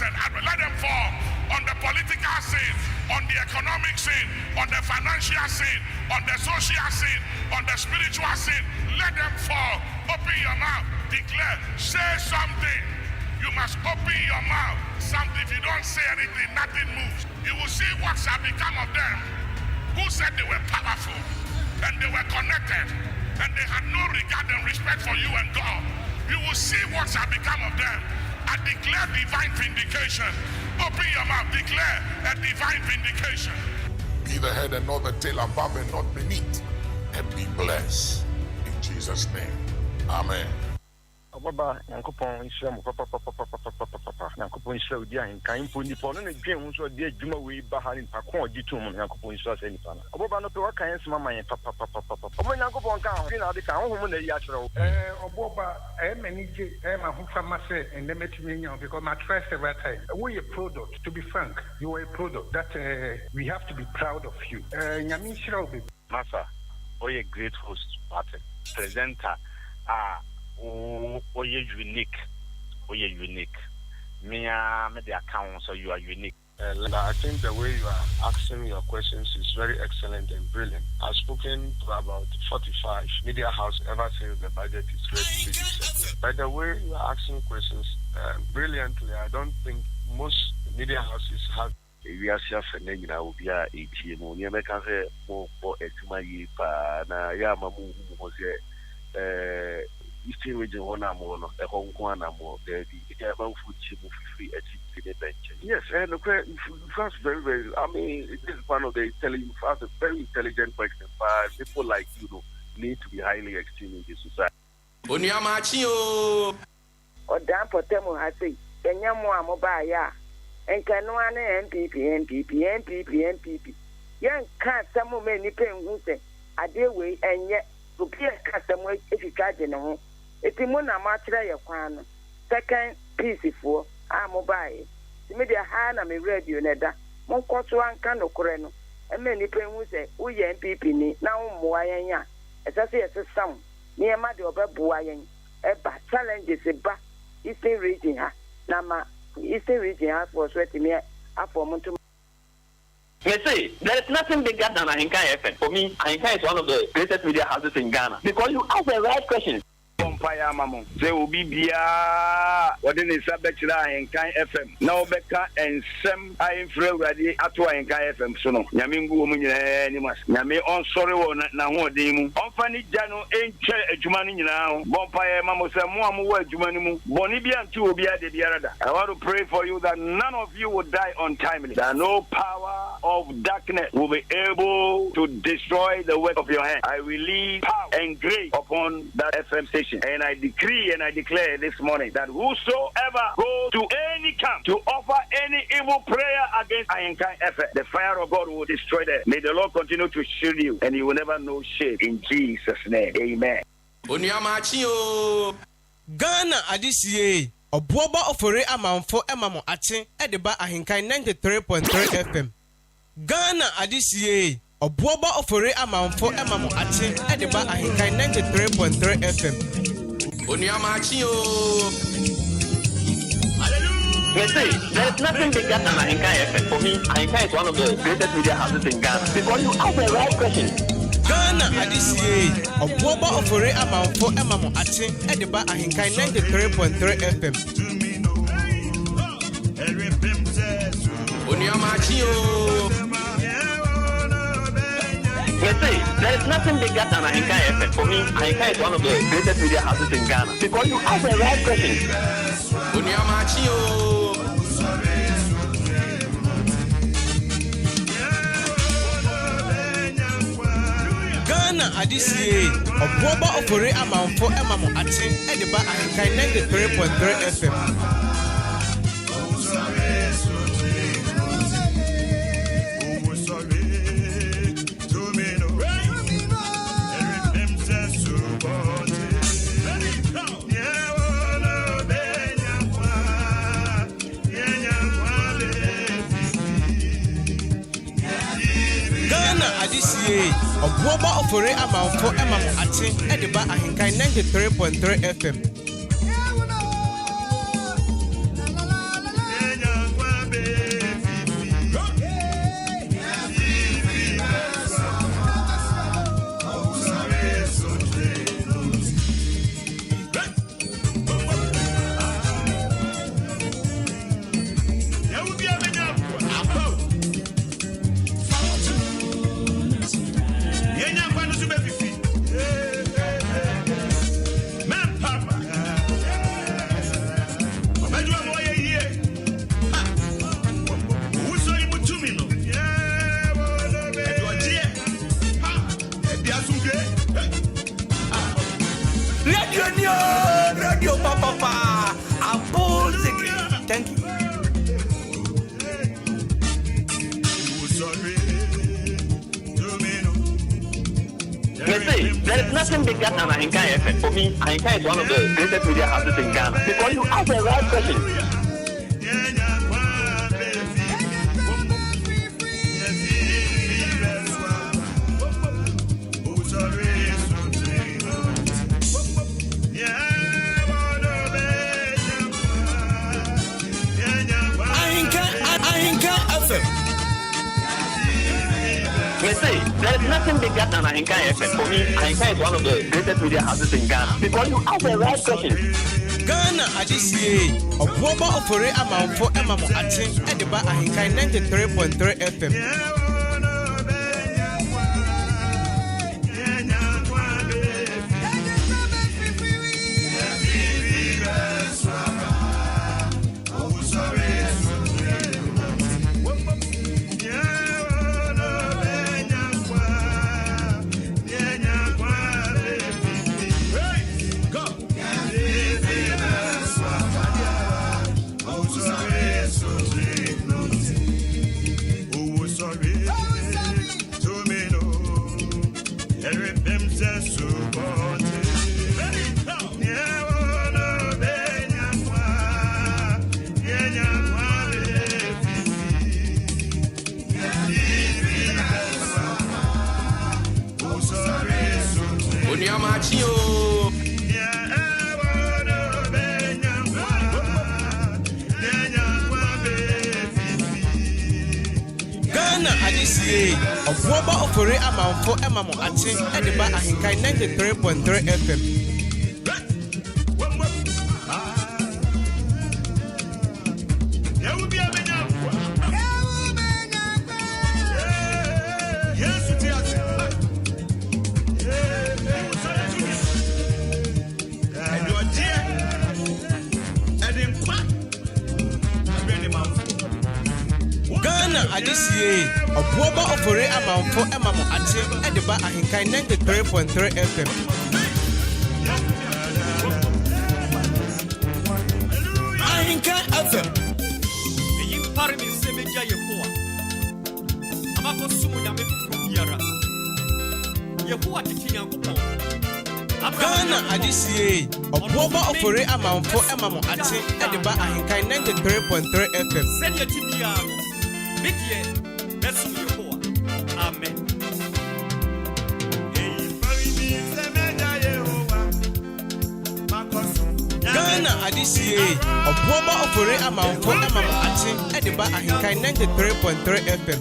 and adverts. Let them fall on the political scene, on the economic scene, on the financial scene, on the social scene, on the spiritual scene. Let them fall. Open your mouth, declare, say something. You must open your mouth. Something. If you don't say anything, nothing moves. You will see what shall become of them who said they were powerful and they were connected and they had no regard and respect for you and God. You will see what shall become of them. I declare divine vindication. Open your mouth, declare a divine vindication. Be the head and not the tail, above and not beneath, and be blessed. In Jesus' name. Amen. Obuoba Yankopon Israel papa Yankopon Israel di AHENKAN mpo nipo no na dwen ho so de adwuma we ba ha ni pakon ogitum Yankopon Israel se nipa na Obuoba no pe wa kan sema man papa omo Yankopon kan ho na de kan ho na yi akere Obuoba manage ma ho fama se and them to because my trust every time we a product, to be frank, you are a product that we have to be proud of you. Nyame Israel be Masa a great host party presenter you're unique. Me the account, so you are unique. I think the way you are asking your questions is very excellent and brilliant. I've spoken to about 45 media houses ever since the budget is ready to be settled. By the way you are asking questions brilliantly, I don't think most media houses have. We are saying that we are 18. We are making more estimate na ya mamu Eastern region one more, a Hong Kong more, the food free bench. Yes, and that's very, very. I mean, this is one of the a very intelligent question, but people like you need to be highly esteemed in this society. Or damn for them, I say, and Yamu Mobile, and can one MPP. Young can't some many pen who say, I deal with, and yet to be a customer if you got in a home. If you want a match, second piece for our mobile. The media hand and me radio neda. Mon one can of coreno. And many pen who say, oh, yeah, MPP now more ya. As I say, as a sound near Madi of a boy, a challenges a back Eastern region. Nama Eastern region has for sweating me up for Montu. They say there is nothing bigger than AHENKAN933FM. For me, AHENKAN is one of the greatest media houses in Ghana because you ask the right questions. Umpire Mamon, they will be what in the subject AHENKAN933FM. Now, Becca and Sam, I am ready at AHENKAN933FM. So, Yamingu, Nimas, Yami on sorry, now, Demu, on Fanny Jano, ain't Jumani now, Bumpire Mammo, Samuel, Jumanimu, Bonibian, two will be at the Yarada. I want to pray for you that none of you will die untimely, that no power of darkness will be able to destroy the work of your hand. I release power and grace upon that FM station. And I decree and I declare this morning that whosoever goes to any camp to offer any evil prayer against AHENKAN933FM, the fire of God will destroy them. May the Lord continue to shield you and you will never know shame. In Jesus' name, amen. Ghana adisiye Obuoba Ofori Amanfo emamo ache edeba AHENKAN933.3 FM. Ghana adisiye Obuoba Ofori Amanfo emamo ache edeba AHENKAN933.3 FM. They say there is nothing bigger than AHENKAN933FM. For me, AHENKAN is one of the greatest media houses in Ghana because you ask the right questions. Ghana adisiye Obuoba Ofori Amanfo emamo ache edeba AHENKAN933.3 FM. They say there is nothing bigger than AHENKAN933FM. For me, AHENKAN is one of the greatest media houses in Ghana because you ask the right questions. Ghana adisiye Obuoba Ofori Amanfo emamo ache edeba AHENKAN933.3 FM. Adisiye Obuoba Ofori Amanfo emamo ache edeba AHENKAN933.3 FM. there is nothing bigger than AHENKAN FM. For me, AHENKAN is one of the greatest media houses in Ghana because you ask the right question. They say there is nothing bigger than AHENKAN FM. For me, AHENKAN is one of the greatest media houses in Ghana because you ask the right question. Ghana AHENKAN Obuoba Ofori Amanfo Emamo Ate Ediba AHENKAN 93.3 FM. Ghana AHENKAN Obuoba Ofori Amanfo Emamo Ate Ediba AHENKAN 93.3 FM. AHENKAN Obuoba Ofori Amanfo Emamo Ate Ediba AHENKAN 93.3 FM. AHENKAN FM. Ghana AHENKAN Obuoba Ofori Amanfo Emamo Ate Ediba AHENKAN 93.3 FM. Amen. Ghana AHENKAN Obuoba Ofori Amanfo Emamo Ate Ediba AHENKAN 93.3 FM.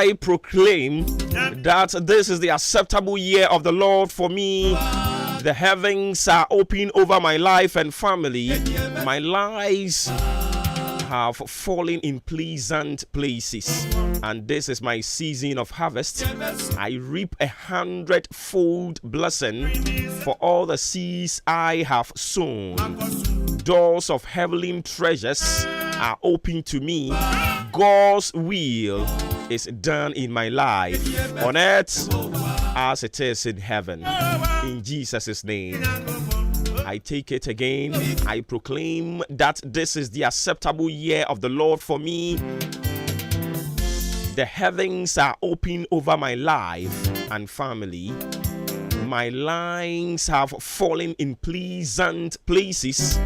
I proclaim that this is the acceptable year of the Lord for me. The heavens are open over my life and family. My lies have fallen in pleasant places, and this is my season of harvest. I reap 100-fold blessing for all the seeds I have sown. Doors of heavenly treasures are open to me. God's will is done in my life, on earth as it is in heaven. In Jesus' name, I take it again. I proclaim that this is the acceptable year of the Lord for me. The heavens are open over my life and family. My lines have fallen in pleasant places,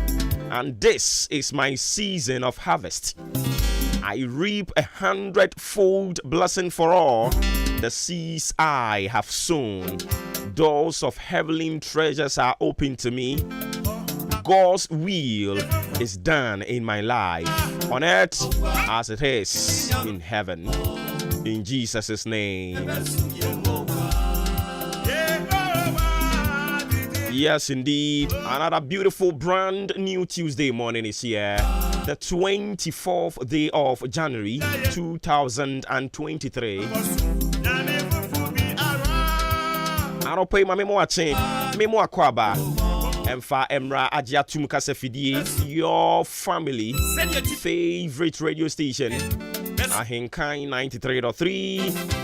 and this is my season of harvest. I reap 100-fold blessing for all the seeds I have sown. Doors of heavenly treasures are open to me. God's will is done in my life, on earth as it is in heaven. In Jesus' name. Yes, indeed. Another beautiful brand new Tuesday morning is here. The 24th day of January 2023. I don't pay my memoache, memoa kwaba. Emfa Emra Ajiatum Kasefidie, your family favorite radio station. AHENKAN933FM.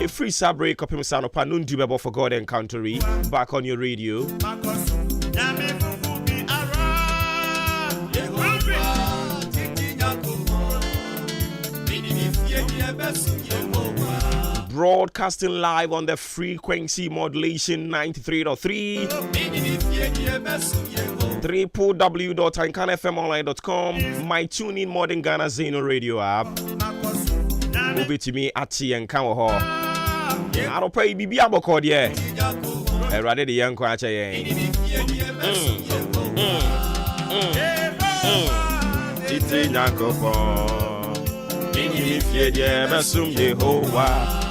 A free break up himself up and undubable for God Encountery. Back on your radio. Broadcasting live on the frequency modulation 93.3. www.AHENKANFMonline.com. My tune in modern Ghana Zeno radio app. Move to me at AHENKAN933FM. I don't pay BB Abocod, yeah. I rather the young quacha, yeah. It's a Yanko. If you ever assume Jehovah.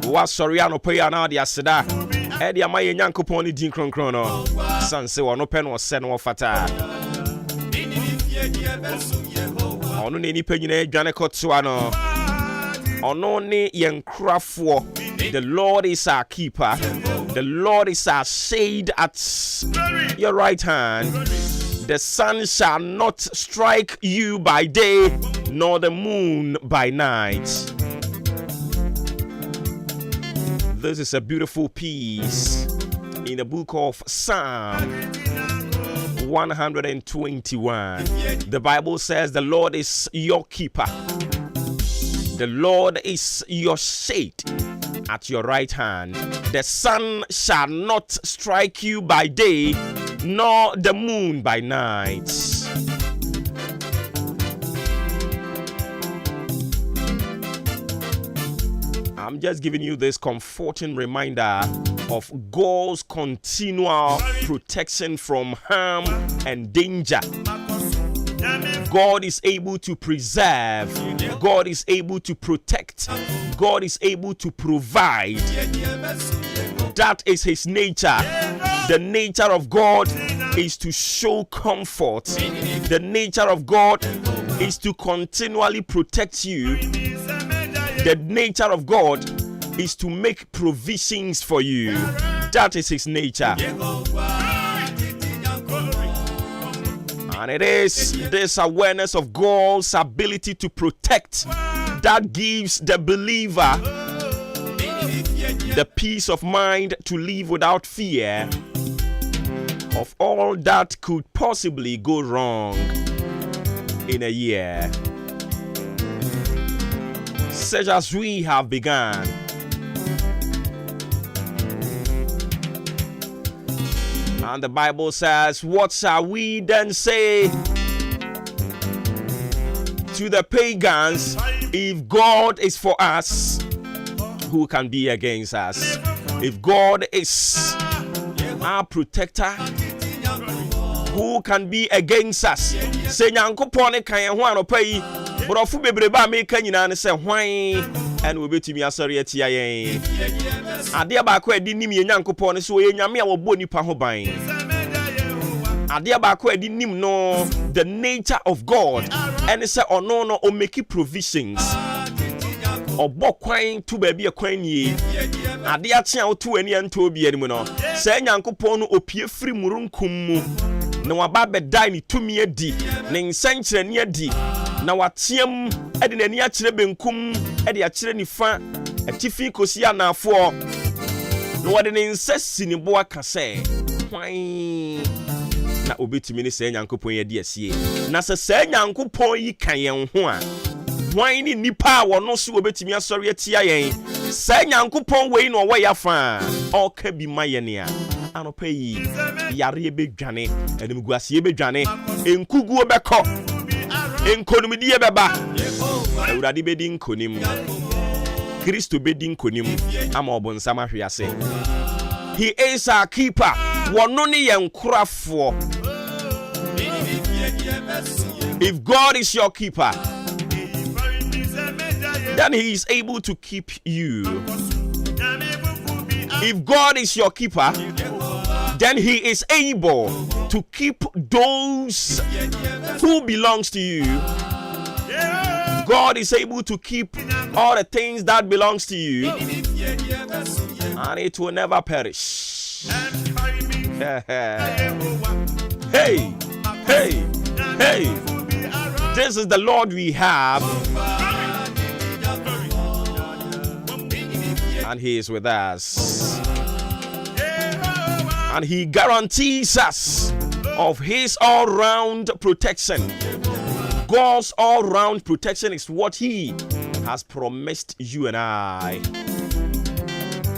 Was sorry, I no pay another Yasada. Eddie, my Yanko Pony Din Chrono. Sanse or no pen was sent or fata. On any penny, Janekotsuano. On only young craft. The Lord is our keeper. The Lord is our shade at your right hand. The sun shall not strike you by day, nor the moon by night. This is a beautiful piece in the book of Psalm 121. The Bible says the Lord is your keeper. The Lord is your shade at your right hand. The sun shall not strike you by day, nor the moon by night. I'm just giving you this comforting reminder of God's continual protection from harm and danger. God is able to preserve. God is able to protect. God is able to provide. That is his nature. The nature of God is to show comfort. The nature of God is to continually protect you. The nature of God is to make provisions for you. That is his nature. And it is this awareness of God's ability to protect that gives the believer the peace of mind to live without fear of all that could possibly go wrong in a year. Such as we have begun. And the Bible says, what shall we then say to the pagans? If God is for us, who can be against us? If God is our protector, who can be against us? Say nyankopon kan ho anopai brofu bebreba me kan nyina ne se hwan and we betimi asori atia yen ade ba ko adi nim ye nyankopon so ye nyame a wo bo nipa ho ban adeɛ baako adi nim no the nature of God ɛne sɛ ɔno no ɔmake provisions ɔbɔ kwan to baabi kwan nie adeɛ akye a woto ani anto obi anim no sɛ Nyankopɔn no opie firi murunkum mu na waba bɛda ne tumi adi ne nsɛnkyerɛnne adi na wateam ɛde n'ani akyerɛ benkum ɛde akyerɛ nifa atifi kosi anafoɔ na wɔde ne nsa si ne bo aka sɛ hwan na obetumi ne sɛ Nyankopɔn yɛ di asie na sɛ Nyankopɔn yi kan yɛn ho a hwan ni nipa a wɔno so obetumi asɔre atia yɛn sɛ Nyankopɔn wei na ɔwɔ yafa ɔka bi ma yɛn a anopa yi yare bedwane animguasie bedwane enkuguo bɛkɔ enkonumdie bɛba Awurade bedi nkonim Kristo bedi nkonim ama ɔbonsam ahwe ase. He is our keeper. Wɔno ne yɛn korafoɔ. If God is your keeper, then he is able to keep you. If God is your keeper, then he is able to keep those who belongs to you. God is able to keep all the things that belongs to you, and it will never perish. Hey, hey, hey. This is the Lord we have, and he is with us, and he guarantees us of his all-round protection. God's all-round protection is what he has promised you and I,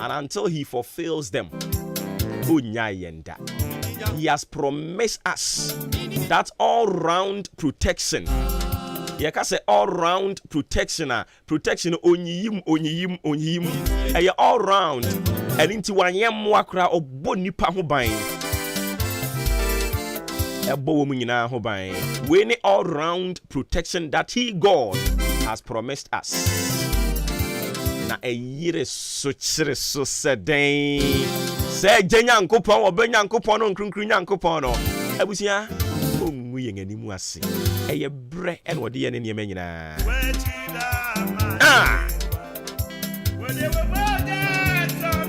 and until he fulfills them, he has promised us that all-round protection. You can say all-round protection. Protection onyiyim. Eye all-round. And into one yam wakra obo nipa ho ban. Ebo munyina ho ban. We need all-round protection that he, God, has promised us. Na eyire so chire so seden. Se Nyankopɔn obe Nyankopɔn no nkrunkru Nyankopɔn no. Abusia ongu yen animu ase. Eye bre en wode ye ne niam nyina.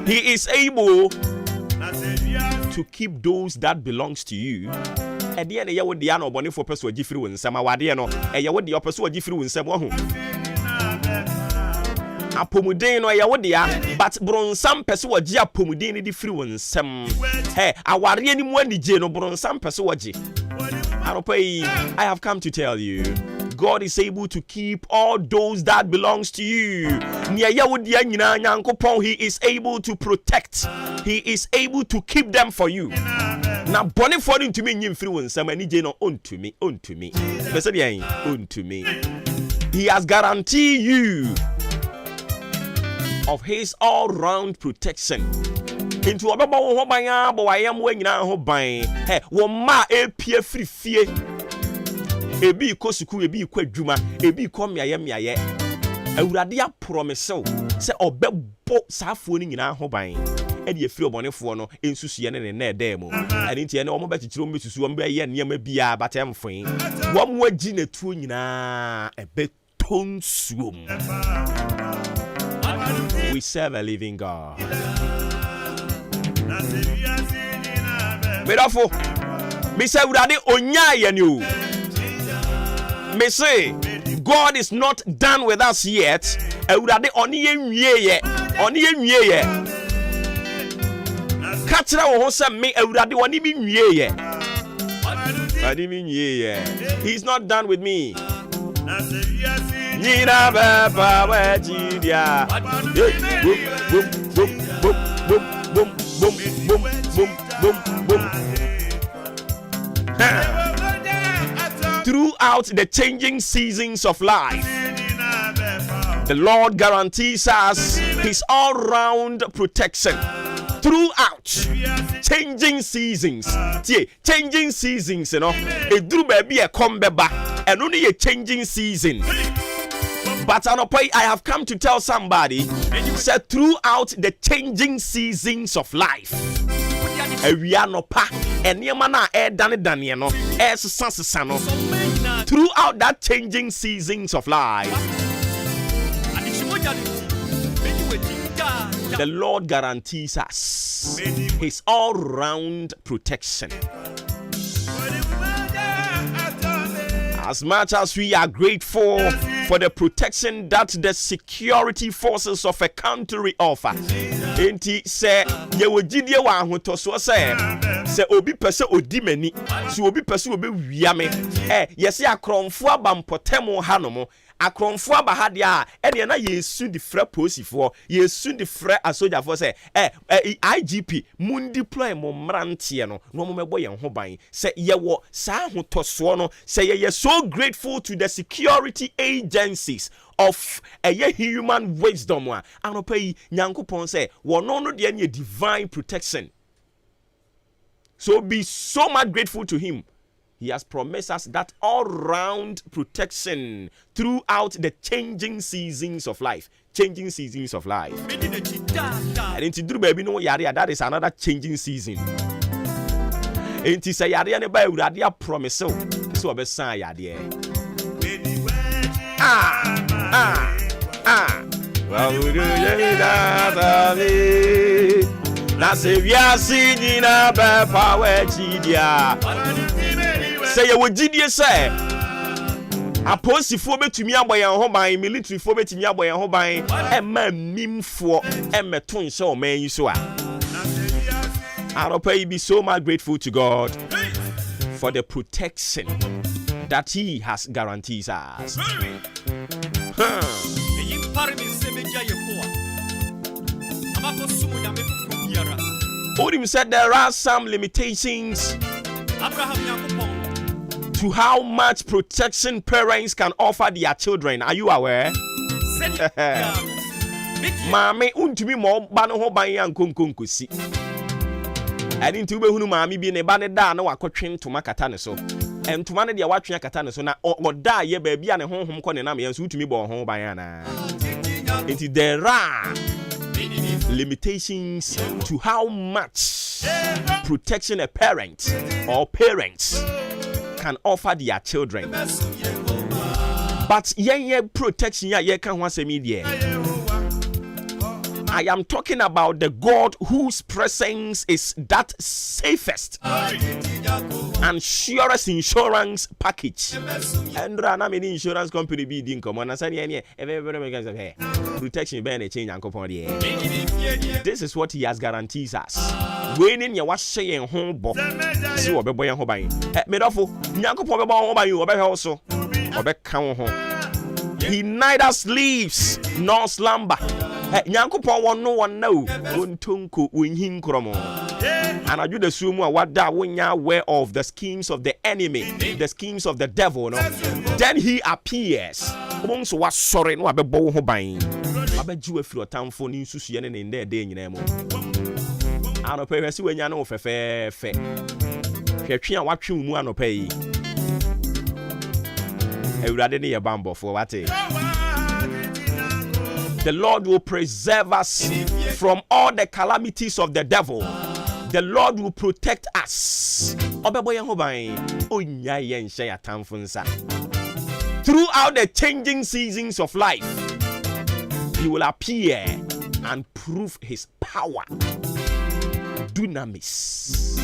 He is able to keep those that belongs to you. Ede ne ye wo de na obonefo peso agifiri wo nsam awade no. Eye wo de opeso agifiri wo nsam wo ho. Apomuden no ye wo de but bronsam peso wagi apomuden ni di firi wo nsam. Hey, aware ni mu anije no bronsam peso wagi. I have come to tell you, God is able to keep all those that belongs to you. He is able to protect. He is able to keep them for you. Now, bonnie for him to me, influence, and unto me. Unto me. He has guaranteed you of his all-round protection. Into a baba wo banya bo ayam wo nyina ho ban he wo ma epie frifie ebi kosuku ebi kwadwuma ebi kom miaye Awurade a promise se obebo saafo ni nyina ho ban e de afiri obonefo no ensusuye ne na eda mu ani ntie ne omo bechichiro mesusu wo mbe ye niam bia batem fon wo mo agi na tuo nyina ebe tonsuom. We serve a living God. Mirafo, me say Urade onya yenu. Me say God is not done with us yet. Urade oni yenwie ye. Katra wo ho say me Urade oni mi nwie ye. Adi mi nwie ye. He's not done with me. Nina baba wejidia. Boom. Throughout the changing seasons of life, the Lord guarantees us his all-round protection. Throughout changing seasons, changing seasons, you know, it drew baby a come back and only a changing season. But I have come to tell somebody, said throughout the changing seasons of life, awia no pa eniema na dane no sesa no throughout that changing seasons of life. The Lord guarantees us his all-round protection. As much as we are grateful for the protection that the security forces of a country offer, enti se ye wogidie wa ahotoso se obi pese odi mani, se obi pese obi wiame, yesi akromfo abampotemo hanomo, akromfo abahade a ene na yesu di fra posifo, yesu di fra asojafo se IGP mun deploy mo mrantie no mo mebo ye ho ban se ye wo sa ahotoso no se ye so grateful to the security agencies of human wisdom anopai nyankopon say wono no de any divine protection. So be so much grateful to him. He has promised us that all-round protection throughout the changing seasons of life. Changing seasons of life. And into Drew baby no yare, that is another changing season. And to say yare ne ba uradia promise so be san yare. Well, we do that. Na se wiase nyina be power chidia. Say you wogidie say aposifo betumi aboyan ho ban, military fo betumi aboyan ho ban, ema mimfo emeto nse o man yi so a. I be so much grateful to God for the protection that he has guarantees us. Odim said there are some limitations to how much protection parents can offer their children. Are you aware? Mame untumi mo ba no ho ban ya nkonkonkosi. Adi nti ube hunu mame bi ne ba ne da na wakotwe ntoma kata ne so. Ntoma ne de watwe kata ne so na oda ye ba bia ne honhom ko ne nam ye so utumi bo ho ban ya na. It there are limitations to how much protection a parent or parents can offer their children. But yeah, protection yeah can once a media. I am talking about the God whose presence is that safest and surest insurance package. And rana many insurance company be din come on and say protection be na change ankopon there. This is what he has guarantees us. When in your wash saying home bo see wo be boy ho ban. Me dofo nyankopon be bo ho ban you be also obe kan ho. He neither sleeps nor slumber. Nyankopon won no one now ontonko wonhin kromo. And I do the sumu wada wonya aware of the schemes of the enemy, the schemes of the devil, no. Then he appears. So what sorry no abebo ho ban. Abeju afiro tamfo ni nsusu ne ne de nyina mu. Anope hwese wanya no fefe. Hwetwe a watwe mu anope yi. Ewurade ne ye bambo for wate. The Lord will preserve us from all the calamities of the devil. The Lord will protect us. Throughout the changing seasons of life, he will appear and prove his power. Dunamis.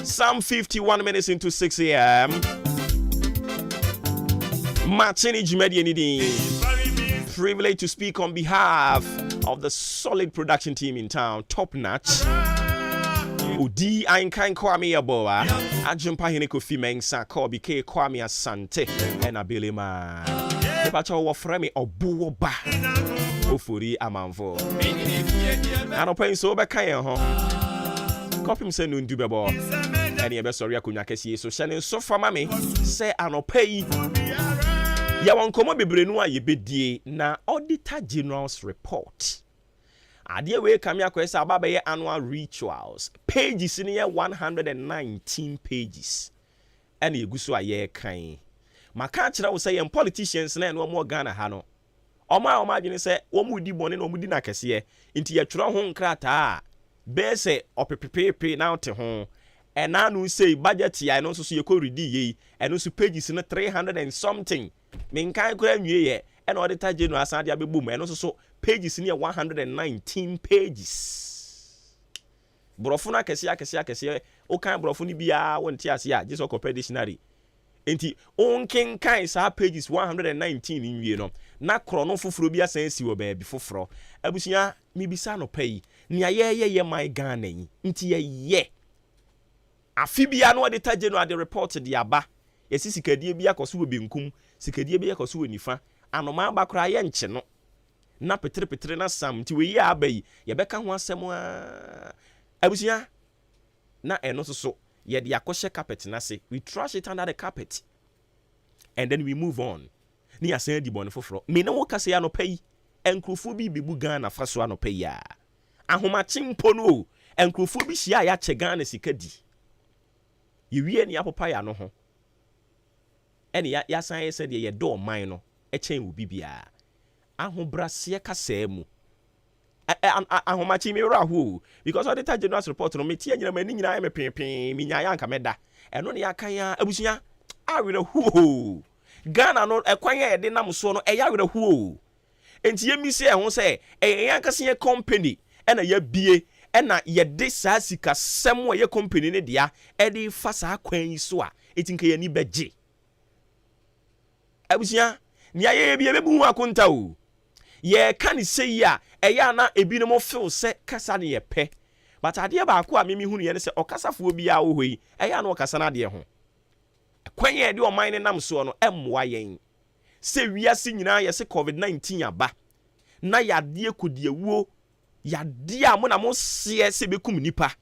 Psalm 51 minutes into 6 a.m. Martini Jumedi. Privileged to speak on behalf of the solid production team in town, top notch. Udi AHENKAN933FM, Ajumpa Hineko Fimensa, Kobi K Kwame Asante, and Abilima. Ebacho Wofremi Obuoba Ofori Amanfo. And open so Bekaya ho. Copy him say Nundubebo. And ye best sorry Akunyakesi, so sending so for mammy, say Anopay. Ya wankomo bebre no ayebedie na Auditor General's report. Ade we kam yakwesa ababaye annual rituals. Pages in here 119 pages. And eguso aye kan. Maka kira wo say em politicians na no mo Ghana ha no. Oma adwene say wo mudi bone no mudi na kese nti ye tworo ho nkrata bese opepepe na te ho and now no say budget ya no so ye ko ready ye and no pages no 300 and something men kan kura nwie ye and auditor general asan dia bebu mu and no so pages near 119 pages brofo na kese o kan brofo ni bia wonti ase a just okopɛ dictionary enti onken kan sa pages 119 nwie no na krono foforo bi asan si wo baabi foforo abusia mi bisa no pai nia ye my Ghana yi nti ye afibia no auditor general the report the aba yesi sikadie bi akoso wo benkum sikadie bi akoso wo nifa anoma bakra ye nche no na petre na sam nti we yi abai ye beka ho asem a abusia na eno so ye de akoshe carpet na se we trash it under the carpet and then we move on ni asan di bone foforo me ne wo kase ya no pai enkrofo bi bibu Ghana faso ano pai ya ahoma chimpo no enkrofo bi hia ya che Ghana sikadi ye wie ni apopa ya no ho ene ya san ye se de ye do man no e chen wo bibia ahobrase kasa mu ahomachi me rahu because auditor general's report no metie nyina mani nyina me pepin me nya yanka meda eno ne yakan ya abusunya awere hu Ghana no ekwan ya de nam so no eya awere hu enti yemi se ho se yanka se company ena ya bie ena ye de sa sika sem ye company ne dia e de fa sa kwan yi so a etinka ya ni beje abusunya nia ye bie bebu hu akonta o ye kan say ya eya na ebi no mo feel se kasa ne ye pe but ade ba ko a memi hunu ye ne se okasafo bi a wo hoyi eya na okasa na de ho kwan ye de o man ne nam so no emmoa yen se wiase nyina ye se covid-19 aba na yade ekudie wuo yade a mo na mo se se bekum nipa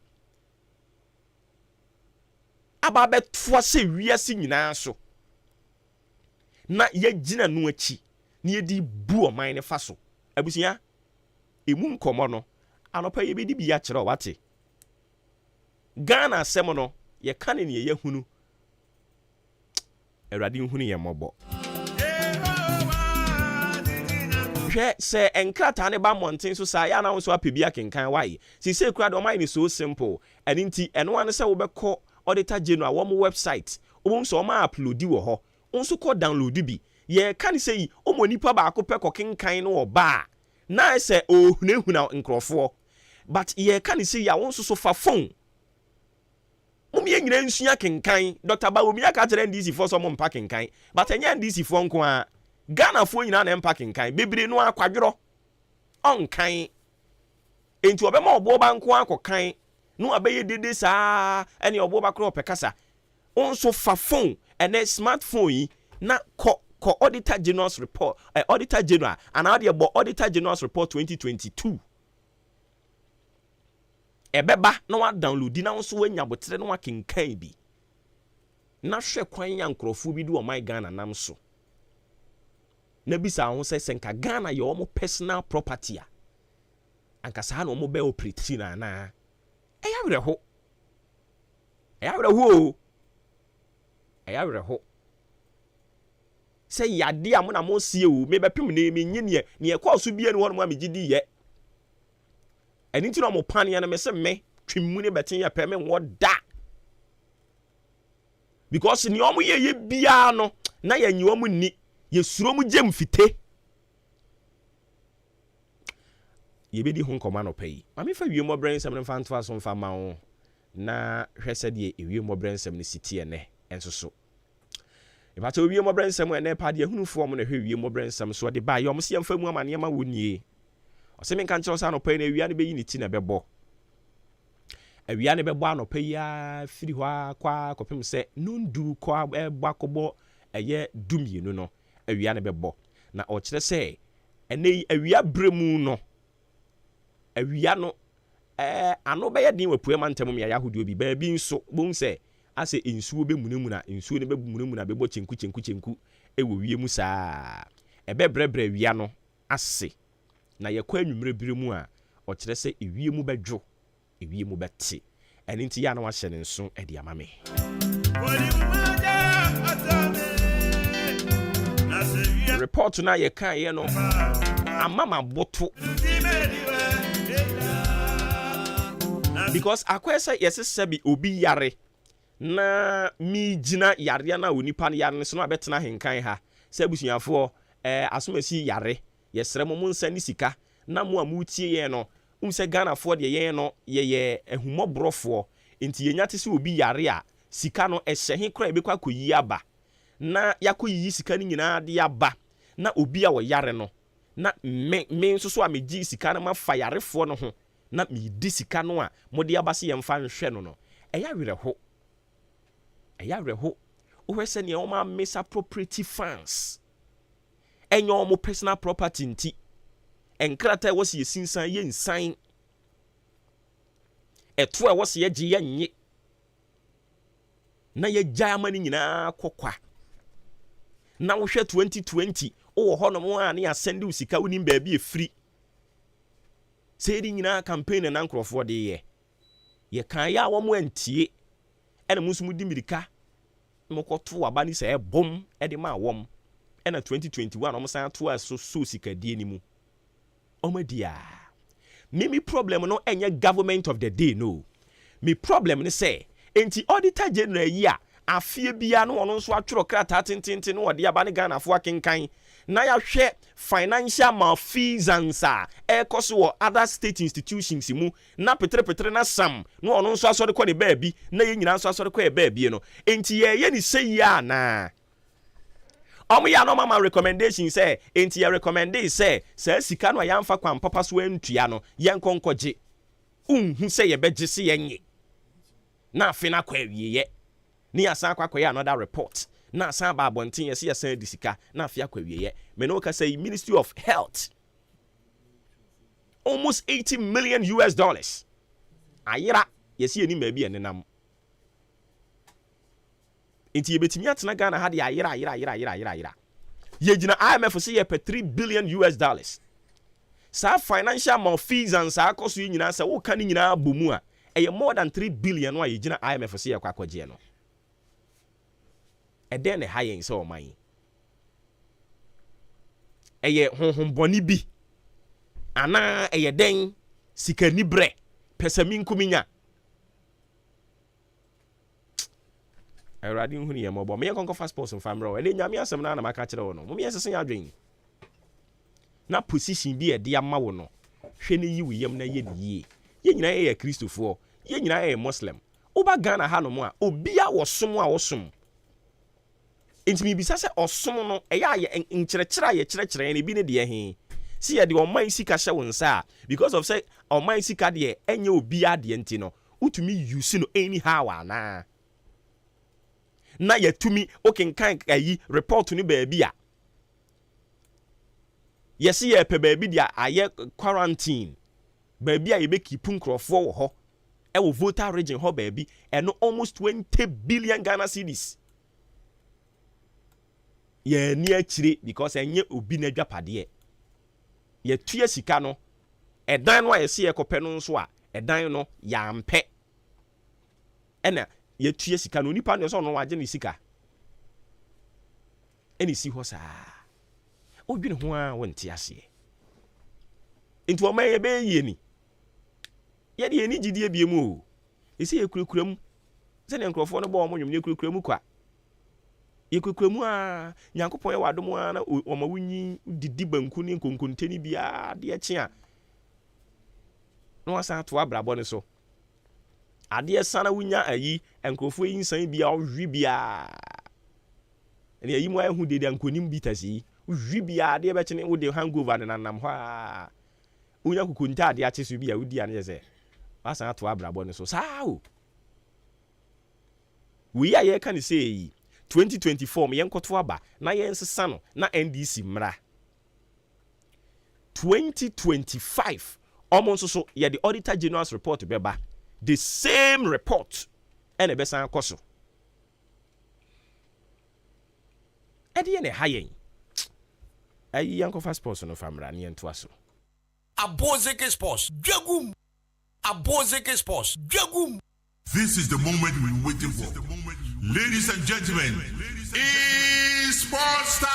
aba betwa se wiase nyina so na ye gina no achi na ye di bu o man ne fa so abusia emu nkomo no anopa ye bedi bia kire wate Ghana asem no ye kan ne ye hunu Erade hunu ye mobo hwe se enkrata ne ba monten so sa ya na wo so apebia kenkan wai si se kura do man ni so simple and nti eno ane se wo bekọ auditor general wo website wo so ma upload wo ho unso ko download bi ye kan sei o mo nipa ba akopɛ kɔ kenkan no oba na se ohunehuna nkrofo but ye kan sei ya won so fa phone mum ye nyina nsua kenkan Dr. Bawomi aka tere ndisi for so mum pa kenkan but enya ndisi for nko a Ghana fo nyina na mpa kenkan bebre no akwadworo onkan enti obema Obuoba nko akokan no abeye dede saa ene Obuoba kro opekasa onso fa phone ene smartphone yi na ko auditor general's report auditor general and how the auditor general's report 2022 ebeba na wa download na so wanya botere na wa kenkan bi na hwe kwan ya nkrofo bi do my Ghana nam so na bisa ho se senka Ghana ye omo personal property a anka sa na omo be operate na eya were ho say yade a mo na mo sie o me bepem na me nyi ne e kwa so bia ne hono ma me gidi ye eni ti no mo pan ya na me se me twimmu ne beten ya pe me wo da because ni omo ye bia no na ya nyi omo ni ye suro mu gem fite ye bedi ho nkoma no pay ma me fa wie mo brain sem ne fa ntoa so mfa ma wo na hwese de ewie mo brain sem ne sitie ne enso so Ibata owie mo brensem ene pade ahunufo mo na hwe wie mo brensem so de ba ye mo se yemfa mu amane ma wonie o se men kan kire so anopa na awia ne beyi ne ti na bebo awia ne bebo anopa ya firi ho akwa kopem se nundu kwa ebo akobo eye dumienu no awia ne bebo na o kire se ene awia bremu no awia no ano be ye din wapue mantem me ya hodo bi ba bi nso bon se ase insuo be munamuna insuo ne be munamuna be bo chenku ewo wie mu saa ebe brebre wia no ase na ye kwa anwumre biremu a o kire se ewie mu bedwo ewie mu bete eni nti ya na wa hye ne nso e de amame report na ye kan ye no amama boto because akwese yes sebi obi yare na mi gina yare na onipa ne yare so na betena henkan ha se abusuafo asomasi yare yesre mo nsa ni sika na mo amutie ye no se Ghana fo de ye no ye ehumobrofo enti yenya te se obi yare a sika no ehye kra ebekwa akoyi aba na yakoyi sika ni nyina de aba na obi a wo yare no na me nso so a meji sika na mafa yarefo no ho na me di sika no a mode abase yemfa nhwe no eya werɛho wohwese ne o ma misappropriate funds enyo mo personal property nti enkrata wo se yesinsan ye nsan eto a wo se ye gye ye nye na ye gya amani nyina kokwa na wo hwɛ 2020 wo ho no mo a ne asende usika wonim ba bi efiri sei di nyina campaign na nkrofo de ye kan ya wo mo antie ene musu mudi mirika mo kɔto aba ni sɛ bom de ma wom ena 2021 omo san to aso so sika die ni mu omadia mimi problem no enye government of the day no me problem ni sɛ enti auditor general yi a afie bia no ono nso atworo krata tententen no ode aba ne Ghana fo akenkan na ya hwɛ financial malfeasance ekoso wo other state institutions mu na petre na sam no ono nso asɔre kɔ ne baabi na ye nyina nso asɔre kɔ e baabi no enti ye ni sei ya na omo ya no mama recommendation say enti ye recommend say sika no ya mfa kwan papa so antua no ye nkonkoje unhu say ye begye se yenye na afina kwa wiye ni asan akwakoye another report na asan ba abonten yes asan disika na afia akwawiye me no ka say Ministry of Health almost $80 million ayira yes ye ni ma bi enenam enti ye betimi atena Ghana ha de ayira ye gina IMF say ye per $3 billion sa financial malfeasance akoso nyina sa wo kan nyina abomu a eye more than 3 billion no ye gina IMF say ye kwakwaje no eden ne hayen se oman eye honhomboni bi ana eye den sikani bre pesami nkuminya eradi nhuni ye mobo me konko fast post famro ene nyame asem na maka kire wo no mo me yesese adwen na position bi e de ama wo no hwe ne yi wiyam na ye ne ye nyina ye kristofo ye nyina ye muslim oba Ghana ha no mo a obi a wosom a wosom intimi bisa se osom no eya ye nkyerɛkyerɛ ye kyerɛkyerɛ ne bi ne de he si ye de oman sika hye wonsa because of say oman sika de enye obi ade nti no utumi use no anyhow ana na ye tumi okenkan ayi report ni baabi a yes ye pe baabi dia aye quarantine baabi a ye be keep nkrofo wo ho e wo voter region ho baabi eno almost 20 billion Ghana cedis ye ni akire because enye obi na dwapade ye tue sika no edan no ayese ye kopɛ no nso a edan no ya mpɛ ena ye tue sika no nipa no so no waje ne sika eni si ho saa odwene ho a wonte ase enti o maye be ye ni ye de eni gidie bie mu o esi ye kurakura mu se ne nkrofo no bo o mo nwom ne kurakura mu kwa yekukwemu a nyankopon ye wadom a na omawunyi didi banku ni nkonkonteni bia de eche a no wasa to abrabo ne so ade sana wunya ayi enkrofo yi nsan bia ohwi bia ene ayi mo ahu de ankonim bitasi ohwi bia de be chene wo de hangover ne nanam ho a wunya kukunta ade ache so bia wudi ane se wasa to abrabo ne so saa o wi ya ye kan say 2024 me yenkoto aba na yensesa no na NDC mra 2025 almost so ye the auditor general's report beba the same report ene besan koso ede ne hayen ayi yanko fast post no famra ne yento aso Abozeke Sports Jagum Abozeke Sports Jagum. This is the moment we're waiting for. Ladies and gentlemen, it's sports time!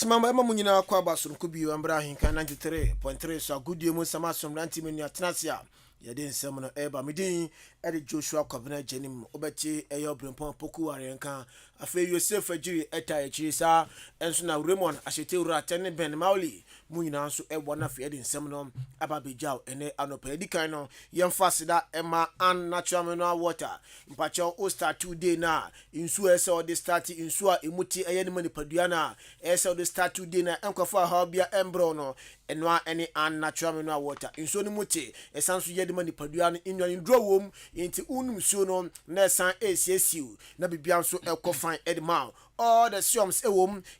Mama Munina Kwabasum could be Ambrahin can 93.3 so good you must sama some ranty in your Tanasia. Yadin Semono Eba Midin, Eddie Joshua Covenant Jenim, Obeti, Ayo Brimpon Poku Arianka, a fair yourself a jury eta chisa, and so now Raymond, Ashetura, Tenny Ben Mauli, Munina so a one of Edin Semono, Ababi Jow, and a anopedicano, young Fassida, Emma, and natural mineral water, in Pacho Osta 2 day na, in Suessa the start in Sua, Imuti, Ayanimani Paduana, Esa the start 2 day na, Encofa Hobia, Embrono, and one any unnatural mineral water, in Sonimuti, a sansu yedimani Paduana in your indrawum, into unum sono, Nessan ACSU, Nabibianso Elcofine Edmau. All the sums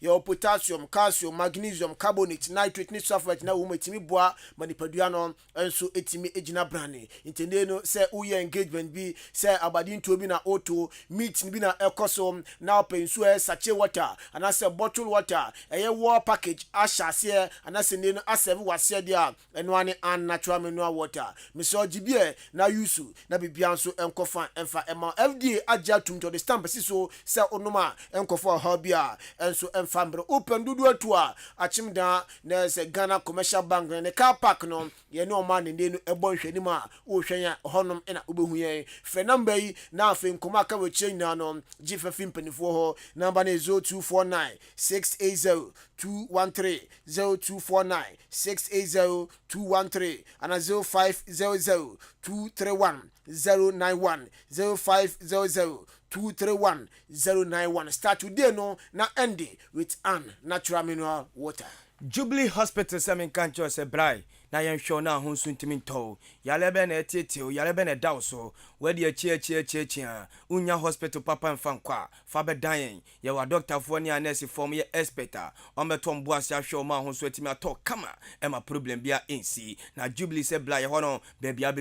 your potassium, calcium, magnesium, carbonate, nitrate, sulfate, na umetimi boa, manipaduano, and so etimi ejina brani. Intendeno, say uye engagement be, say abadin to bina auto, meat bina elcosom, now pay sue sache water, and I say bottled water, a war package, asha se, and I say neno asevu was said ya, and one unnatural mineral water. Monsieur Jibie, na yusu, na bibianso and cofa and fa emma FDA adjatum to the stamp, so, say onoma, and cofa. Hobia and so and family open do tour achimda there's a Ghana commercial bank and a car park no ye no man in the ebon hwenima o hwen honum ina obehu ye fe number yi na fe nkoma ka we change na no G15 penifo ho number na 0249 680 213 0249 680 213 and 0500 231 091 0500 231-091. Start today no na end with an natural mineral water. Jubilee Hospital Samin Kancho se brai na yen show na ho suntimin to yalebe na etete yalebe na dawso we de chia unya hospital papa mfankwa fa be dan ye wa doctor fo ni nurse form ye expert o meto mboase ahwe ma ho so etimi ato kama e ma problem bia ensi na Jubilee se brai ho no be bia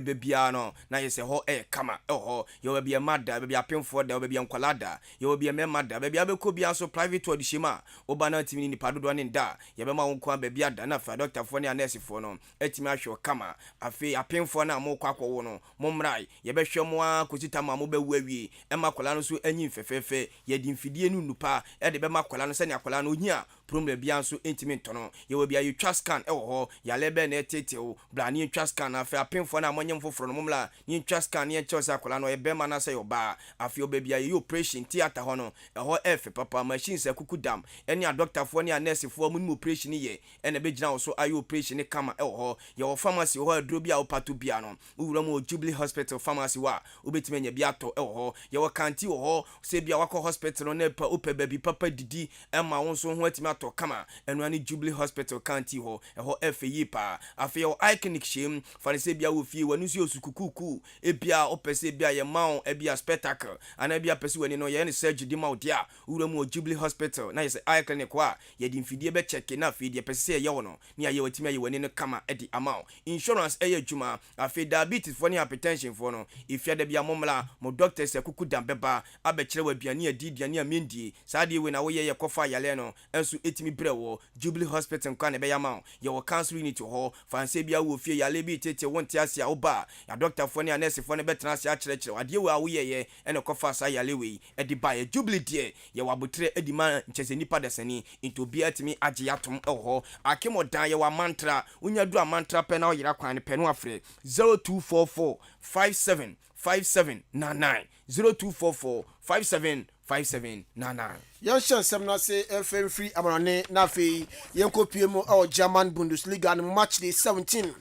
no na ye se ho kama ho ye we bia mada be bia pemfo da be bia nkwalada ye we bia mada be bia be ko bia so private ward shima obana timi ni padodo ne nda ye be ma wo kwa be bia da na fa doctor fo ni nurse fo no etimi ahwe kama afi apemfo na mo kwa akwo no mo mrai ye be hwe mo a kozita ma mo be wawie e makola no so anyi fefefe ye di mfidie nu nupa e de be makola no se ne akola no hia problem bia so intimi ntono ye we bia you trust scan e wo ho ya lebe na etete o bla ni trust scan afi apemfo na amonyem foforo no mumla ni trust scan ye chose akola no e be ma na se yo ba afi obebia ye operation theater ho no e ho efe papa machine se kukudam eni a doctor fo ni a nurse fo mu operation ye e na be gina wo so ayo operation kama e wo ho ye wo pharmacy ho adro bia wo pato bia no uwura mo Jubilee Hospital pharmacy wa obetime nya bia to e wo ho ye wo kanti wo ho se bia wakọ hospital no na pa ope baby papa didi e ma won so ho atime ato kama enu ani Jubilee Hospital kanti ho e ho FE pa afi yo iconic shame fa se bia wo fie wanu si osukukuku e bia opese bia ye maun e bia spectacle ana bia pese wani no ye ne surgery di ma odia uwura mo Jubilee Hospital na ye se iconic wa ye di mfidie be check na fi die pese ye wo no ni aye watime ye wani no kama e di amount insurance e ye juma afi diabetes for ni hypertension for no if ya de bia momla mo doctors e kuku dambeba abekire wa biane adidiane amendie saade we na wo ye kofa yale no enso etimi brewo Jubilee Hospital kwa ne be yama ye wo cancer unit ho fanse bia wo fie yale bi tete wonte ase a wo ba ya doctor for ni nurse for ne betena ase a kire ade we a wo ye ene kofa sa yale we e di ba ye Jubilee die ye wabotre edi ma nchese nipa desani into bia timi age yatom ho akemo dan ye wa mantra unya du a mantra pe na o yira kwan ne pe no afre 0244 575799 0244 575799. Yan shan sem na se FM free amarane na fe yen kopie mo o German Bundesliga no match day 17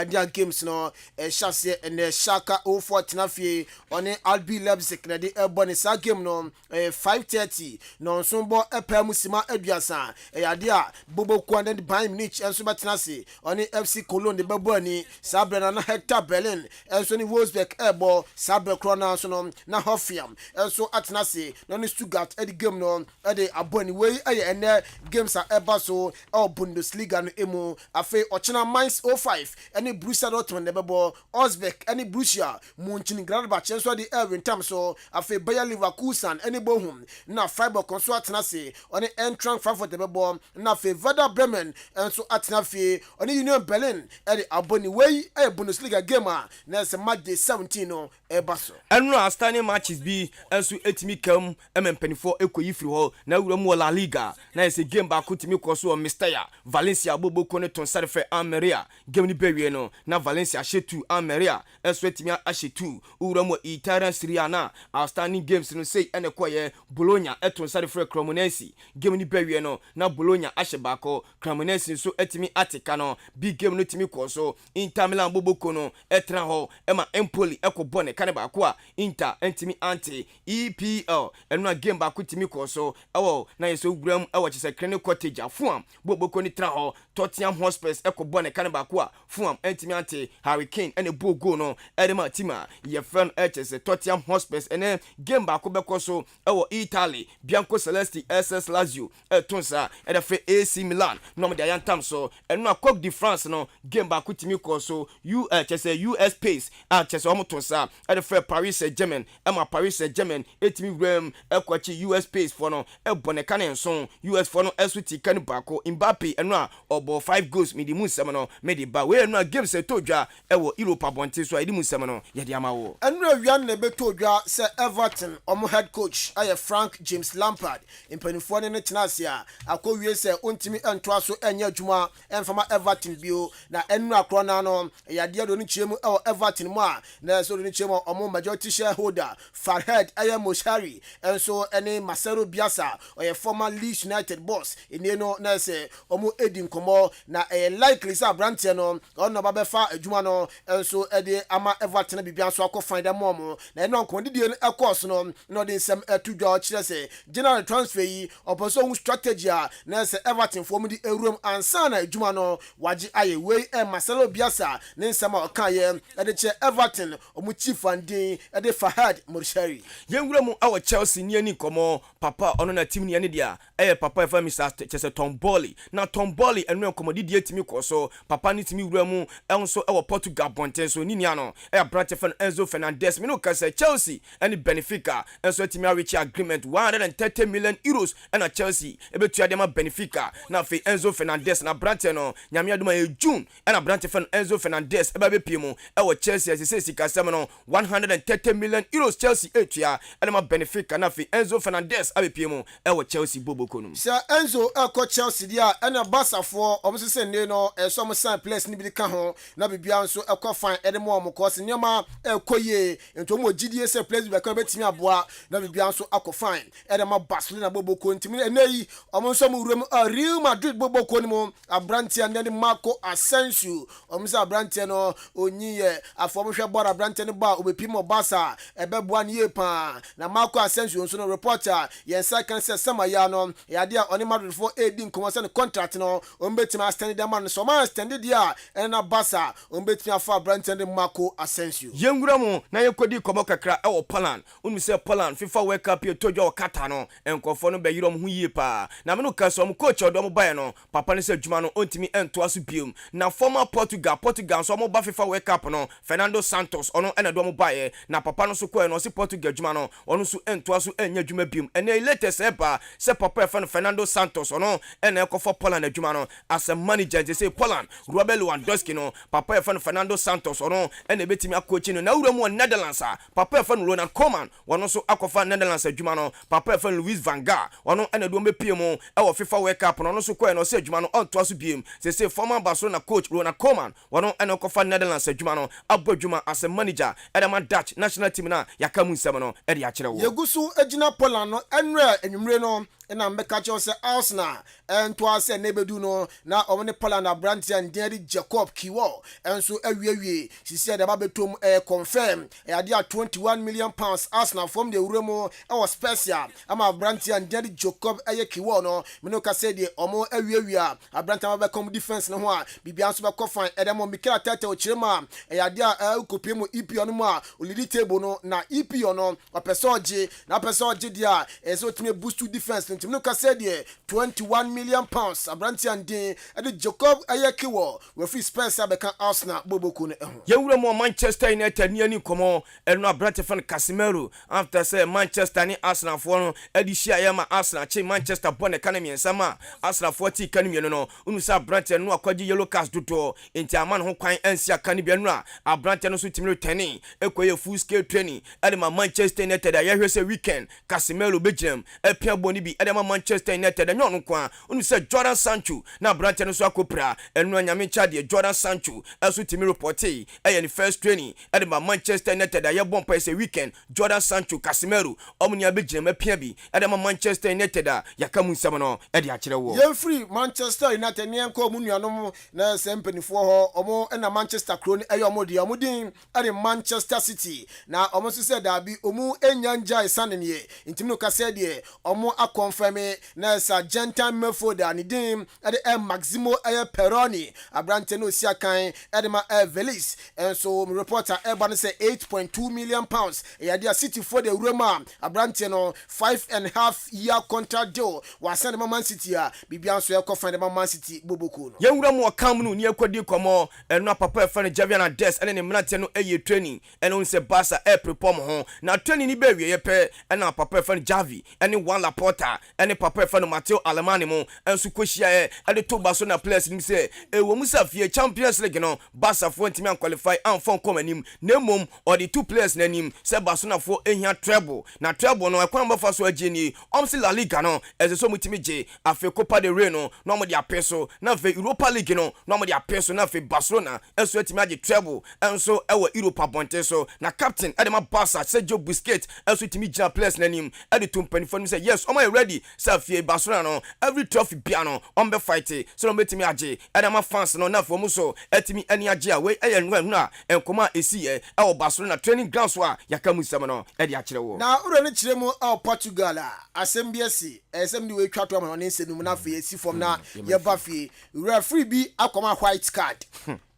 dia games no chance and Shaka 04 na fe on RB Leipzig na de ebone sa game no 5:30 no so bo epamusima aduasa ya dia bobo kwanda de Bayern Munich enso betena se on FC Cologne de babani Sabrina na Hector Berlin enso ni Wolfsburg ebo Sabre Krona so no na Hoffenheim enso atena se no ni Stuttgart e game no e de aboni we ene games a eba so Bundesliga no emu afi ochina Mainz 05 ɛne Borussia Dortmund ne bɛbɔ Osbeck ɛne Borussia Mönchengladbach nso de Erwin Tam so afei Bayer Leverkusen ɛne Bochum na Freiburg nso atena se ɔne Eintracht Frankfurt bɛbɔ na afei Werder Bremen nso atena fie ɔne Union Berlin ɛde abɔni wei ɛyɛ Bundesliga game a na ɛsɛ match day 17 no ɛba so ɛno astane matches bi nso etimi kam mpanifo ekoyi firi hɔ na wura mu La Liga na ɛsɛ game ba ko timi kɔ so wɔ Mestalla Valencia boboko ne tonsare fɛ Almeria game ni bewie no na Valencia hyetu Almeria nso etimi ahyetu wura mu Italian Serie A na outstanding games no sei ene kɔyɛ Bologna etonsare fɛ Cremonese game ni bewie no na Bologna ahye baako Cremonese nso etimi atika no big game no timi kɔ so Inter Milan boboko no etra hɔ ema Empoli ekɔbɔ ne kane baako a Inter entimi anti EPL enu na game baako timi kɔ so ɛwɔ na yeso gram ɛwɔ kyese Crane Cottage afuam boboko ni tra hɔ Tottenham Hotspur ekɔbɔ ne kane baako a fuam entimi anti Harry Kane ene bo goal no edema tima ye friend kyese Tottenham Hotspur ene game baako bɛkɔ so ɛwɔ Italy Bianco Celesti SS Lazio etonsa edefe AC Milan no mo de ayantam so enu na Coupe de France no game baako timi kɔ so kyese US Pace kyese omo tonsa edefe Paris Saint-Germain ema Paris Saint-Germain etimi wram ekwachi US Pace for no ebone kan nson US for no esuti kan baako Mbappe enu a obo 5 goals midi musem no medi ba we enu a game se todwa ewo Europe abonte so edi musem no ye de amawo enu awian na betodwa se Everton omo head coach aye Frank James Lampard impanifo ne tenase a akowie se ontimi entoa so enya adwuma emfama Everton bio na enu akro na no yade do ni chiemu Everton mu a na so do ni chiemu omo majority shareholder Farhad aye Moshari enso ene Marcelo Bielsa oye former Leeds United boss ene no na se omo edi nkomo na likely sa branche no ono ba befa adwuma no enso ede ama Everton bibia so akofan da momo na eno nkomo didie no ekos no no de nsem atudwa kire se general transfer yi oposo hu strategy a na se Everton fo mu di ewuram ansa na adwuma no waje aye wei Marcelo Bielsa ne nsem a okaye ede che Everton omu chief andin ede Farhad Moshari yenwura mu awo Chelsea ni ani komo papa ono na team ni ani dia papa efa Mr. Chese Tomboli na Tomboli enu enkomodi die timi koso papa ni timi wura mu enso ewo Portugal bonten so ni nia no branch fan Enzo Fernandez me no ka se Chelsea any Benfica enso timi reach agreement 130 million euros na Chelsea ebetua dem Benfica na fe Enzo Fernandez na branch no nyame aduma June na branch fan Enzo Fernandez eba be piemu ewo Chelsea se sika sem no 130 million euros Chelsea etua na Benfica na fe Enzo Fernandez abepiemu ewo Chelsea boboko no sa Enzo eko Chelsea dia na Barca fo omsese ne no so mo sign players ni bi ka ho na bibia nso eko fan edemo omko se nyoma ekoye ento mo gidie se players bi ka betimi aboa na bibia nso akofan edema Barcelona boboko ntimi eneyi omso mo wuram Real Madrid boboko ni mo abrantia ne Marco Asensio omsa abrantia no onyiye afomhwe bora abrantia ne ba obepimo Barca ebeboa ne yepa na Marco Asensio nso no reporter yensa kan se samaya no yade a oni Madrid for edin komo se ne contract no ombetima stand dem man so man stand dia na Barca ombetima afa abrantia ne Marco Asensio yenwura mu na yekodi komo kakra ewo Poland unu se Poland FIFA World Cup ye todwa okata no enkofo no be yirom hu yie pa na me no ka so coach odom bae no papa ne se adwuma no ontimi ento aso biom na former Portugal so mo ba FIFA World Cup no Fernando Santos ono ena do mo bae na papa no so ko no se Portugal adwuma no ono so ento aso enya adwuma biom ene latest eba se papa Fernando Santos ono ena ekofo Poland adwuma no as a manager they say Poland Robert Lewandowski no papa Fernando Santos ono ena betimi akochi no na wura mu Netherlands papa Ronald Koeman ono so akofa Netherlands adwuma no papa Louis van Gaal ono ena do mbepiemu ewo FIFA World Cup no ono so ko no se adwuma no onto aso biom say former Barcelona coach Ronald Koeman ono ena kofa Netherlands adwuma no abodwuma as a manager edema Dutch national team na yakamu nsem no ede akere wo yegusu agina Poland no enre enwumre no na mbeka cho se Arsenal ento ase nebedu no na omne Poland abrantia nderi Jacob Kiwo enso awiewie sisi de ba betom confirm ade a 21 million pounds Arsenal from the Uremo special ama abrantia nderi Jacob Kiwo no me no ka se de omo awiewie abrantia ba come defense no ho a bibia nso be kofan edemo Mikel Arteta o chirema ade a kopiem EP no mu a olidi table no na EP no opesoje na pesoje dia eso time boost to defense ntimi no ka se de 21 million pounds abrantia ndin ade Jacob Kiwo we free Spurs abeka Arsenal boboku no eho. Yewura mo Manchester United ni ani komo eno abrante fan Casemiro after say Manchester ni Arsenal for no edi hia ya ma Arsenal che Manchester bone kana miensa ma Arsenal 40 kana mienu no unu sa abrante no akwaji yellow card dodo enti aman ho kwan ansia kana bia no a abrante no so timiro tani ekoye full scale training edi ma Manchester United ya hwese weekend Casemiro bejam epia boni bi edi ma Manchester United anyo no kwa unu se Jordan Sancho na abrante no so akopra enu anyame chade Jordan Sancho aso timiro porti eye ni first training edi ma Manchester United ya bon paise weekend Jordan Sancho Casemiro omni abejam epia bi edi ma Manchester United ya kamu nsam no edi akire wo ye free Manchester United ni enko mu nuanom na sempenifo ho omo na Manchester Crown eyo omodi omodin edi Manchester City na omo so se da bi omu enyanja isanene intimi no kase de omo akonfirm na sa Argentine midfielder ni dim edi Maximo Peroni abrante no siakan edi ma Velis enso reporter eba no say 8.2 million pounds ya dia City for the Roma abrante no 5.5 year contract deal was send Man City a bibia so e ko find Man City boboko no yewura mo kam no ni ekodi komo eno papa fa ne Javier Hernandez ene ne mnate no eye training ene on se Barca e prepare mo ho na training ni be wie pe ene papa fa ne Javi ene Juan Laporta ene papa fa no Mateo Alemani mo ensu kohia ene to Barcelona players ni se e wo musa fie Champions League no Barca fo ntimi an qualify an fon come anim na mom or the two players na nim se Barcelona fo ehia treble na treble no ekwan ba fa so ageni omsi La Liga no eze so mutimi je afi Copa del Rey no mo dia peso na afi Europa League no mo dia peso na afi Barcelona enso etimi age treble enso ewo Europa bonte so na captain edema Barca Sergio Busquets enso etimi gina players na nim ede to mpanifo nim say yes omo ready say afi Barcelona no every trophy bia no on be fight so no betimi age edema fans no na afi omo so etimi ani age a we eye nwa na enkoma esi ewo Barcelona training ground so a yakamu sam no ede akire wo na uro ne kire mu Portugal a assembiesi esem we twa to ma ne nsenu na afi esi form na ye ba fi referee bi akoma white card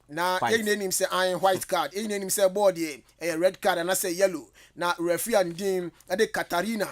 na ye nenim say iron white card ye nenim say board ye red card and I say yellow na referee and dim ade Katarina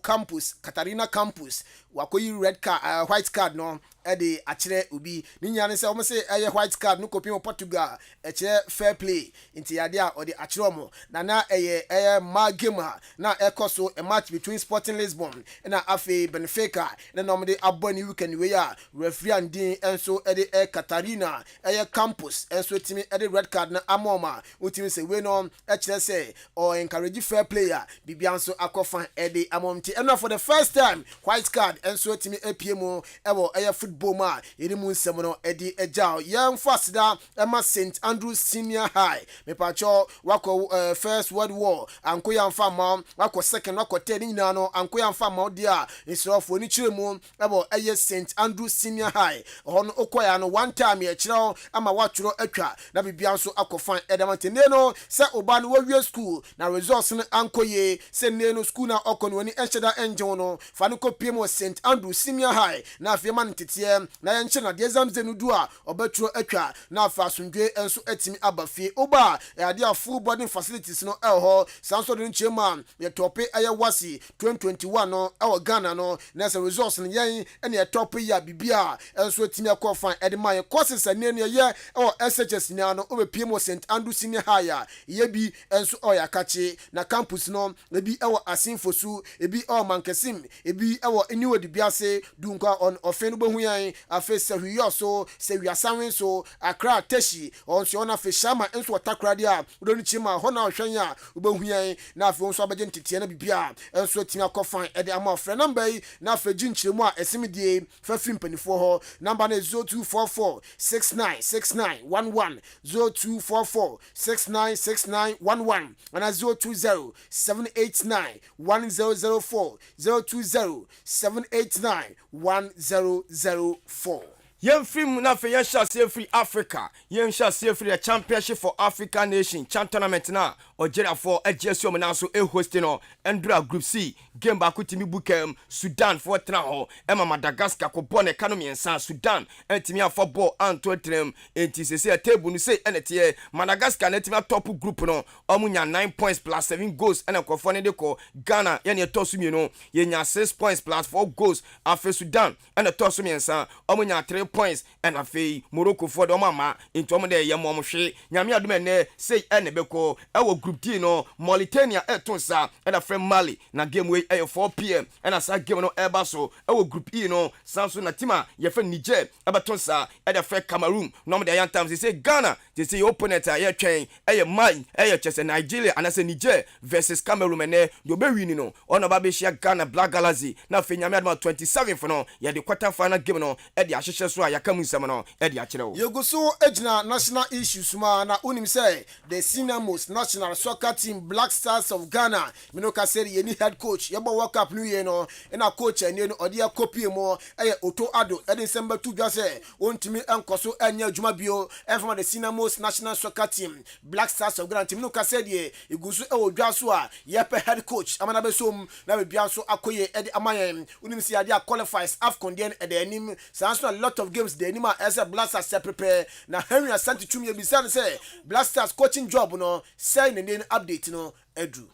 Campus wakoyi red card white card no ede akire obi ni nyane se o me se eye white card no kopin Portugal ekire fair play inti yade a ode akire omo na eye magema na ekoso a match between Sporting Lisbon na afi Benfica na no de aboni weekend we ya referee and din enso ede Catarina eye Campus enso timi ede red card na amoma utimi se we no ekire se o encourage fair player bibianso akofan ede amomti and for the first time white card enso timi APM ewo eye football ma iri mu nsem no edi ejao yan fasida ema St Andrews Senior High me pacho wako first world war anko yan fama wako second wako third nyina no anko yan fama dia israfo ni chiremu ebo eye St Andrews Senior High hono okoya no one time ye chiro ama waturo atwa na bibia nso akofan edamantene no se oba no wawie school na results no ankoye se ne no school na okono ni encheda engine no fa no kopiem St Andrews Senior High na afema ntetie na yenche na de exams nu du a obetro atwa na afa asundwe enso atimi abafie oba ade a full boarding facilities no elho sanso de nchema ye tope aye wasi 2021 no ewo Ghana no na se results no yen ene ye tope ya bibia enso atimi akofan edema ye courses ane ne ye ewo SHS ni ano obepiem St Andrews Senior High ye bi enso oya kache na campus no ebi ewo Asinfosu ebi o Mankesim ebi ewo eniwo de biase dunkwa on ofenu bohu yan afe sehuyo so sewiasanwen so Accra Teshi onso ona fe shama enso watakra dia udoni chima hona ohwan a ubohu yan na afe onso abaje ntetie na bibia enso timi akofan ede ama ofre number yi na afe ginchiremu a esimidie fa fimpanifo ho number na 0244 696911 0244 696911 and 020 789 1004 020 789 1004. Yen film na fe yen sha see free Africa yen sha see free the championship for African nation chan tournament na Algeria for GSM na so e host no Endra group C game ba kutimi bukem Sudan for tena ho ema Madagascar ko bone kano miensa Sudan entimi afọ ball anto trem enti se table no say enete Madagascar na entimi top group no omunya 9 points plus 7 goals ena ko fone de ko Ghana yen ye tosu mi no yenya 6 points plus 4 goals afa Sudan ena tosu miensa omunya 3 points and afei Morocco for the mama into omo de yam hwe nyame adom ene say ene beko e group D no Mauritania etonsa and a friend Mali na game we 4 p.m. and as game no eba so e group E no Samson na tima ye friend Niger ebatonsa and a friend Cameroon no mo de yan times say Ghana they say opponent ye twen Mali chese Nigeria and as Niger versus Cameroon ene do be win no ono ba be share Ghana Black Galaxy na fe nyame adom 27 for no ye the quarter final game no e de ahyehyɛ so a yakamu nsɛm no e de akyerɛ wo yego so ejina national issues ma na unim say the senior most national soccer team Black Stars of Ghana minoka say ye ni head coach ye bo World Cup new year no na coach ene no ode copy mo Oto Ado e de December 2 dwa say ontimi enkoso anya adwuma bio from the senior most national soccer team Black Stars of Ghana team minoka say de igusu dwa so a ye pe head coach amana be som na be bia so akoye e de amayen unim say ade qualifies AFCON den e de anim sans a lot of games the anima as a Black Stars prepare na Henry Asante Twum ye bisa say Black Stars coaching job no say in the update no edu.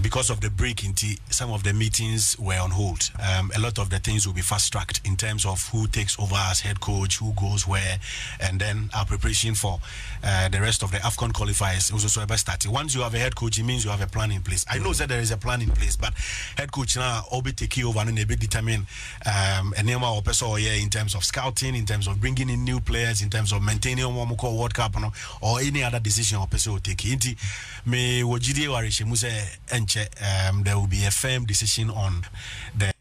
Because of the break in some of the meetings were on hold. A lot of the things will be fast-tracked in terms of who takes over as head coach, who goes where, and then our preparation for the rest of the AFCON qualifiers also ever started. Once you have a head coach, it means you have a plan in place. I know that there is a plan in place, but head coach now will be taking over and be determine in terms of scouting, in terms of bringing in new players, in terms of maintaining one call World Cup or any other decision or person will take. Me wajidi warishe there will be a firm decision on the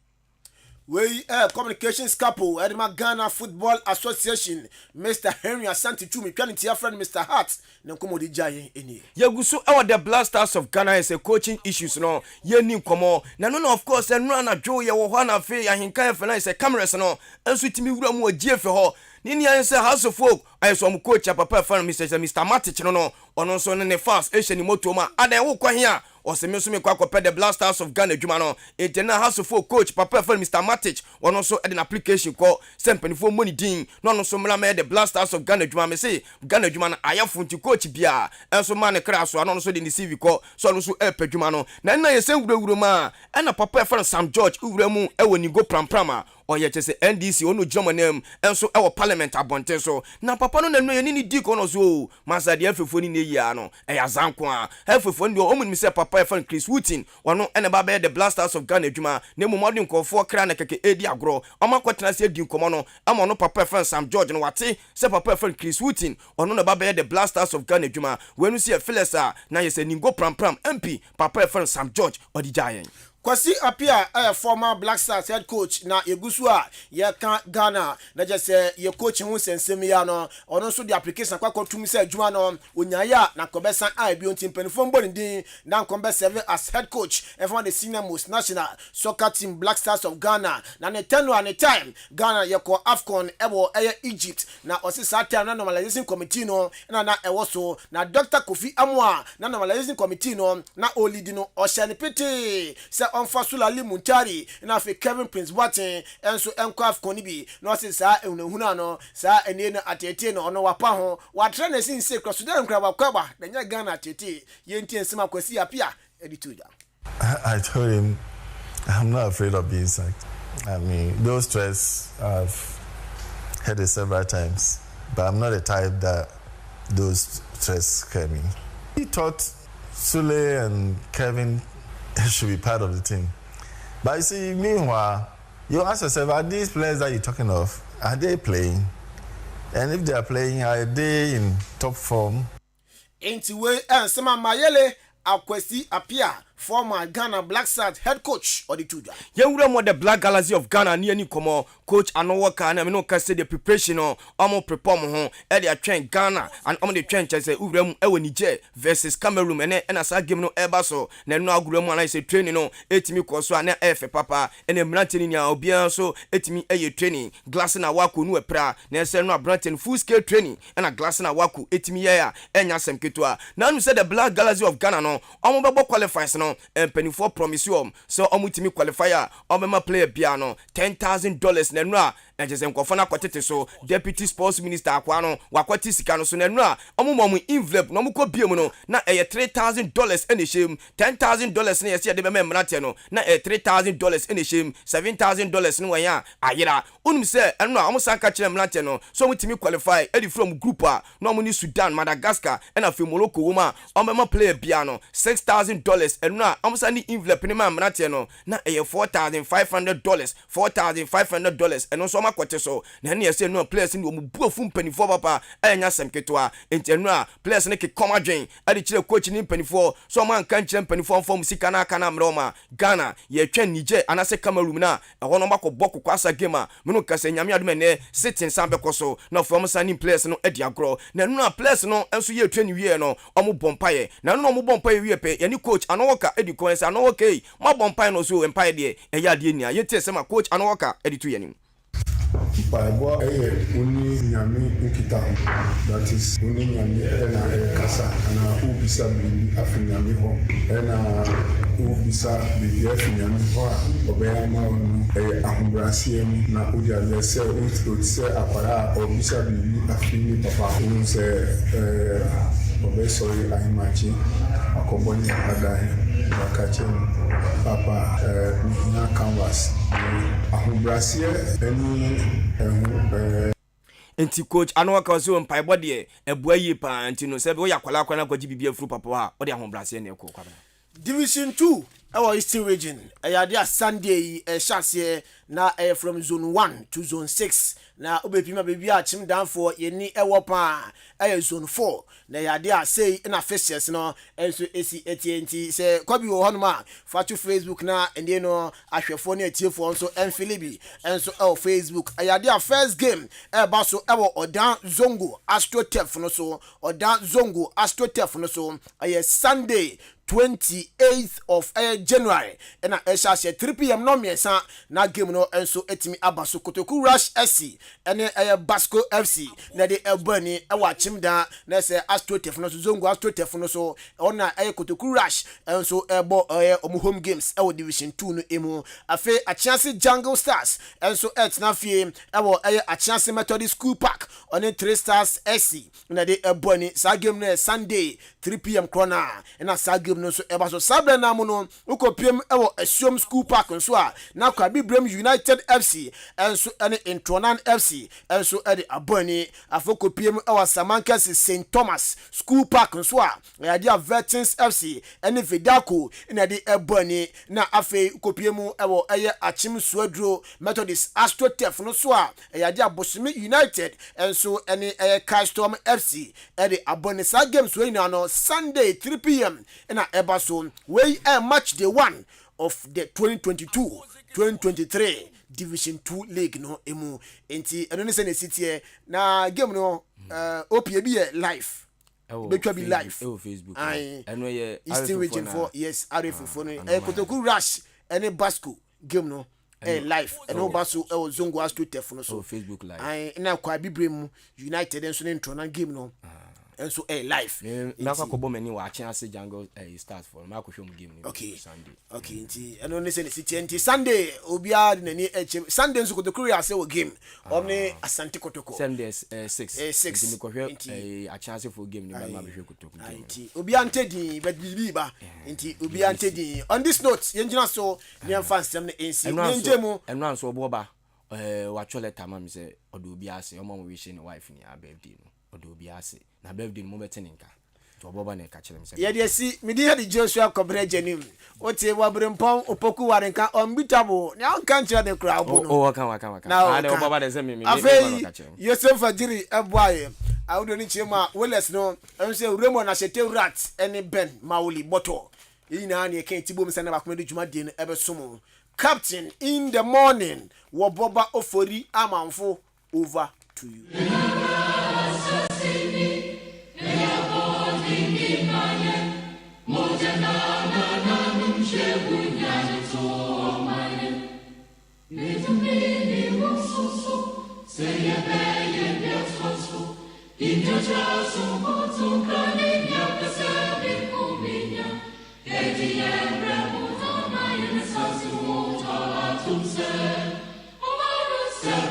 communications couple Edema Ghana Football Association Mr. Henry Asante Twum trying to friend Mr. Hart na komo di jaye eni yagusu our the Black Stars of Ghana is a coaching issues no ye ni komo na no of course and run adwo ye wo ho na fe AHENKAN933FM is a cameras no enso timi wura mu ogie fe ho ni say house of folk I saw coach papa fan Mr. Matic no ono so ne fast e ni moto ma adan wo kwa hia o se me so me kwa the Black Stars of Ghana dwuma no internal house of folk coach papa fan Mr. Matic ono so e an application call sempani for money din no no so mla me the Black Stars of Ghana dwuma me say Ghana dwuma na ayafo nti coach bia enso ma ne kra so ano so de ni CV call so no so e padwuma no na ye sen wura ma e na papa fan Sam George wura mu e woni go pramprama o ye chese NDC onu Germanem enso e wo parliament abonten so na papa no na no ye ni di ko no so masade afefo ni ne yia no e ya zanko a afefo ni o mu ni se papa e fan Chris Wooten ono ene ba be the Black Stars of Ghana dwuma na mu modern nkofo kra na keke edi agro o ma kwatena se di nkomo no ama no papa e fan Sam George no wate se papa e fan Chris Wooten ono na ba be the Black Stars of Ghana dwuma wenu se Philesa na ye se ningo prampram MP papa e fan Sam George odijayen Kwasi Apia former Black Stars head coach na egusu a ye kan Ghana na je say ye coach hu sensem ya no ono so the application kwa kotum say adwuma no onyaya na kobesan ai bi ontim penifo mboni din na kombe serve as head coach for the senior most national soccer team Black Stars of Ghana na ne tenu at the time Ghana ye ko AFCON ebo Egypt na osisa time na normalization committee no na ewo so na Dr. Kofi Amwa na normalization committee no na olidi no ohyane pete se onfa Sulali Muntari na fe Kevin Prince Boateng enso enko AFCON bi no se sa ehunahuna no sa ene na atete no ono wapa ho wa train sin se cross Sudan nkra ba kwaba na nya Ghana atete yenti ensema Kwasi Apia edituja. I told him I'm not afraid of being sacked. I mean, those stress I've heard it several times, but I'm not the type that those stress scare me. He thought Sule and Kevin should be part of the team. But you see, meanwhile, you ask yourself, are these players that you're talking of, are they playing? And if they are playing, are they in top form? Ain't way and some Mayele Kwasi Apia, former Ghana Black Stars head coach or the Tuja. Yewura mo the Black Galaxy of Ghana ni ani komo coach Anowoka na me no ka say the preparation no omo prepare mo ho e dey train Ghana and omo dey train say uwura mu e woni Niger versus Cameroon ena sa game no eba so na no agura mu ana say training no etimi ko so ana efe papa ena mranteni nya obian so etimi eye training glass na wako nu epra na say no abranteni full scale training ena glass na wako etimi ye a enya sem ketua na no say the Black Galaxy of Ghana no omo bebo qualifiers no penny4 promise you so omutimi qualifier omema player bia no $10,000 na no enje se nkofo na kwotete so deputy sports minister akwa no wakwati sika no so na nu a omo envelope no mko biem no na $3,000 ene shem $10,000 na yesi de be memrate no na $3,000 ene shem $7,000 no wanya ayira unum se enu a omo sanka kire mrate no so mutimi qualify edi from group a no omo ni Sudan Madagascar ena fe Morocco woma omo ma player bia no $6,000 enu a omo sa ni envelope ni memrate no na $4,500 eno so makote so na ne yesi no players ni omo buafu mpanifo papa enya semketo enti a players ne ke koma dwen ade kire coach ni mpanifo so man kan kire mpanifo fom sika na aka na mroma Ghana ye twa Niger anase Cameroon na ho no makobɔ kokwasa game a me no kase nyame adom ne sitting sambe koso na fom sani players no adi agro na no players no enso ye twa ni wie no omo bompaye na no omo bompaye wie pe ye ni coach anowoka edi ko ensa anowoka yi ma bompaye no so empaye de e ya de ni a ye tie sema coach anowoka edi to ye ni Bible uni nyame nkita that is uni nyame na kasa na ubisa bi afinyame ho na ubisa bi afinyame ho obeya ma onu ahumbrase na uja lese utse akwara obisa bi afini papa unse obesori ahimachi akoboni adahe bakache papa na canvas ahumbrase eni enti coach anoka so mpaibɔ de ebua yi pa enti no sɛ be wo yakwala kwa na kwaji bibia furu papa ha wo de ahombrase ne ko kwa Division 2 our Eastern region ayade a Sunday chance na from zone 1 to zone 6 na obepima bebi a chim down for yeni ewo pa zone 4 na yade a say na officials no enso esi AT&T say kobi wo honoma fa to Facebook na ende no ahwefo na atiefo nso enfilibi enso Facebook ayade a first game ba so ewo Odan Zongo Astrotef no so Odan Zongo Astrotef no so Sunday 28th of January and esha 3 p.m. no miensa na game no enso etimi abaso Kotoku Rush SC and Basco FC na de ebani ewa chimda na se Astrotef no so Zongo Astrotef no so ona Kotoku Rush enso ebo omu home games ewo division 2 no emu afe Achiase Jungle Stars enso etna fie ewo Achiase Methodist School Park on 3 Stars SC na de ebani sa game no Sunday 3 p.m. krona na sa game no so eba so sabre na mu no ukopiem ewo Asiom School Park nso a na kwa Bibrem United FC enso ene Intronan FC enso ede aboni afokopiem ewo Samankas St Thomas School Park nso a ya dia Veterans FC ene Vidako ene de eboni na afe ukopiem ewo Achim Suadro Methodist Astrotef no so a ya dia Bosumi United enso ene Custom FC ede aboni sa games we na no Sunday 3 p.m. na Ebason we match day 1 of the 2022-2023 Division 2 League no emu enti eno ne se na city na game no OPB live betwa be live Facebook eno ye Eastern region for yes RF for no Kotoku Rush ene Basco game no live eno baso Zongo Astrotef no so Facebook live na kwa Bibrem United enso ne ntona game no enso live na kwa kobo mani wa Achiase Jungle start for ma ko hwem game ni Sunday okay nti eno ne se ne city nti Sunday obia de nani Sunday nso Kotoku ya se wo game omne Asante Kotoko Sunday 6 nti ko hwe Achiase for game ni ma behwe Kotoku game nti obia ntedi but bibi ba nti obia ntedi on this note yenjina so ne fans dem ne NC yenjemu eno anso Obuoba wa chole tamam se odo obia se omo mo wish ni wife ni a birthday no odo obia se na birthday mo beteninka to Obuoba na ka kire me se ye de si me di hadi Joshua Kobere Janim o te wabrempon opoku warenka unbeatable na on kan kire de kra obo no o waka na de Obuoba de se me ka kire Yosef Fajiri eboaye awdo ni chema Welles no ense Remo na chete rat ene Ben Mauli Boto ina na ken tibom se na bakomedi dwumade no ebesom captain in the morning Obuoba Ofori Amanfo over to you.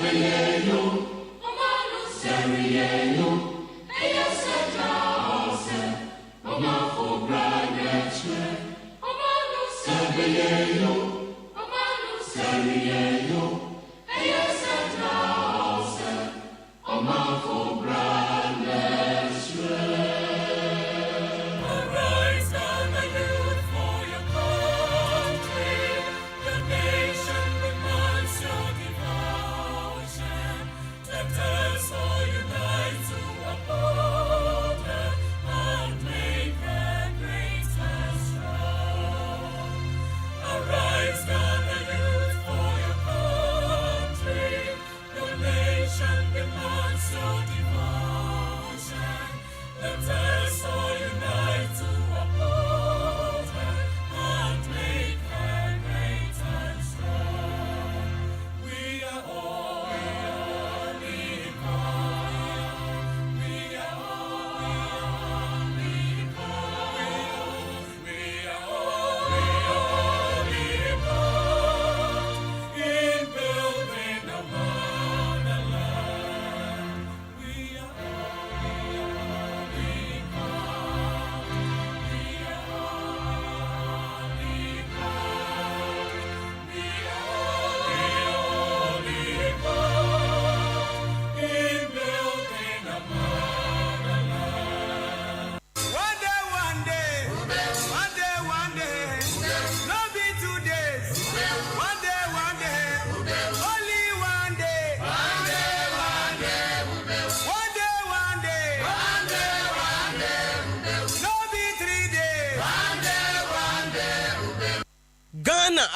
Yeah.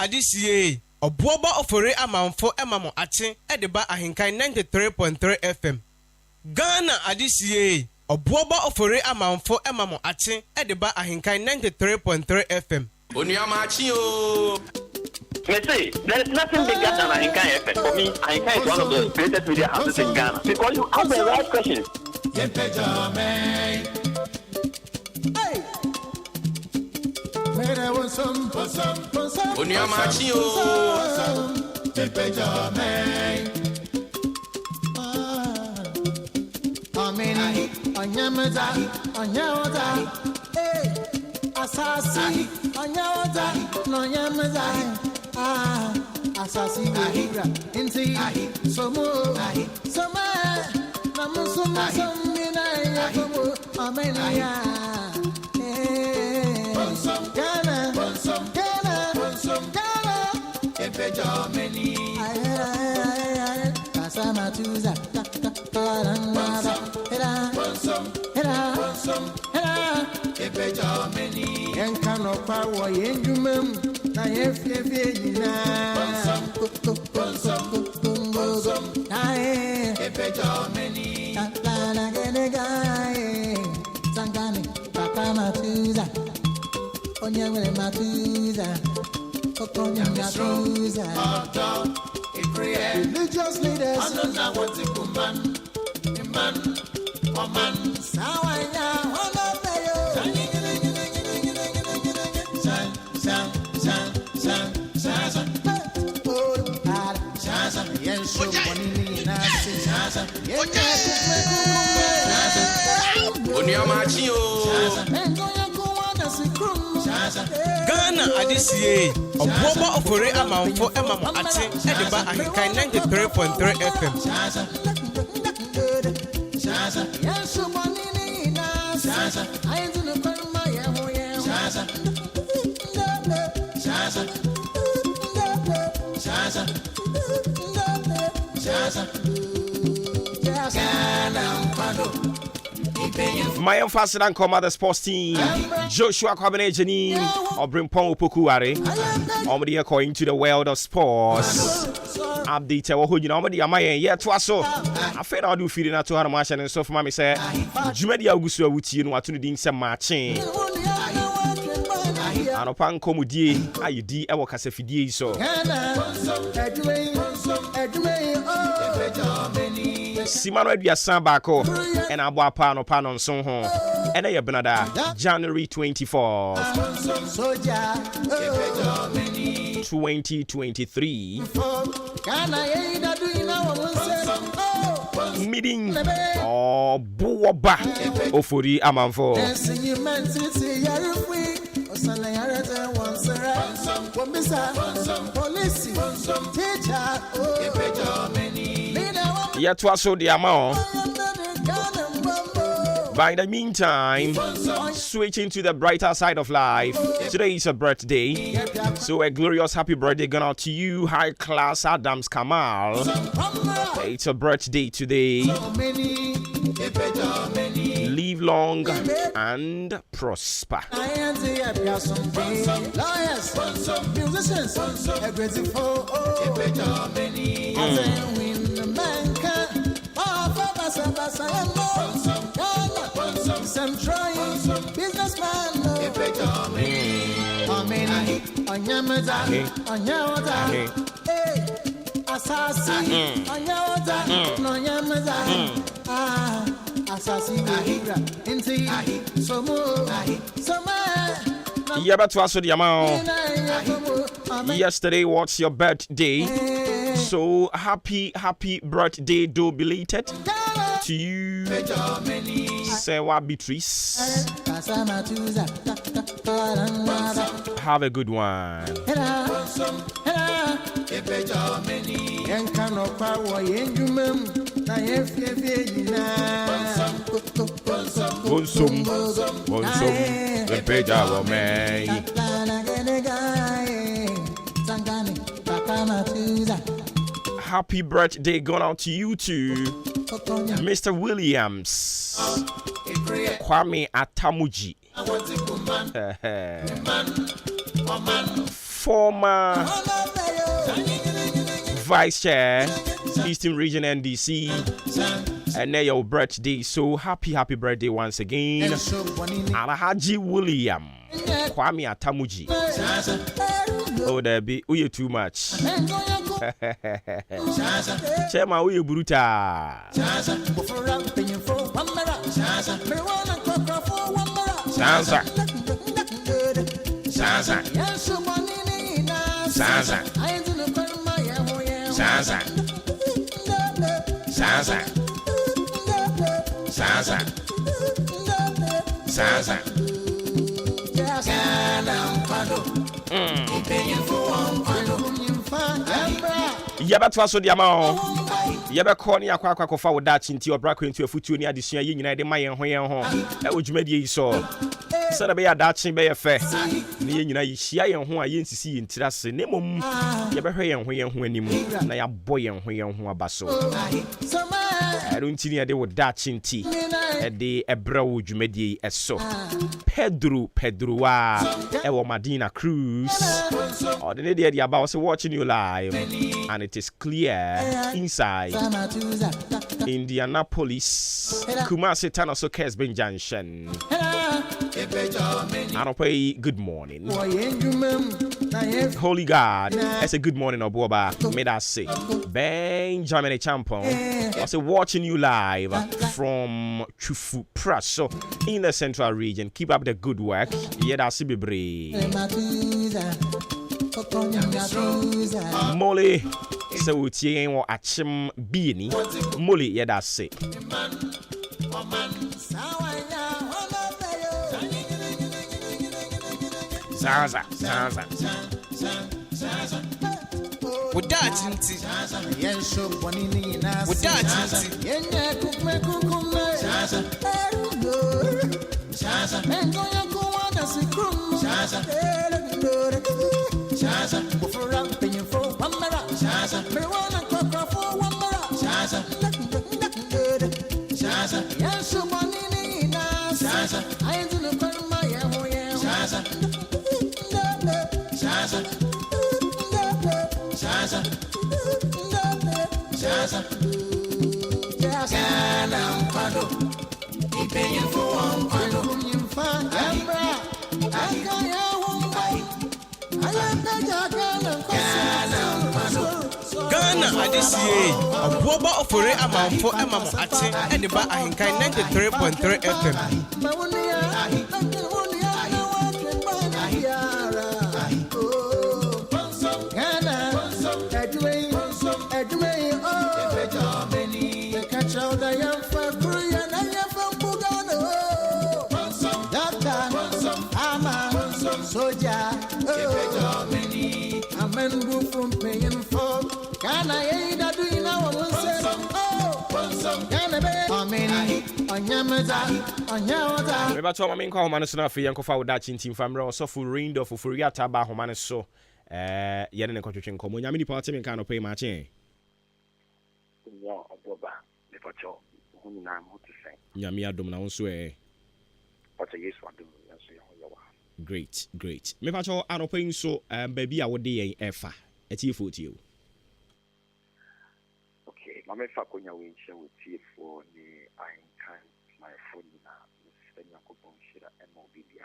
Adisiye Obuoba Ofori Amanfo emamo ache edeba AHENKAN 93.3 FM. Ghana Adisiye Obuoba Ofori Amanfo emamo ache edeba AHENKAN 93.3 FM. Onyamachi say there is nothing bigger than AHENKAN FM. For me, AHENKAN is one of the greatest media houses in Ghana because you ask the right questions. Onyamachi Asasi, Anyawata, no Yamazai, Asasi, Inti, Somo, Soma, Namusuma, Somina, Amenia, Ghana, Germany, Kasama Tuza, AHENKAN of power, Yendumum, Nayefina, Sangani, Papa Matuza, Onyamere Matuza, Okonya Matuza, religious leaders, I don't know what's a man, Sawanya, Ghana Adisiye Obuoba Ofori Amanfo emamo ache edeba AHENKAN 93.3 FM. My emphasis and come the sports team. Joshua Kwabene Janine or Brimpong Opokuare. Omedi according to the world of sports. Update who you know Omedi Amaye yet was so. I feel I do feeling at 200 match and so for me say Jumedi Augusto Wuti no atunu din se matching. Anopan komudie ayidi e wo kasafidie so. Simano Aduasan Bako and Abwa Pano Panon Son Hon and a Benada January 24th 2023 meeting Obuoba Ofori Amanfo Yet was so the amount. By the meantime, switching to the brighter side of life. Today is a birthday, so a glorious happy birthday going out to you, high class Adams Kamal. It's a birthday today. Live long and prosper. Yesterday was your birthday, so happy birthday, do belated to you, Sewa Beatrice. Have a good one. Happy birthday going out to you too, Mr. Williams Kwame Atamuji, former Vice Chair, Eastern Region NDC, and now your birthday, so happy birthday once again, Alhaji William Kwame Atamuji. Oh, there be you too much. Chema, we bruta. Sansa. Sansa. Sansa. Sansa. Sansa. Sansa. Sansa. Yabatu so diamond. Yabako ni akwa kofa wo dachi nti obrakwa nti afutuo ni adesua yi nyina de mayen ho e wodwumadi yi so sada be ya dachi be ye fe ni nyina yi hia yen ho a yensisi yi ntirase nemom yabehwe yen ho anim na yabo yen ho abaso ero nti ni de wo dachi nti e de ebra wo dwumadi yi eso Pedro wa e wo Madina Cruz or the lady they about watching you live, and it is clear inside Indianapolis, Kumasi Tanaso Kesben Junction. I don't pay good morning. Holy God, I say good morning, Obuoba. May that say Benjamin Champon. I say watching you live from Chufu Praso in the central region. Keep up the good work. Yeah, that's Sibibre. Molly, so it's yen or achim beanie. Molly, yeah, that's it. Zaza. With that, Ghana ADCA Obuoba Ofori Amanfo Emamo Ate and the AHENKAN933FM. Soja, amen, go from paying for. Can I aid a doing now? Oh, can I be? Amen. On Yamaza, on Yamaza. Remember to my main call, Manasuna for Yanko Faudachi in Team Famra, so for Rindo for Furiata Bahomanas so. Yen and Coaching Common Yamini Party and kind of pay my chain. Obuoba, the patrol, whom I'm to say. Yamia Domina swear. But a yes, one do. Great. Me patrol, I don't pay so, baby, I would day efa. At you for you. Okay, my Faconia will share with you for the AHENKAN my phone now, Mr. Yakobon Shira and Mobilia.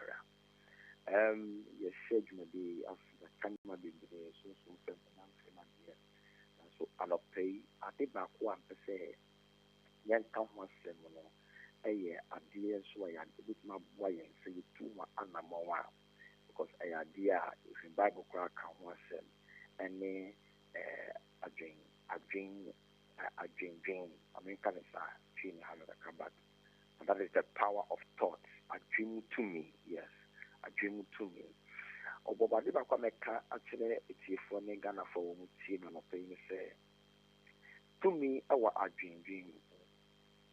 Yes, said maybe after the camera be there, so so I'll pay. I did back 1%. Yan come was similar. A idea so I had a bit my boy and say 2 more because a idea if in Bible crack come was and me a dream. I mean, can it's a dream come back. And that is the power of thoughts. A dream to me, yes, a dream to me. Obuoba di bakwa meka actually etiefo ne Ghana for wo tie no no pay say to me awa adwendwen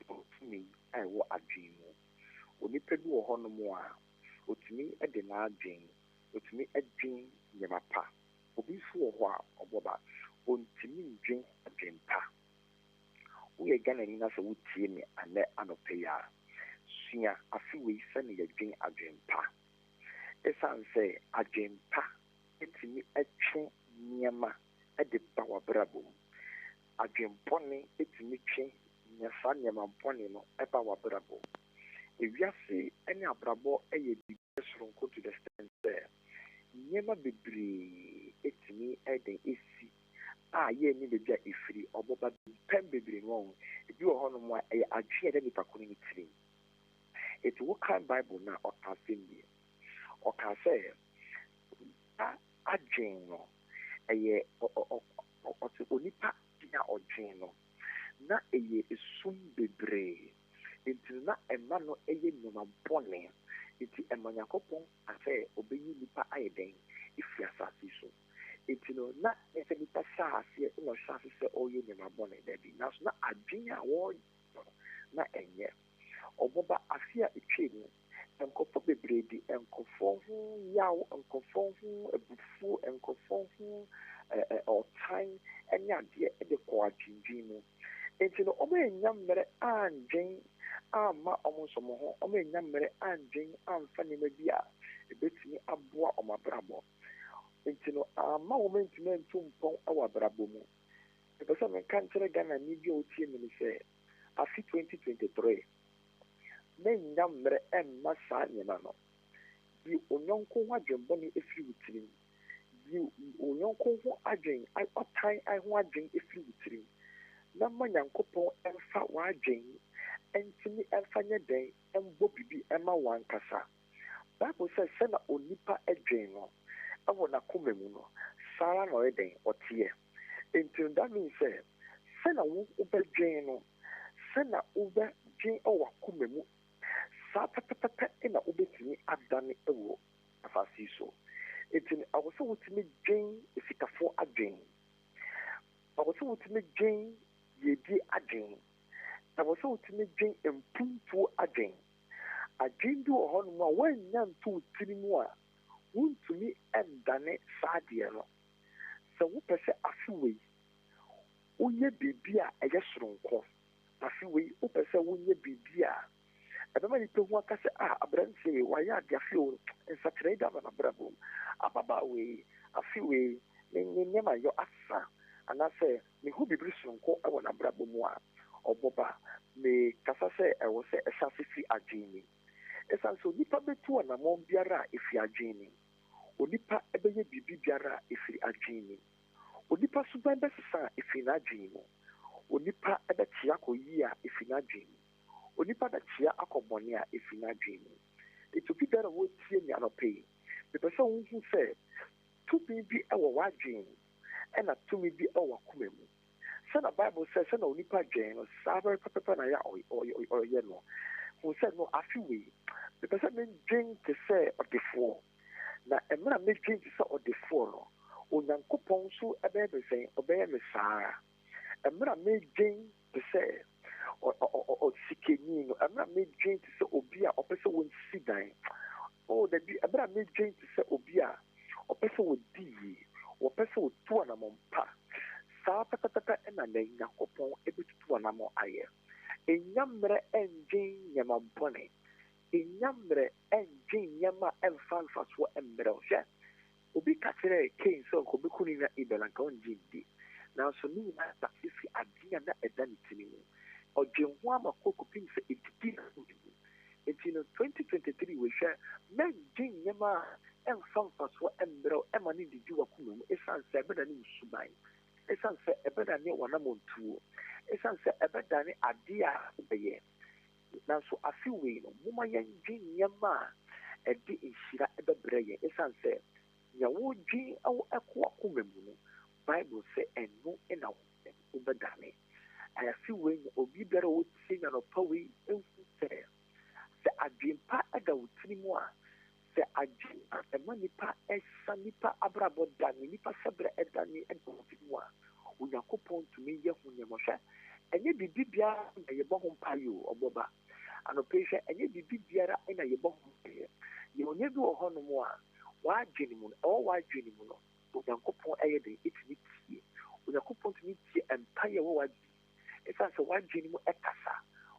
to me I wo adwen mu oni pedu wo hono mu a otumi e de na adwen otumi adwen nyema pa obi so wo ho a Obuoba ontumi ndwen adwen pa wo ye Ghana ni na so wo tie me ane anope ya sua afi we se ne yadwen adwen pa esan say adwempa etimi etwe nyema ede bawa brabo adwempone etimi twe nyasa nyema mpone no eba wa brabo ewiase ene abrabo eye bibesronko to the extent say nyema bebre etimi eden esi ye ni be bia ifiri Obuoba pem bebre no ebi wo hono mo eye adwe ede nipa koni tiri eti wo kan Bible na okafemi oka say adwen no eye onipa dia odwen no na eye esum bebre enti na ema no eye nyoma bone enti emanyakopon afa obeyi nipa ayeden ifi asase so enti no na efe nipa saase no saase se oye nyoma bone debi na so na adwen a wo na enye Obuoba afia etwemu enkofo bebredi enkofo hu yaw enkofo hu ebufu enkofo hu otan enya de de ko adwindwin mu enti no omo enyamere andwen ama omo somo ho omo enyamere andwen amfa ne mabia ebetini aboa omabrabo enti no ama omo ntime ntumpon awa brabo mu epesa men kan tere Ghana ni bi otie mi se afi 2023 men nyamre emma sa nyina no bi onyonko ho adwembɔ ne efiri wutirim bi onyonko ho adwen otan ho adwen efiri wutirim na manyankopɔn emfa wadwen entimi emfa nye den embo bibi emma wankasa Bible says sɛ na onipa adwen no ɛwɔ na koma mu no sara na ɔyɛ ɔteɛ enti that means sɛ na wo obadwen no sɛ na obadwen ɔwɔ koma mu sa pepepep ina obetini adane ewo afasi so etin awoso wotimi dwen esikafo adwen awoso wotimi dwen yedi adwen awoso wotimi dwen empuntu adwen adwen bi wo hono a wanya nto tiri mu a wontumi endane saade no sɛ wopɛsɛ afiwe woyɛ bibi a ɛyɛ soronko afiwe wopɛsɛ woyɛ bibi a abema ni pe ho aka se abranse wa ya de afio nsakire da na brabo ababa we afiwe ne ma yo asa ana se me hu bibiri sonko e wona brabo mu a Obuoba me kasa se e wo se esase fi agini esan so nipa betu na mo biara efi agini onipa ebeye bibi biara efi agini onipa suban besesa efi na agini onipa ebetia koyi a efi na agini onipa da chia akobone a efina dwen it be better wo tie ni anope the person who say to be ewo wadwen and to me be ewo komemu say na Bible says say na onipa dwen no sabe papa na ya o ye no who said no afiwe the person men dwen to say odefo na emra me dream to say odefo no onyankopɔn so ɛbɛyɛ me sɛn ɔbɛyɛ me saa emra me dream to say o sikeni no emra me dream to say obi a ɔpɛ sɛ wonsi dan da bi emra me dream to say obi a ɔpɛ sɛ wodi yi wɔpɛ sɛ wotu anamɔmpa saa pɛpɛpɛpɛ ɛna na nyankopɔn ɛbɛtutu anamɔ ayɛ enyammerɛ ɛngyen nyama bɔne enyammerɛ ɛngyen nyama ɛmfa mfasoɔ ɛmmerɛ hwɛ obi ka kyerɛ Cain sɛ ɔkɔbɛku ne nua Abel anka ɔngye ndi nanso ne nyinaa da ɛfi adeɛ na ɛda ne tiri mu ɔgye ho ama kɔkɔpim sɛ ɛdidi na mu nti no 2023 wɔhwɛ mɛngyen nyama a ɛmfa mfasoɔ ɛmmerɛ ɛma ne didi wakoma mu ɛsiane sɛ ɛbɛda ne nsuban ɛsiane sɛ ɛbɛda ne wanamɔntuo ɛsiane sɛ ɛbɛda ne adeɛ a ɛbɛyɛ nanso afe wei no moma yɛngye nneɛma a ɛde nhyira ɛbɛbrɛ yɛn ɛsiane sɛ nea wodwen ɛkɔ wakoma mu no bible sɛ ɛno ɛna wobɛdane afe wei no obi biara a wɔtie nyanɔpa wei ɛhu sɛ adwempa ɛda wo tiri mu a sɛ agye ɛma nipa ɛsa nipa abrabɔ dane nipa sɛbrɛ ɛdane ɛda wo tiri mu a onyankopɔn tumi yɛ ho nneɛma hwɛ ɛnyɛ biribi biara na yɛbɔ ho mpaeɛ o ɔbɔba anɔpɛ hwɛ ɛnyɛ biribi biara na yɛbɔ ho mpaeɛ yɛwɔnyɛ bi wɔ hɔnom a waagye ne mu no ɛwɔ waagye ne mu no onyankopɔn ɛyɛ den ɛtumi tie onyankopɔn tumi tie mpaeɛ ɛwɔ waagye ɛsiane sɛ waagye ne mu ɛkasa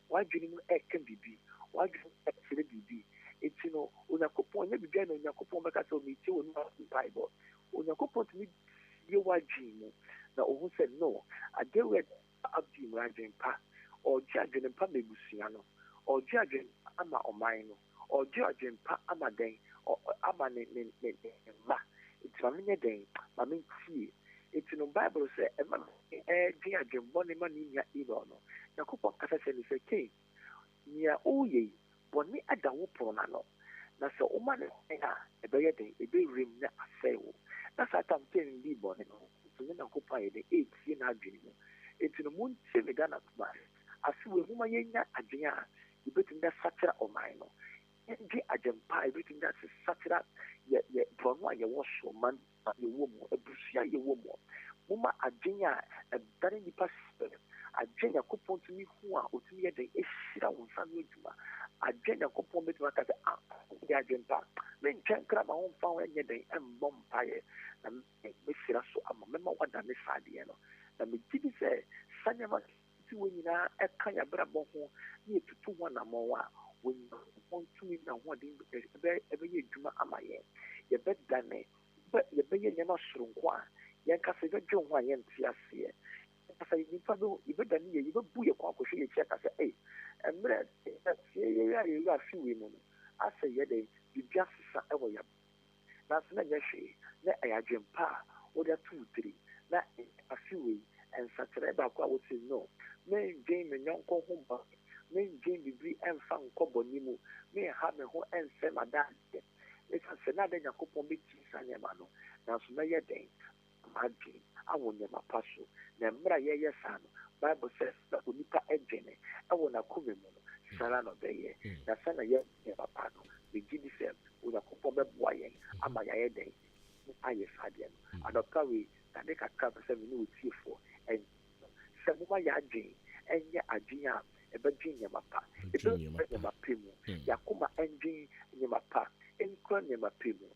waagye ne mu ɛka biribi waagye ne mu ɛkyerɛ biribi enti no onyankopɔn ɛnyɛ biribiara na onyankopɔn bɛka sɛ ɔmetie wɔ no mpaebɔ onyankopɔn tumi tie waagye mu na ɔhu sɛ no adeɛ wɛ abdi mu adwempa ɔgye adwenempa ma abusua no ɔgye adwenempa ama ɔman no ɔgye adwenempa ama den ama ne mma nti ma menyɛ den ma mentie nti no bible sɛ ɛma ɛgye adwembɔne ma ne nua Abel no nyankopɔn kasa sɛ ne sɛ Cain nea ɔyɛ yi bɔne ada wo pono n'ano na sɛ woma ne hwan a ɛbɛyɛ den ɛbɛwuram na asɛe wo na saa tam Cain di bɔne no ne nyankopɔn ayɛ den ɛtie n'adwene mu enti no montie me Ghana kuma afe wei moma yɛnya adwene a yɛbɛtumi da sakyera ɔman no yɛngye agyempa a yɛbɛtumi da sakyera yɛ borɔno a yɛwɔ so ma yɛwɔ mu abusua yɛwɔ mu moma adwene a ɛdane nnipa sɛ adwene nyankopɔn tumi hu a ɔtumi yɛ den ɛhyira wo nsa no adwuma adwene nyankopɔn bɛtumi aka sɛ yɛ adwempa menkyɛn kra ma womfa ho ɛnyɛ den ɛmmɔ mpaeɛ na mɛhyira so ama mɛma woadane saa adeɛ no na megye di sɛ sa nneɛma ti wɔ nyinaa ɛka yɛabrabɔ ho ne yɛtutu ho anammɔn a wɔnyankopɔn tumi na hoɔden ɛbɛyɛ adwuma ama yɛn yɛbɛdane yɛbɛyɛ nneɛma soronko a yɛnkasa yɛbɛdwe ho a yɛnte aseɛ yɛnkasa nnipa no yɛbɛdane yɛ yɛbɛbu yɛ kwan akɔhwɛ yɛkyi aka sɛ mmerɛ yɛwura afe wei mu no asɛ yɛdɛn biribi asesa ɛwɔ yɛ nanso na nyɛ hwee na ɛyɛ adwempa a wode ato wo tiri na afe wei nsakyerɛ baako a wote no mendwen me nyɔnko ho ba mendwen biribi ɛmfa nkɔ bɔne mu menha me ho ɛnsɛ madaadeɛ ɛsiane sɛ na ada nyankopɔn bɛtie saa nneɛma no nanso mɛyɛ den madwen awɔ nneɛma pa so na mmerɛ a yɛyɛ saa no bible sɛ na onipa ɛdwene ɛwɔ n'akoma mu no sara na ɔbɛyɛ na sɛ na yɛ nneɛma pa no megye di sɛ onyankopɔn bɛboa yɛn ama yɛayɛ den ayɛ saa deɛ no adɔka wei tade kakra pɛ sɛ me ne wɔtiefoɔ sɛ moma yɛ adwen ɛnyɛ adwen a ɛbɛdwen nneɛma pa ɛbɛkura nneɛma pa mu yɛakoma ɛndwen nneɛma pa ɛnkura nneɛma pa mu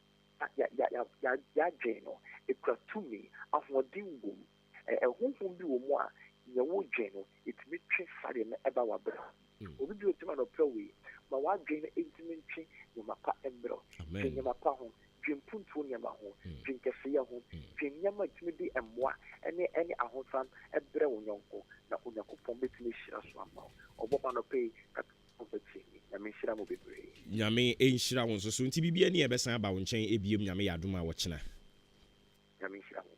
yɛadwen no ɛkura tumi ahoɔden wɔ mu ɛhonhom bi wɔ mu a nea wodwen no ɛtumi twe sadeɛ no ɛba wabrɛ obi bi ɔtumi anɔpɛ wei ma wadwen no ɛntumi ntwe nneɛma pa mmerɛ twe nneɛma pa ho dwen mpuntuo nneɛma ho dwen kɛseɛ ho dwen nneɛma tumi de mmoa ɛne ahosan ɛbrɛ wo nyɔnko na onyankopɔn bɛtumi hyira so ama wo ɔbɔba no pɛi kakɔbɛtie ni nyame nhyira mo bebree nyame ɛnhyira wo nso so nti biribia ne yɛbɛsan aba wo nkyɛn ɛbiom nyame yɛ adom a wɔkyena nyame nhyira mo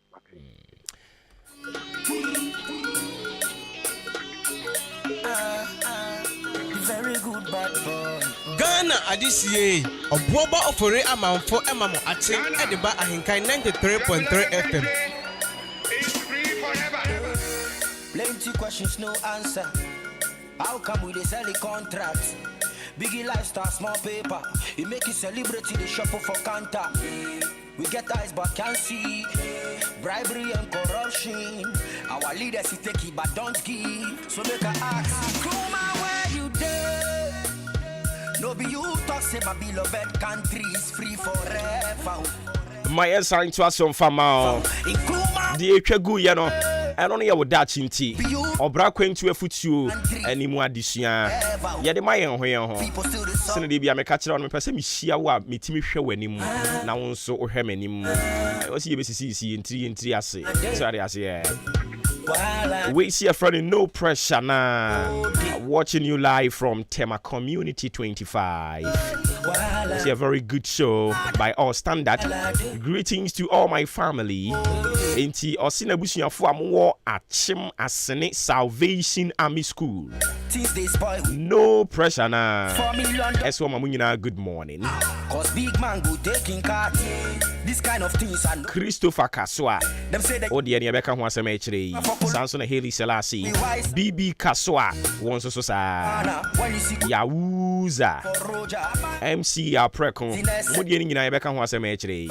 very good bad boy. Ghana Adisie, Obuoba Ofori Amanfo Emamo Ache, Ediba AHENKAN 93.3 FM. Plenty questions, no answer. How come we they sell the contract? Biggie lifestyle, small paper. It make you celebrity, the shop for counter. We get eyes but can't see. Bribery and corruption. Our leaders he take it but don't give. So make a ask. Kuma where you there? No be you talk say my beloved country is free forever. My assigned to us on Fama. The Echegu, you know. I don't know what that's in tea. Or brack went to a foot you any more this year. Yet, my own way on home. Senator, be a catcher on me, person, Shia, me Timmy show anymore. Now, so or him anymore. I was here, see in 3 and 3. I say, sorry, I say, we see a friend in no pressure now. Watching you live from Tema Community 25. It's a very good show by all standard. Greetings to all my family. Enti osina busuya fo amwo achim asene Salvation Army School. No pressure na. Eso mamu nyina good morning. Cause big man go taking card. This kind of things and Christopher Kaswa. Them say that Odi ene beka ho asem e kire. Samson Haley Selassie. BB Kaswa. Won so sa. Yawuza. MC Aprekon. Modi ene nyina beka ho asem e kire.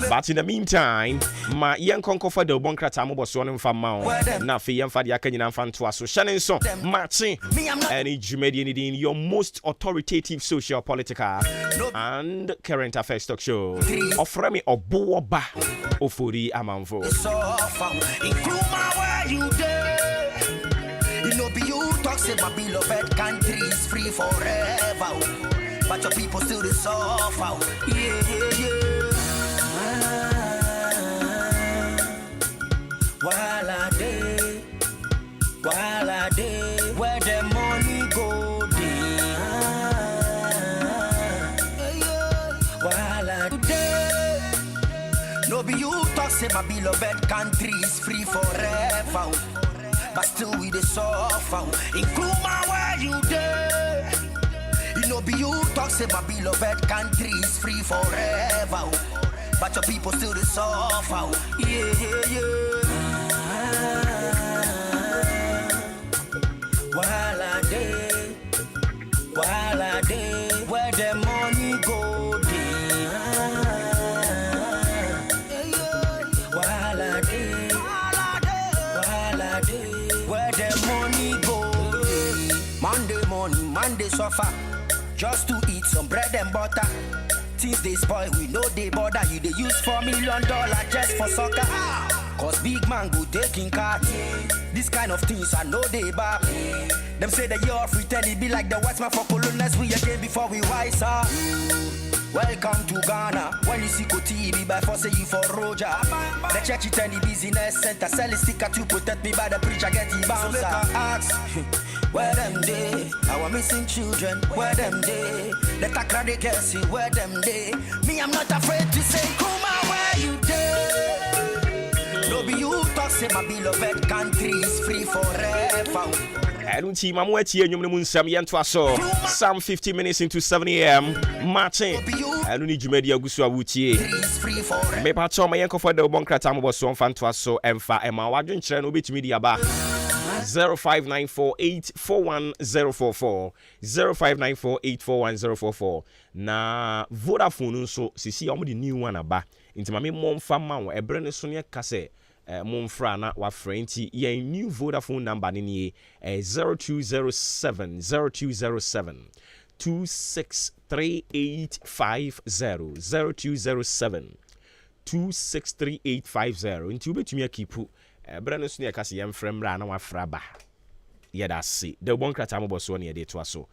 But in the meantime, ma yen konkofa de bonkrata mo boso no mfa ma o. Na fe yen fa de aka nyina mfa nto aso. Shanen so. Maakye. Any Jumedi in your most authoritative social, political and current affairs talk show. Offer me Obuoba Ofori Amanfo. You know, be you talk say my beloved country is free forever, but your people still the suffer. While I day, where the money go. No be you talk say my beloved country is free forever, but still we the suffer. In Kuma where you there? You know be you talk say my beloved country is free forever, but your people still the suffer. While I day, where the money go. Monday suffer just to eat some bread and butter. Things they spoil, we know they bother. You they use $4 million just for soccer. Cause big man go taking card. This kind of things I know they back. Them say that you're free, tell it be like the Westman for colonials. We again before we wise up. Welcome to Ghana. When you see TV by force you for Roger. The church it any business center. Sell a sticker to protect me by the preacher get the bouncer. So ask, where them day? Our missing children, where them day? The Takra they can see where them day. Me I'm not afraid to say, Kuma where you day? No be you talk say my beloved country is free forever. I don't see my way here. Some 50 minutes into 7 a.m. Maakye. I don't need you media Gusua Wutie. Me patcho my yanko for the bonkrata mo boso mfa nto aso emfa ema wadwen kire no betimi dia ba 0594841044 0594841044 na Vodafone nso sisi omo the new one aba nti ma me momfa ma wo ebre ne so ne ka se Monfra na wa frenti ye new Vodafone number ni 0207 263850 0207 nti ubetumi akipu brand so ne kase yem frembra na wa fraba ye da se de bon krata mo boso ne de to aso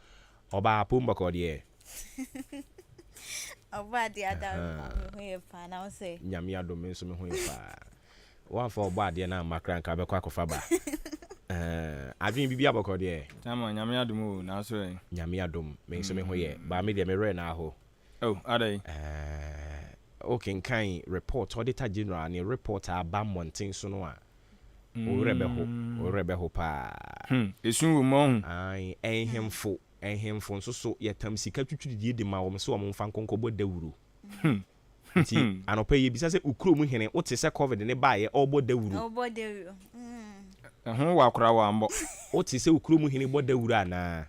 oba pomba ko de oba de adam me ho fa na say nyame adom nso me ho fa one for bad there na makran ka be kwa kofa ba adwin bibia boko de tama nyame adom na so nyame adom me nso me ho ye ba me de me re na ho adai AHENKAN report auditor general ni report aba monten so no a orebe ho pa esun wo mo ai ehemfo nso so yetam sika twitwidi de ma wo so wo mfa nkonkobo dawuru nti anopa ye bisa se ukuro mu hene wote se covid ne ba ye obo dawuru wa akora wa ambo wote se ukuro mu hene bo dawuru ana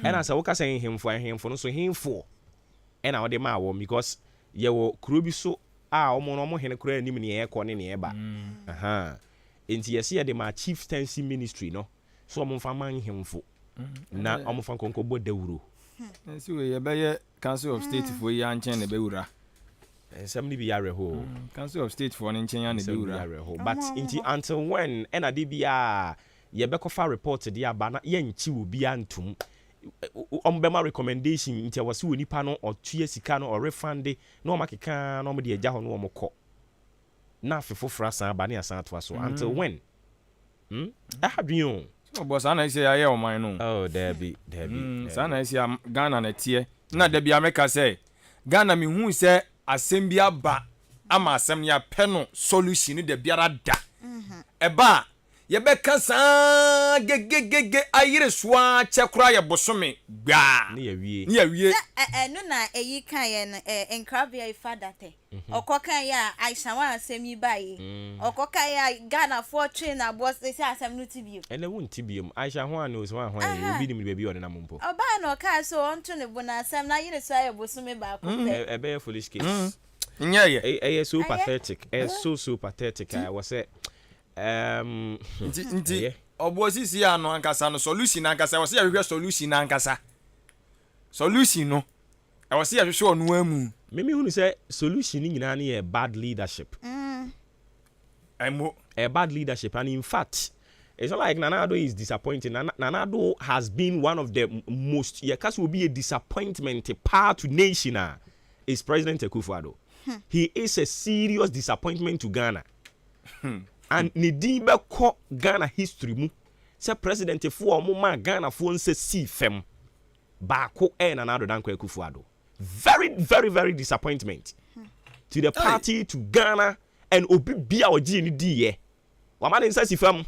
And as I woka saying him for no so him for. And I would ma won because ye wo kuro so omo hene kura anim ne ye kɔ ne ba. Enti ye see the ma chieftaincy ministry no. So omo fa man him for. Na omo fa konko bo dawuro. Nsi we ye be Council of State for ye anchen ne be wura. Somebody be yare ho. Council of State for nchen ya ne be wura. But until when NADBA ye be kofa report de aba na ye nchi wo bia ntum. Ombema recommendation nti wase woni pa no otue sika no or refund no makeka no mo de agya ho no mo kɔ. Na afefofra san ba ne asan to aso until when? Ahadwen. So boss ana ise ya ye o man no. Oh, there be. Sana ise Ghana na tie. Na da bia meka say Ghana mi hu say asem bia ba ama asem ya pɛ no solution de biara da. Eba ye bɛka saa gegegege ayire soa kyekora ye bosome gba ne yawie no na eyi kan ye no enkravia ifadate okokan ya Aisha wa asem yi bayi okokan ya Ghana for train na boss say asem no tibiem ene won tibiem Aisha ho an so ho obi nim baby on na mompo oba na oka so onto ne bo na asem na yire soa ye bosome ba ko e be foolish case nye so pathetic so pathetic I was say nti obosisi ya no ankasa no solution ankasa wose ya hwehwe solution ankasa solution no e wose ya hwehwe onu amu meme hunu say solution ni nyina na bad leadership a bad leadership and in fact it's not like Nana Addo is disappointing. Nana Addo has been one of the most will be a disappointment part to nation is President Akufo-Addo. He is a serious disappointment to Ghana. And Nidi beko Ghana history mu say president for ma Ghana for nse si fem baako Nana Addo danko Akufo-Addo. Very very very disappointment to the party, to Ghana, and obi bia oji ni di ye wa ma nse si fem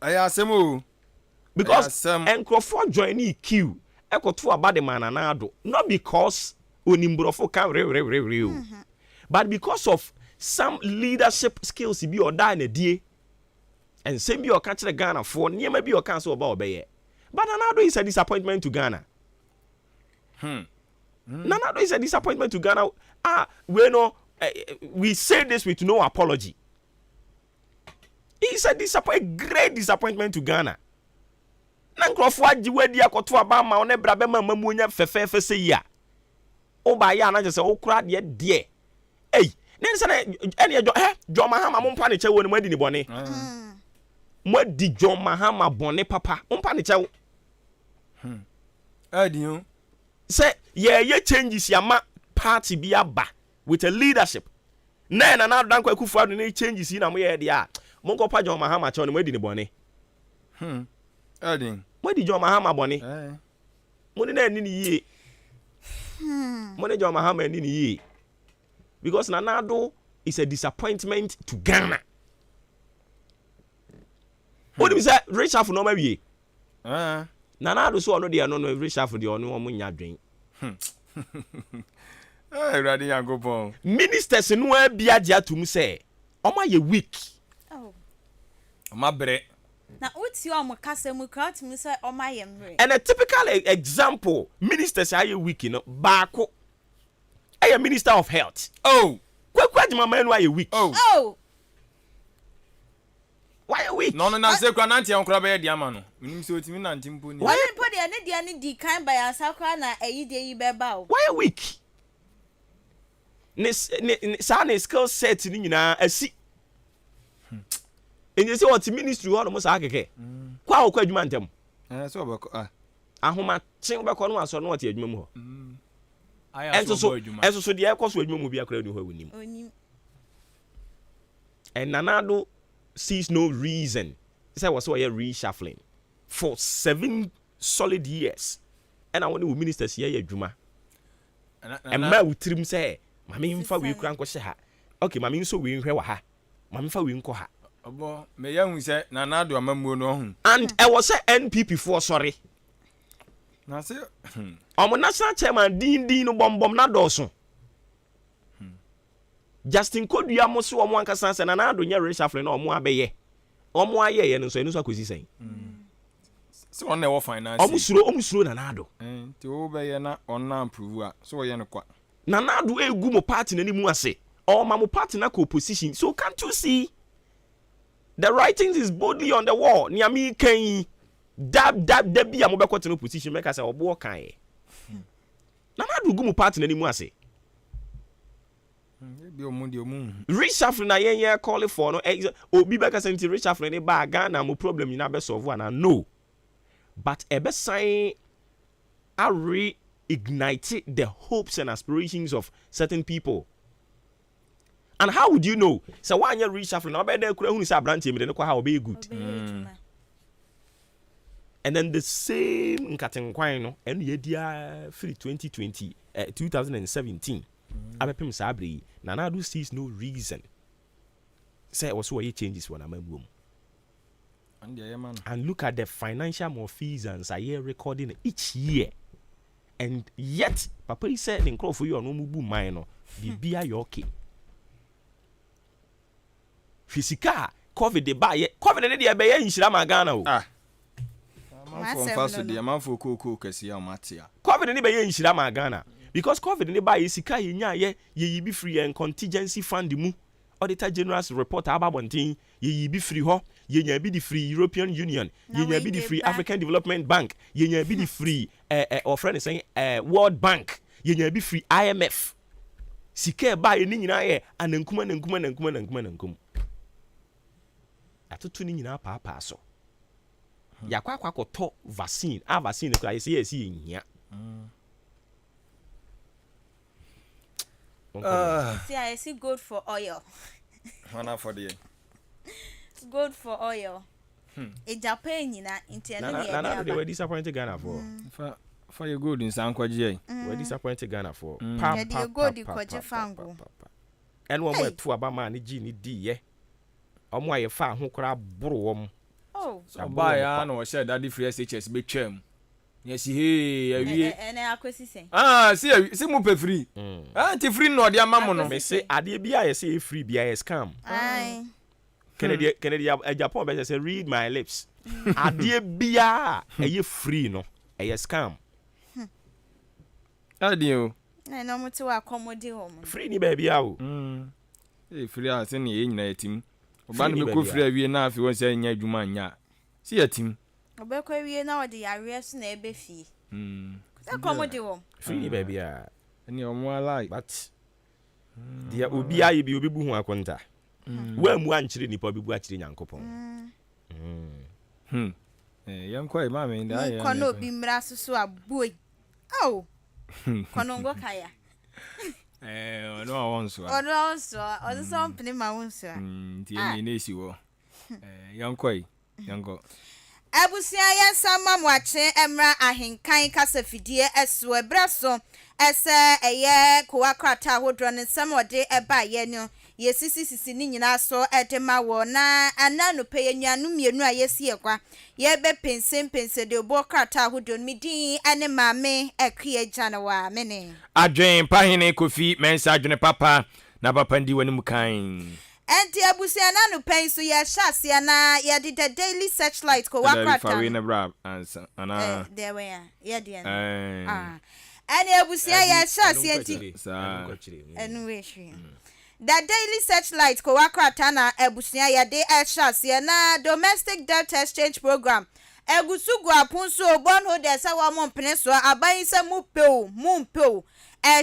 ayasemo because enkrofo join ni queue ekoto aba de Nana Addo not because onimbrofo kan re but because of some leadership skills be or die na die and same be or catch the Ghana for niema be or cancel about obey but Nana Addo is a disappointment to Ghana. Nana Addo is a disappointment to Ghana. We say this with no apology. It's a great disappointment to Ghana. Nankrofo ajiwe dia koto aba ma one brabe ma mamunya fefefe se ya oba ya na je se okura de hey nen se ene John Mahama mompa ne chewo ne madi ni bone madi John Mahama bone papa mompa ne chewo adion say ye changes yama party bi aba with a leadership na danko Akufo-Addo ne changes na mo ye dia monko pa John Mahama chewo ne madi ni bone adin madi John Mahama bone mo na ni ye mo ne John Mahama ni ye because Nana Addo is a disappointment to Ghana. What do you say? Richard no maybe. Nana Addo so no dey no Richard dey no mo nya dwen. Ready and go pon. Ministers no bia dia tum say, "Oma ye weak." Oh. Oma bre. Na uti o mo kasa mu kra tum say oma ye mre. And a typical example, ministers are you weak no baako. A minister of health. Oh, why you weak? Oh, why are you weak? No, say kwananti onkra be dia ma no. Minim se otimi nanti mpo ni. Why you put the dia ni di kan by asakra na eyi de yi be ba o. Why are you weak? Ne skill set ni nyina asi. Enye se what ministry ho no mo sa akeke. Kwa okwa adwuma ntem. So obeko ahoma chen obeko no aso no what adwuma mu ho. And so the air cost will be a crowd who will. And Nana Addo sees no reason. This was why reshuffling for 7 solid years. And I want to ministers here, Juma. And my with him say, Mammy, for we crank was her. Okay, Mammy, so we hear her. Mammy, for we inco her. Abo, me young say, Nana Addo, a member. And I was a NPP for sorry. Na se omo national chairman din no bom na doso Justin Kodua mo so omo ankasa se na Addo nya reshuffle na omo abeye omo ayeye no so enu so akosi sen So on the finance. Omusuro Nanado. Ti o be ye na on na improve a. So ye no kwa. Nanado egu mo party na ni mu ase. Or mo party na opposition. So can't you see? The writings is boldly on the wall. Niami kan dab bi a mo be kwete no opposition make say obo kan e. Nanado egu mo party na ni mu ase. Reshuffle na yen call for no obi be ka say nti reshuffle ni ba Ghana mo problem ni na be solve na no. But ebe sign I reignite the hopes and aspirations of certain people. And how would you know? So why you reshuffle now? Be there kura hu ni say branch me dey kwa how be good. And then the same nkatenkwan no enu ye dia free 2017. Abepem sabri Nanado sees no reason. Say also why changes when I'm room. And look at the financial malfeasance I hear recording each year. And yet, Papa is saying in for you no mubu minor. Be okay. Physical COVID the buy COVID the be in Shirama Ghana. COVID the be in Shirama Ghana. Because COVID ni ba yesika yenya ye be free and contingency fund mu Auditor General's report ababontin ye be free ho yenya be the free European Union yenya be the free African Development Bank yenya be the free or friend is saying World Bank yenya be free IMF sika ba ye ni nyina ye anankum atoto ni nyina pa so yakwa to vaccine vaccine ko ayesi yesi nyia See, I see good for oil. Hana for the. It's good for oil. In Japan, you know, in Nana, they were disappointed Ghana for your good in San Kwaji. We're disappointed Ghana for. Yeah, you go the Kwaji Fango. And one went to Abama and Gini D, yeah. Why you found who crab bro. Oh, so by an or said that the free SHS be chum. Yes, he and I say. See, Mupe free. Auntie free no, dear mamma. May say, I say free BIS scam. Aye. Kennedy, Japan better say, read my lips. I dear Bia, a free no, a scam. Adio. I know what to accommodate home. Free ni baby out. Free as any in team. Ban me go free we na if you want say nya dwuma nya. See a team. Obekwa wie na odi areas na ebe fie. Accommodate home. Free baby ah. Any omo like. But dia obi aye bi obi bu hu akonta. Wa mu ankyere nipa obi bu akyere nyankopon. Yankwa ma me nda ya. Kono obi mra susu aboi. Oh. Kono ngo kaya. No onso. Ono onso. Ozo sompini ma onso. Ti ni nesi wo. Yankwa. Abusia ya sama mwache emra ahenkan kasafidie eso ebraso ese eye kowakrata hodro ne samode eba ye no yesisi ni nyina so edema wo na ananu peye nyanu mienu a yesi ekwa ye be pense de obo krata hodro midin ane maame ekwe jana wa mene adwen pahene kofi mensa adwene papa na papa ndi wani mukan Enti abusia na no pen so ya hyasia na ya the daily searchlight ko wakrata. Fawe na bra answer ana. There we are. Ya dia. Ani abusia ya hyasia enti. Anyway hwe. The daily searchlight ko wakrata na abusia ya de hyasia na domestic debt exchange program. Egusugu apunso bondholder sa wa mompene so aban se mupeo.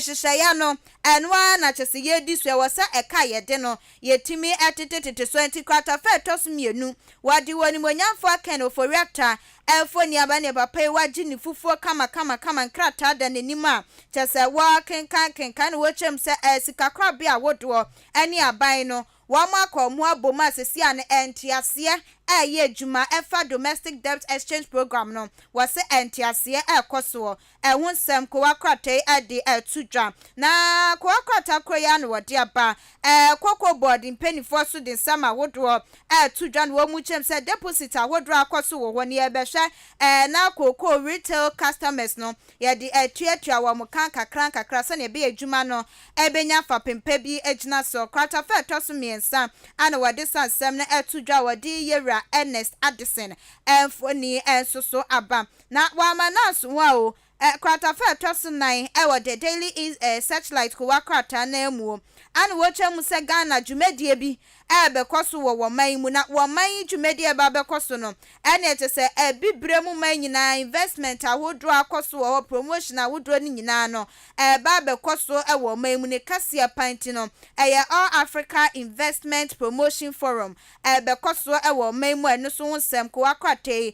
Shishaya no enwa na chese ye diswe wasa eka ye de no yetimi etete so enti kwata fe tos mienu wadi woni monyamfo aken ofori ata elfo ni aba ne papa waji ni fufuo kama nkrata da nenima chese wa kenkan wo chem se sikakra bia wodo ani aban no wa makọ mu aboma sesia ne entiase ye adwuma efa domestic debt exchange program no wase entiase ekoso ehun ko wakrate ade etudwa na ko wakrata kroya no wode aba koko board mpenifo so de sama wodo etudwa no mu chem se deposit wodo akoso wo honi ebehwe na koko retail customers no ye de etuatua wo mu kan kakra se ne be adwuma no ebenya fa pempa bi agina so kwata fa toso miensa ana wade sansem na etudwa wade yewra Ernest Addison enfoni ensoso aba na wama na so wa o kwata fa toso 9 ewo the daily is searchlight ko wakrata na emu ana wocha mu se Ghana dwumadie bi bekoso wo man mu na wo man dwumadie ba bekoso no ene ete se bibremu man nyina investment awodro akoso wo promotional awodro ni nyina no ba bekoso wo man mu ne kasia panti no All Africa Investment Promotion Forum bekoso wo man mu eno so nsem ko wakrata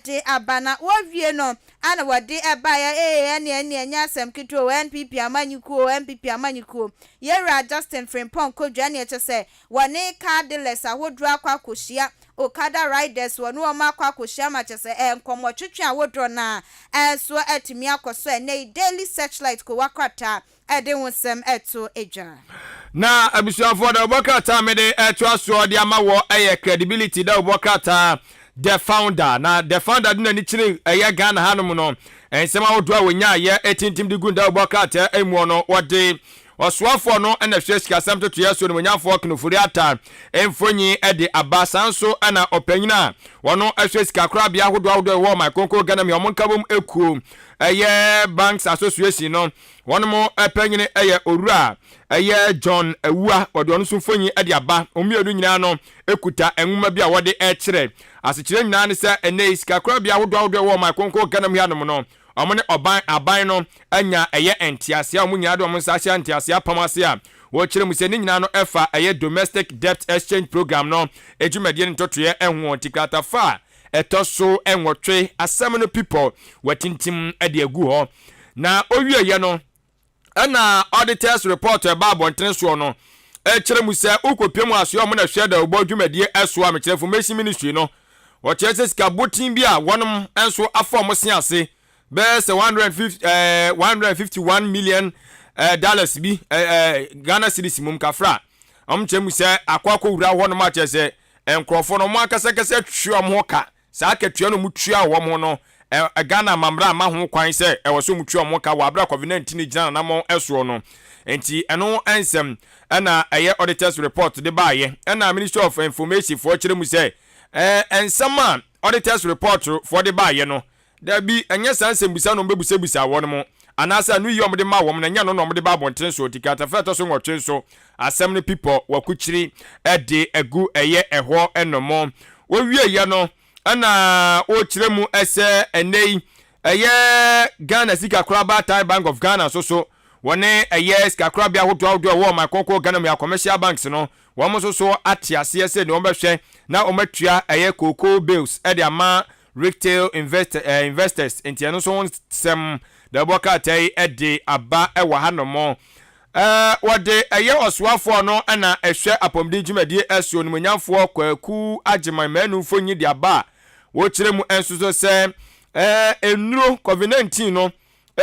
de abana wo wie no ana wode ba ya ene nya asem kito NPP amanyuko yera Justin Frimpong kodwa ne ete se wone cardless awodro akwakohia Okada riders wonu o makwakohia ma chese enkomo twetwe awodro na so etimi akoso ene daily searchlight ko wakrata ede wonsem eto eja na abisuafo da obokata mede eto aso de amawo credibility da obokata the founder dina ni chire Ghana hanom no ensema awodro a wonya ye etintim de gunda obokata emu no wode Oswafo no na hwe sika samto to yeso no nyafo knofuri ata emfonyi de abasanso ana opanyina wono ahwe sika kra bia hodo wo my konko Ghana me omonkabom ekuo Banks Association no wono mo apanyine Orura John Awua wode ono so fonyi de aba omienu nyina no ekuta enwuma bia wode kire asekire nyina ne se ene sika kra bia hodo wo my konko Ghana me hanom no omone aban no anya entiasia omunya do omunsasia entiasia pamasia wo kire mu se ni nyina no efa domestic debt exchange program no ejumedie ntotoye enho tikata fa etoso enwotwe asem no people watintim ade agu ho na owieye no na auditors report eba bonten so no kire mu se ukopiem aso omuna hwe da ogbo dwumedie eso a mekire information ministry no wo kire se sika botin bi a wonom enso afọ ase best 151 million dollars bi Ghana cedis mum kafra chemu se akwakọ wura ho no ma chese enkrofo no mo akasakasa twua mo ka sa akatua no mu twua wo mo no Ghana mamra ma ho kwan se ewoso mu twua mo ka wa abra COVID-19 gina na mo eso no enti eno ensem na auditors report de baaye na Ministry of Information for kire mu se ensema auditors report for de baaye no there be anya sanse busa no bebusa won mo anasa nu yom de ma wom na nya no mo de ba bonten so tikata feto so nwotwe so asem ne people wakuchiri de egu eho enomo wo wie ye no ana o kire mu ese enei Ghana sika kraba Thai Bank of Ghana so wone sika kraba hodo wo my konko Ghana me commercial banks no wo mo so atiase se ne o behwe na o matua cocoa bills de ama retail investors entiano so sem the boka tai ede aba ewa hanomo wode oswafo no na ehwe apomdi dwumadie eso no nyamfo kwaku ageman manu fonyi de aba wo kire mu ensuso se enuro COVID-19 no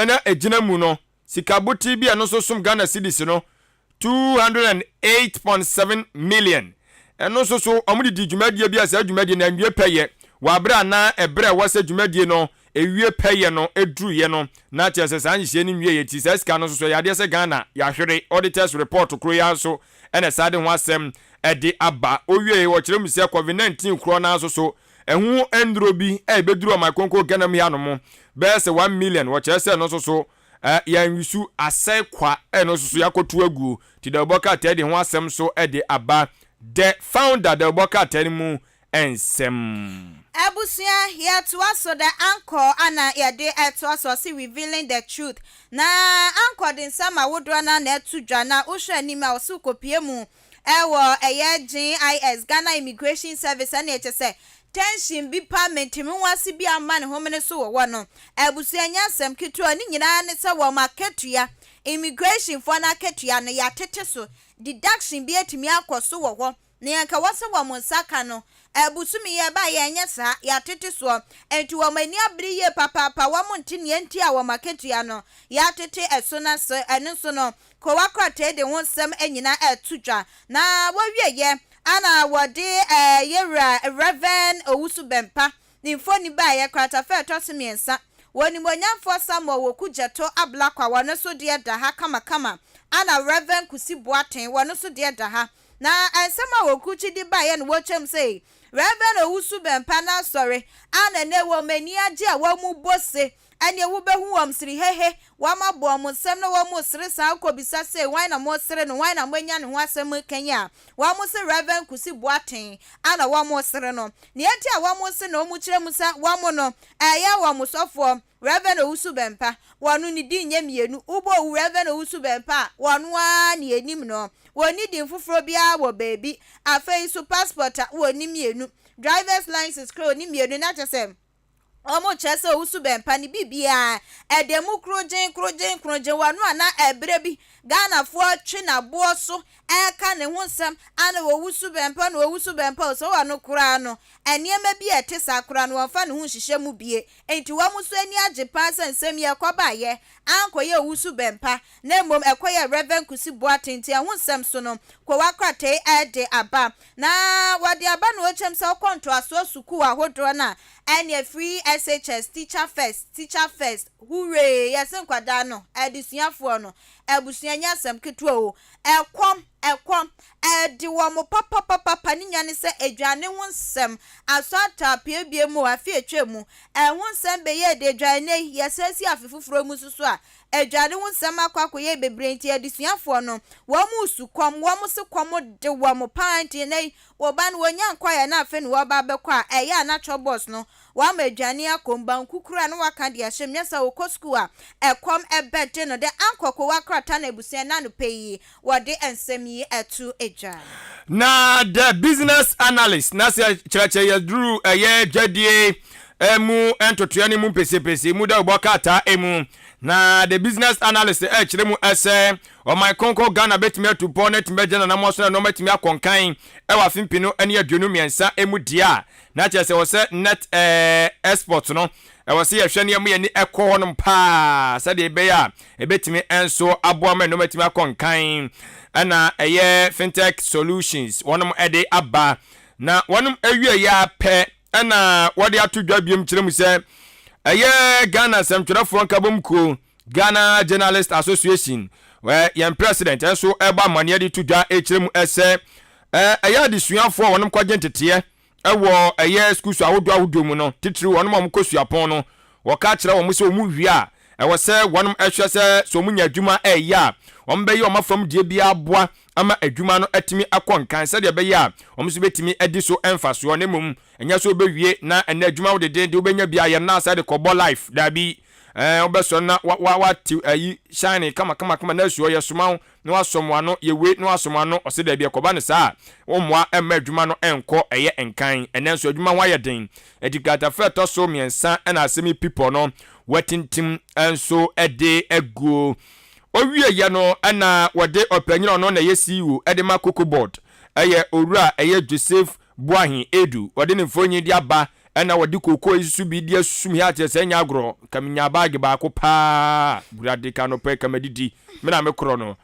na ejina mu no sikabuti bia no so sum Ghana cedis no 208.7 million eno so omudi di dwumadie bia sa dwumadie na nwie peye wabra na ebre wase dwumadie no ewie peye no edruye no na chese sanhye ni nwie yeti seska no so yade se Ghana ya hwere auditors report kro ya so ene sade ho asem ede aba owie wo kire mu se COVID-19 kro na so ehu endro bi beduru my konko Ghana mi anomo be se 1 million wo chese no so ya nwisu asai kwa eno so yakotu agu ti da boka tede ho asem so ede aba the founder the boka tede mu ensem Abusia here to us so the anchor ana yade to us so see revealing the truth na anchor din sama wodwana na etudwa na ohwe anima osukopie mu ewo GIS Ghana Immigration Service ana etese tension bi parliament mi wase bi ama ne homene so wo no abusia nya asem ketua ni nyina ne se wo maketua immigration for na ketua no ya tete so deduction bi atimi akoso wo ho ne yanka wase wo monsaka no abusumi ye ba ye nya sa ya tete so enti wo mani abri ye papa wo monti ne enti a wo maketua no ya tete eso na so eno so no ko wakrate de wonsem anyina etudwa na wo wie ye ana wode yewra Reverend Owusu Bempa ni mfoni ba ye krata fe to semiensa woni monyamfo Samuel wokujeto ablakwa wono so de da ha kama ana Reverend Kusi Boaten wono so de da ha na ensema wokuchi di ba ye no wochem say Reverend Owusu Bempa na sorry ana ne wo mani age a wo mu bose ene wo behu wam siri hehe wa mabo mo sem na wo mo siri sa akobisa say wan na mo siri no wan na manya ne ho asem kanya wa mo se Reverend Kusi Boaten ana wa mo siri no ne enti a wa mo se no mu kire mu sa wa mo no eya wa mo sofo Reverend Owusu Bempa wanu ni di nyamienu ubo Reverend Owusu Bempa wanu a ni enim no woni di fufuro bia wo baby afei so passport woni mienu driver's license kro ni mienu na chesem omo chese Owusu Bempa ni bibia edemu krojen wanu ana ebrebi Ghana fo twe na bo so eka ne honsam ana Owusu Bempa no Owusu Bempa so wanu kura no eniema bi etesa kura no wonfa ne ho hihye mu bie enti wa muso ani agepa sansem ye kwaba ye ankoye Owusu Bempa na mom ekoye Reverend Kusi Boaten ti honsam so no kwa wakrate ede aba na wade aba no ochem se okonto aso suku ahodro na any free SHS teacher first hooray yesen kwada no edisuafo no ebusuanya sam ketua o ekom edi wo mo papa ni nyane se edwane ho nsem aso atapie bie mu afi etwemu ho nsem be ye de dwane yesesi afifufuro mu susu a edwane ho nsem akwakoye bebrenti edisuafo no wo mu sukom wo mu se kom de wo mo panti nei wo ban wo nya kwaya na afi no wo ba bekwa eya na chobos no wa ma edwane akomba nkukura no waka de ahyem nyesa wo kosku a ekom ebede no de ankoko wakrata na ebusia na no peyi wo de ensem yi etu eja na the business analyst na se chirache yadru eye dwadie emu entotoani mu pese mu da obokata emu na the business analyst chire mu ese o my konko Ghana betime to bonnet meje na moso na metime akonkan e wa fimpino ene aduonu miensa emu dia na che se wo se net export no e wo se yehwe ne emu ye ni ekọ no pa se de be ya e betime enso aboa me no metime akonkan ana eye fintech solutions wonum ede aba na wonum awie ya pe ana wode atodwa biem kire mu se eye Ghana semtwerefo nkabom ko Ghana Journalist Association where yan president enso eba mane de tudwa ekire mu ese eye adisuafo wonum kwaje ntete ewo eye school so awodo mu no titiri wonum amkosuapon no woka kire wo mu se wo mu wi a ewo se wonum ehwe se so mu nya adwuma eya ombe yi omafam die bia aboa ama adwuma no atimi akonkan se de be ya omso betimi edi so emfaso ne mum enya so bewie na ena adwuma wo de obenya bia ye na sa de kobo life da bi obeso na wa ayi shine kama na suo ye soma no wasomwa no ye we no wasomwa no ose da bia koba ne sa omwa emma adwuma no enko eye enkan ena so adwuma wa ye den edikata feto so miensa na asemi people no watintim enso ede ego owie ye no ana wode opanyiro no na ye CEO edema cocoa board eye owura eye Joseph Boahin Edu wode ne fonyi di aba ana wode koko isusu bi di asum ya te senya agro kaminya bag ba ko pa burade kano pe kamadidi me na me kro no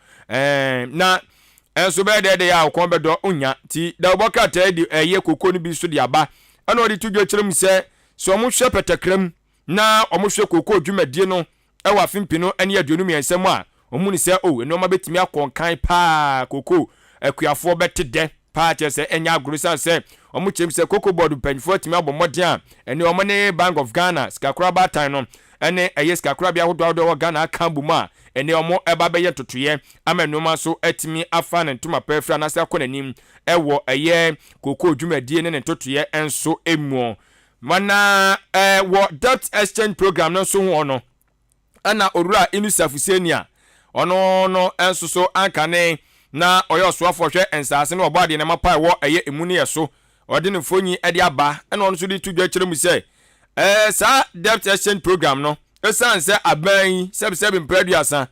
na enso be de ya ko be do unya ti da oboka ta di eye koko ni bi su di aba ana wode tudwo kyerem se so mo hwe petakram na omo hwe koko dwumadie no ewa fimpino ene aduonu miensem a omuni se o eno ma betimi akonkan pa koko akuafo bete de pa che se enya agrusa se omu chem se koko board panfo timi abomode a ene omo ne Bank of Ghana skakura batan no ene eye skakura bia hodo Ghana akambu ma ene omo eba beye totoye amenoma so atimi afa ne ntoma pafra na se akonanim ewo eye koko dwumadie ne totoye enso emu mana wo debt exchange program no so ho no ana orura inu safusenia ono no enso so ankane na oyo soafo hwe ensase na obade na mapa wo eye emuni yeso ode ne fonyi ede aba na ono so di tudwa kire mu se sa debt exchange program no esanse aban sebsebe mpradu asa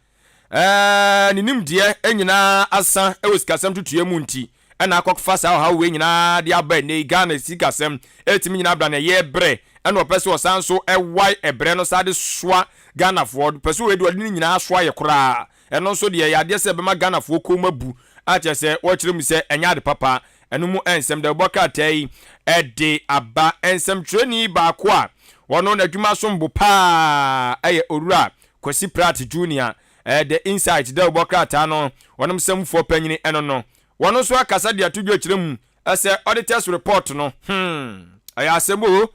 ninim die enyina asa ewosikasem tutue mu nti ana akokfa sa ha we nyina de aba ne Ghana sikasem etimi nyina abda na ye bre ana opese osanso ewai ebre no sa de soa Ghana for pese we de odi nyina soa ye kora eno so de ya de se be ma Ghana for ko mabu a che se wo kire mu se enya de papa eno mu ensem de boka tai ede aba ensem treni ba ko a wono na adwuma sombo pa owura Kwasi Pratt Junior the insight da obokrata no wonom samfo panyini eno no wono so akasa de atudwo kiremu ase auditors report no aya asemo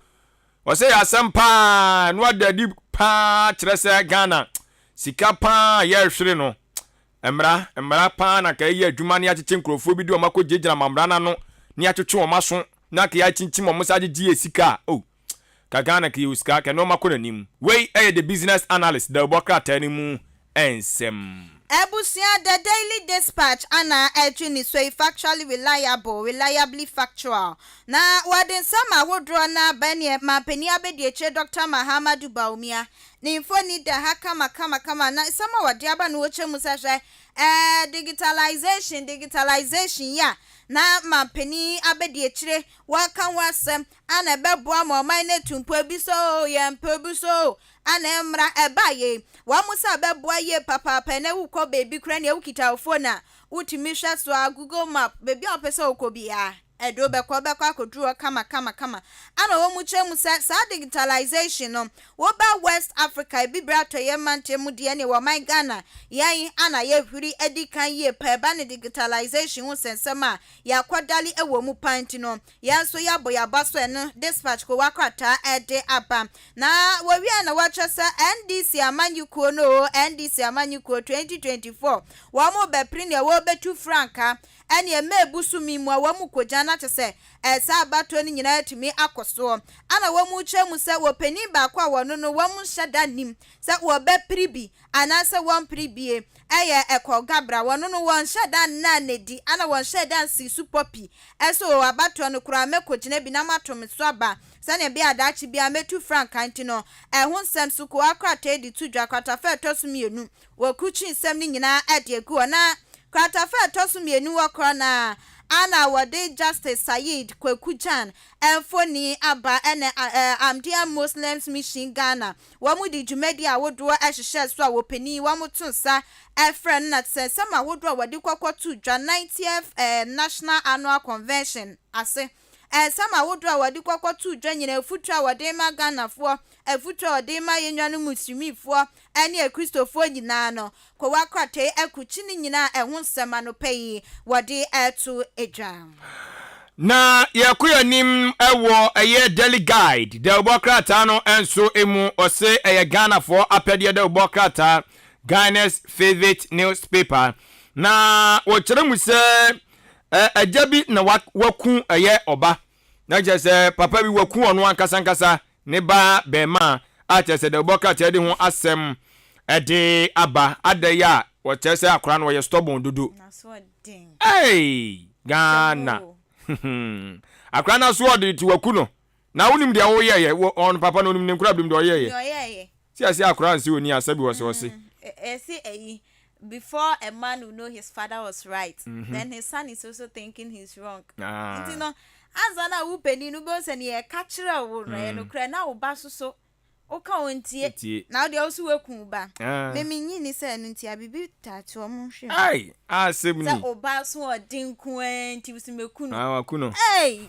wo say asem pa no adadi pa kirese Ghana sika pa ye hwere no emra pa na ka ye adwuma ne akyeche nkrofo bi di o mako jejira mamra na no ne atwetwe o maso na ka ya chinchim o musaje ji sika ka Ghana ka yuska ka no mako nanim we the business analyst da obokrata ni mu ensem Ebusia the Daily Dispatch ana etwini so factually reliably factual. Na wadin sama wodro na bani mapeni abedi eche Dr. Mahamadu Baumia. Ni infoni da haka makama na sama wadiaba no che musahwe digitalization ya na mapeni abedi eche wakan wasem ana beboa mo mine tumpo ebiso yempebuso ana emra ebaye wa musa beboa ye papa pene ukọ baby kra ne ukita ofona utimi hwa so Google map baby opese okobia edo bekọ akodru kama ana wo mu chemu sa digitalization no wo ba West Africa bibra to ye mante mu de ne wo man Ghana yan ana ye hwiri edikan ye pa ba ne digitalization wo sensema ya kwadali ewo mu panti no yan so ya boya baso eno dispatch ko wakrata ede aba na wo wi na wachasa NDC amanyuko 2024 wo mo be prine wo betu franka ene emebusu mimu a wo mu kojana chese esa abato ni nyina atumi akoso ana wo mu chemu se wo pani ba kwa wono no wo mu hyada nim se wo be pribi ana se won pribie eye ekogabra wono no won hyada na nedi ana won hyada si supopi eso abato no kura mekojina bi na matom so aba sane bi adachi bi ametu frank antino ehun nsem su ko akrata edi tudwa kwata fe tosumienu wo kuchi nsem ni nyina adegu na kwata fe tosumienu wakra na ana wade Justice Said Kwekujan enfoni aba ene Amdia Muslims Mission Ghana wamu di jumedi a wodo ahyehyɛ so a wopeni wamu tunsa efren na sensama wodo wade kwakwato dwa 90th National Annual Convention ase sama wodo wade kwakwato dwa nyina efutu a wade ma Ghana fo efutu a wade ma yenwanu muslimifo ene Kristofo nyina no ko wakrate ekuchi ni nyina ehun sema no pei wade etu edwa na yakuyanim ewo eye daily guide the obokrata no enso emu ose eye Ghana for apede the obokrata Ghana's favorite newspaper na wo kyeremu se ajabi na waku eye oba na je papa bi waku ono ankasa ne ba bema atese the obokrata de ho asem ede aba adaya wo kyerese akora no ye stubborn dudu Ghana akra na so odi ti waku no na wonim de wo ye on papa no nim ne nkura bim de ye si asi akra nsi oni asabi wo se see before a man will know his father was right, then his son is also thinking he's wrong. You know, as ana upeni no bo se ne catcher wo no kra na wo ba so oka wontie now they also weku ba me minyi ni se no ntia bibi tatu o mo hwe ai asem ni se oba so odinku enti usimeku no waku no ei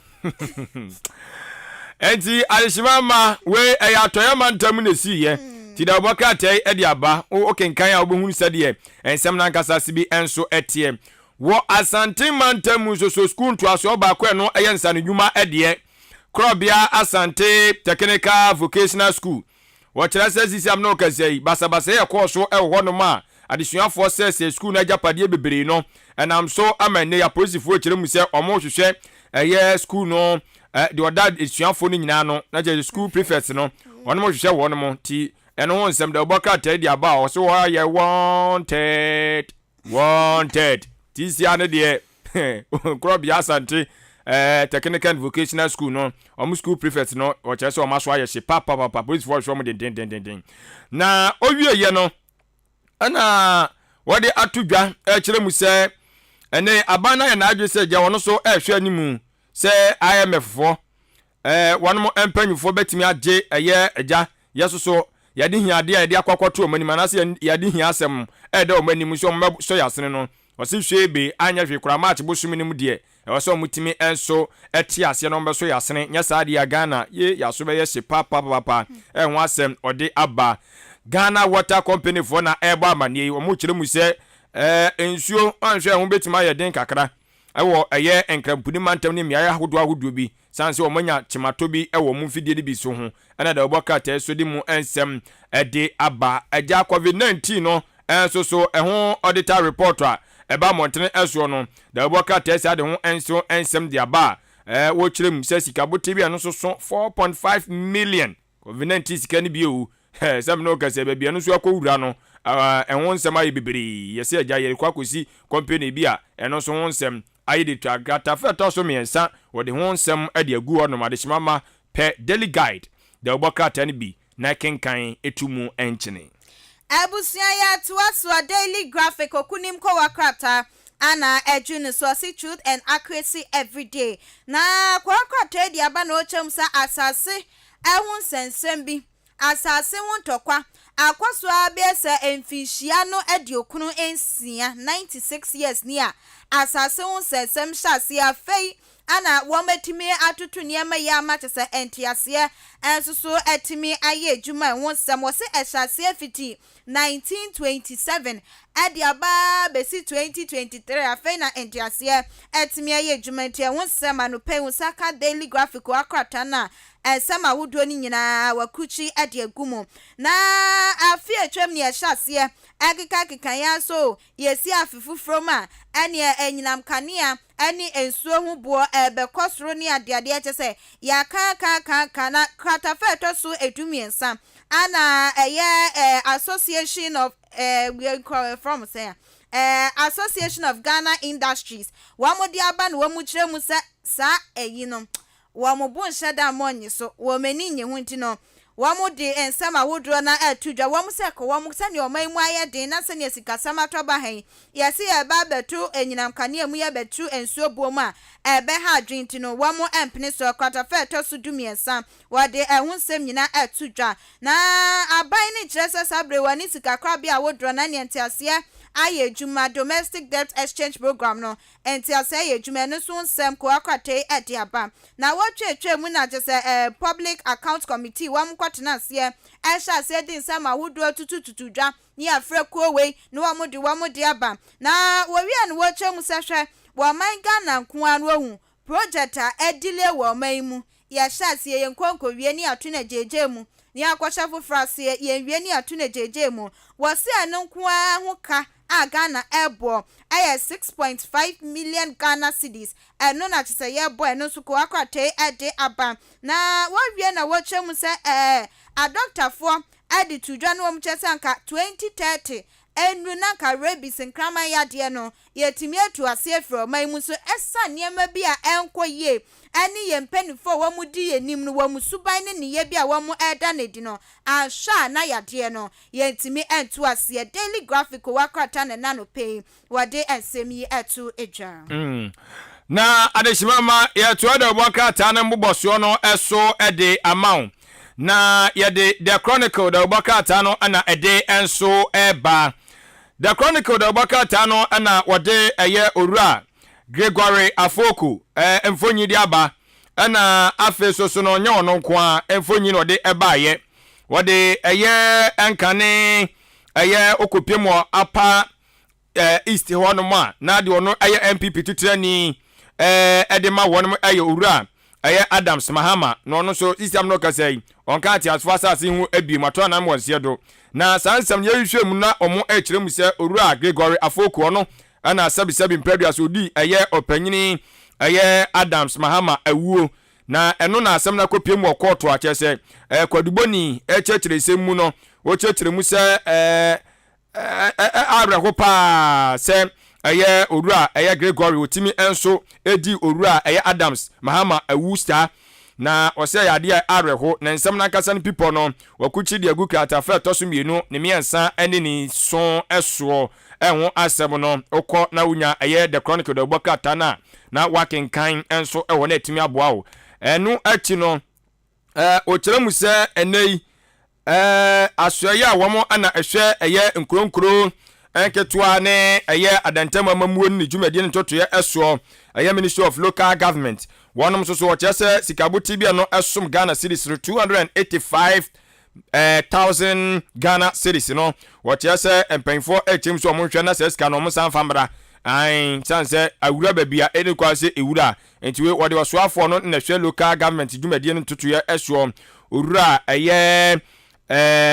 enti alishimama we ayatoya mantam na si ye ti da obokrata e de aba o kenkan a obohunu sade ye ensem na nkasa sibi enso etie wo Asante mantam so school to aso ba kwa no eyensa no dwuma ede Krobia Asante Technical Vocational School. Wachira says this am no kasei basabasa ye course e wo no ma adesuafo says school na japade bebre no and am so amane ya posifo kire mu se omo hwehwe eye school no the other adesuafo no nyina no na je school prefect no wono mo hwehwe wono mo ti eno won sem da obokrata dia ba o so wa ye wanted ti sia ne de Krobia Asante Technical and Vocational School no omu school prefect no o chese o maso aye she papa police force from den na owie ye no ana wode atudwa kire mu se ene abana ye na adwe se je wono so hwe animu se IMF fo wono mo empanyufo betimi age eye eja yesoso yade hiade ade akwakoto o mani manase yade hia asem ede o mani mu so yasene no wɔse hwebe anya hwe kora match bosumi nim de ɛwɔ sɛ ɔmutimi enso ɛte ase no mbɛso yasene nya saa de Ghana ye yaso bɛyɛ hye papa ɛho asɛm ɔde aba Ghana Water Company for na ɛbɔ amane ɔmo kyerɛ mu sɛ ensuo anhwɛ ho betima yɛ den kakra ɛwɔ ɛyɛ enkrampuni mantam ne miaya ahodo bi sanse ɔmonya chimato bi ɛwɔ mu fidie bi so ho ɛna da ɔbɔka tɛ so de mu ensɛm ɛde aba ɛgya COVID-19 no enso so ɛho auditor report a ɛba montene ɛso no da ɔbɔka tɛ sa de ho enso ensɛm de aba wo kyerɛ mu sɛ sika bote bi ano so 4.5 million COVID-19 sika ne bi o sɛm no kase ba bi ano so akɔwura no ɛho nsɛm ayɛ bebree yɛsɛ agya yɛre kwa kosi company bi a ɛno so ho nsɛm ayɛ de twa grata fɛtɔ so miɛnsa wɔde ho nsɛm de agu hɔ no ma de hyemama pɛ daily guide da ɔbɔka tɛ no bi na kenkan etumu enchine abusua ya toasoa daily graphic okunim ko wakrata ana ejunu so see truth and accuracy every day na kwakrata di aba na ochem sa asase ehun sensem bi asase won tokwa akwaso abese emfihia no edi okunu ensia 96 years ni a asase won sensem hyase afei ana wometimi atutu niema ya matese entiase ensusu etimi aye adwuma wonsem wose ehyase afiti 1927 adiaba besi 2023 afei na entiase etimi aye adwuma ntia wonsem anope wonsaka daily graphic akrata na ensema wodo ni nyina wakuchi ade agumo na afi atwam ne ehyase akeka ya so yesi afifu from a ene enyinam kanea ene ensuo hu bo ebe kosoro ne adeade kyese ya ka na kratafa so edumiensa ana association of we call from say Association of Ghana Industries wamodi aba na wamu kire mu sa no wamu bon shada monyi so womani nye hu ntino wamu de ensama wodro na atudwa wamu se ko wamu se ne oman mu ayede na se ne sikasama toba han yesi eba betu enyinam kane mu ye betu ensuo buom a ebe ha adwintino wamu empene so kwata fe to so dumiensa wade ehunsem nyina atudwa na aban ne kire se sabre wani sikakra bia wodro na ne entiase aye juma domestic debt exchange program no entiase aye juma no so nsem ko akwate ediaba na wotwetwe mu na jese public account committee wam kwatena se esha se din sama wodo tututudwa ni afrekuo we no wamode aba na wowie no wotwe mu sehwe wo man Ghana nkoa no hu project a edile wo man mu ya sha se yenkonko wie ni atuna jeje mu ni akwasha fofra se ye wie ni atuna jeje mu wo se anu nkoa ho ka a Ghana ebo 6.5 million Ghana cedis eno na chise ye boy no so ko akwate ede aba na wawie na woche mu se a doctor for ade tudwa no mu chese anka 2030 enu na ka rabies nkrama yade no yetimi atu ase afro man mu so esa niema bi a enkoye ani ye mpanifo wo mu di enim no wo mu suban ne ye bi a wo mu eda ne di no ahwa na yade no yetimi entu ase daily graphic wakrata ne nano pay wade ensemi etu eja na adeshimama yetu ada wakrata na mboboso no eso ede amount na yede the chronicle da wakrata no ana ede enso eba the chronicle da wakrata no ana wade eye orua Gregory Afoku emfonyi di aba ana afeso so no nya ono nko a emfonyi no de ebaye wode eye enkane eye okopiem apa east ho no ma na de ono eye MPP tutrani edema wonum eye owura eye Adams Mahama no no so system no kasai onka ati asfasa ase hu abi mato na mwonse do na sansam ye hwehwem na omo ekire mu se owura Gregory Afoku ono ana sabi mpredua so di eye opanyini eye Adams Mahama awuo na eno na asem na kopiem wo koto a chese kwaduboni echechire semu no wo chechire mu se arehopa se eye owura eye Gregory otimi enso edi owura eye Adams Mahama awusta na ose yade areho na nsem na kasa ne people no wakuchi de agu kata fa toso mienu ne miensa ene ni so eso ehun asem no okọ na unya eye the chronicle de bokata na wakenkan enso ewo na etimi aboa wo enu achi no okiremu se enei asoye awomo ana ehwe eye nkronkro enketua ne eye adantama mamuo ni dwumadi ne totoye eso eye Ministry of Local Government wonom so wo chese sikabuti bia no esom Ghana cedis 285,000 Ghana cedis no wo chese empenfo etim so mo hwe na se sika no mo san famra ai sanse awura babia eni kwase ewura entiwe wode osoafo no na hwe local government dwumadi ne totoye eso owura eye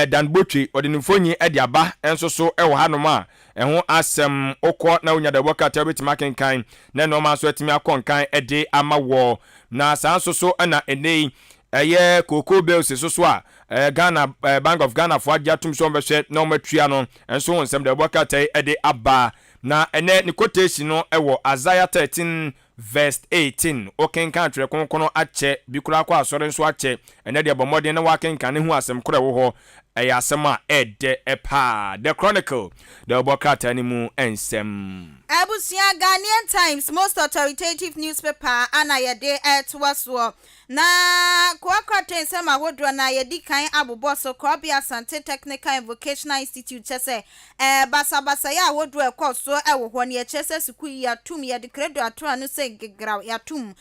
dan botwe odi nfonyi edi aba enso so ewo hanom a eho asem okọ na onya da wakata betima kenkan na no ma so etimi akonkan edi ama wo na sanso so na enei eye Cocoa Bells so a Ghana Bank of Ghana for ajatum so mbehwe na omatua no enso wonsem da wakata edi aba na ene ni quotation no ewo Isaiah 13 verse 18 okenkan tire konkono ache bikura kwa asore nso ache ene de bomode na wakenkan ne hu asem kora wo ho eya asem a ede epa the chronicle the obokata ni mu ensem Abusia Ghanaian Times most authoritative newspaper ana yede etwaso na kwakwaten sema wodro na yedi kan aboboso Krobia Sante Technical and Vocational Institute chese basa ya wodro ekoso ewo ho ne chese suku ya tum ya de credo ato no se gegraw ya tum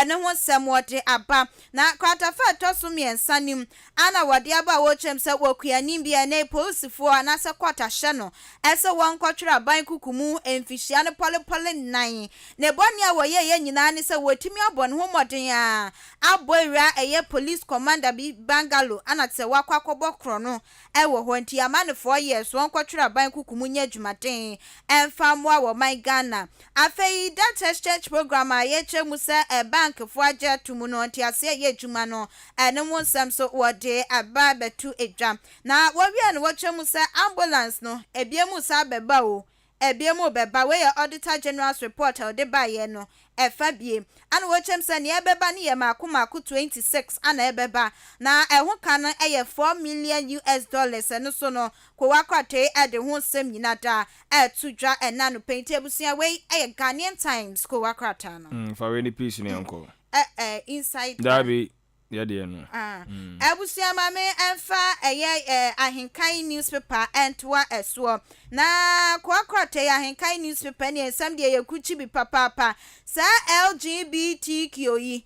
ne ho semwode aba na kwatafa toso miensanim ana wode aba wo chem se wokuanim bia na posifo ana se kwata hye no ese won kwatwera ban kukumu emfihia ne pole nan ne boni a woye nyina ne se wotimi abon ho modin a aboira eye police commander bi Bangalo ana se wakwakobo kro no ewo ho nti amane 4 years won kwatwera ban kukumu nya dwumaden emfamwa wo my Ghana afei that exchange program a ye chemu se bank fo aje tumu no nti ase ye dwuma no ene mo sam so wode aba betu edwa na wowia no wo chemu se ambulance no ebiemu sa beba o ebiemu beba we auditor general's report o de ba ye no efabie ana wo chem se ne ebeba ne ye makomako 26 ana ebeba na eho kan eye $4 million no so no ko wakwate ede ho sem nyina da etudwa enanu painti abusia we eye Ghanaian Times ko wakwata no fa we ni piece ni anko inside dabi yede no abusia mame enfa eye ahenkan newspaper entwa eso na kwakwate ahenkan newspaper ne ensam de yekuchi bi papa sa LGBTQI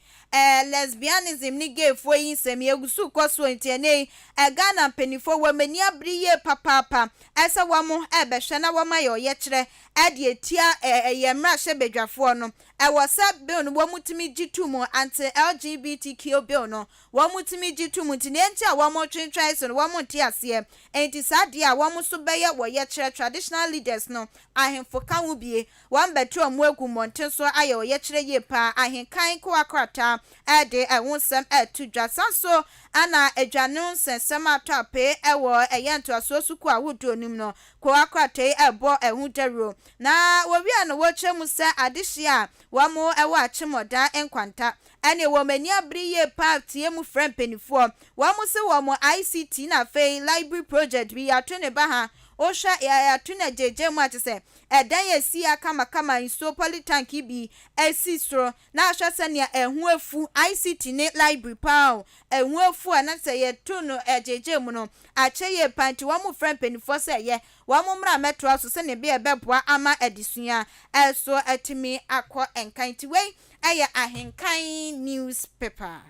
lesbianism ni gay fo yin sem yegusu kwaso ntene Ghana penifo wamani abriye papa esa wamo ebehwe na wama yo ye kire ade etia yemra hye bedwafo no ewosa bill no wamutimi gitumu anti LGBTQ bill no wamutimi gitumu ntine ntia wamo twentwan so no wamo ntia ase enti sade a wamo so beye wo ye kire traditional leaders no ahemfo kan wo bie wan betu amu agu monten so aye ye kire ye pa ahenkan ko akrata ede ewonsem etudwa sanso ana edwanu sensem atape ewo eyento asosuku awodo nim no ko akrata ebo ehudero na wowia no wochemu se adehia wamo ewa achimoda enkwanta ene womani abriye party emu friend penifo wamo se wamo ICT na fei library project bi atone ba ha osha ya tuna jeje mu atse edan ye si akama inso politank bi esistro na ahwa se ne ehu afu ICT ne library power ehu afu anase ye tunu ejeje mu no ache ye panti wo mu friend penifo se ye wo mu mra metro aso se ne be ebeboa ama edisua eso etimi akọ enkanti we eye ahenkan newspaper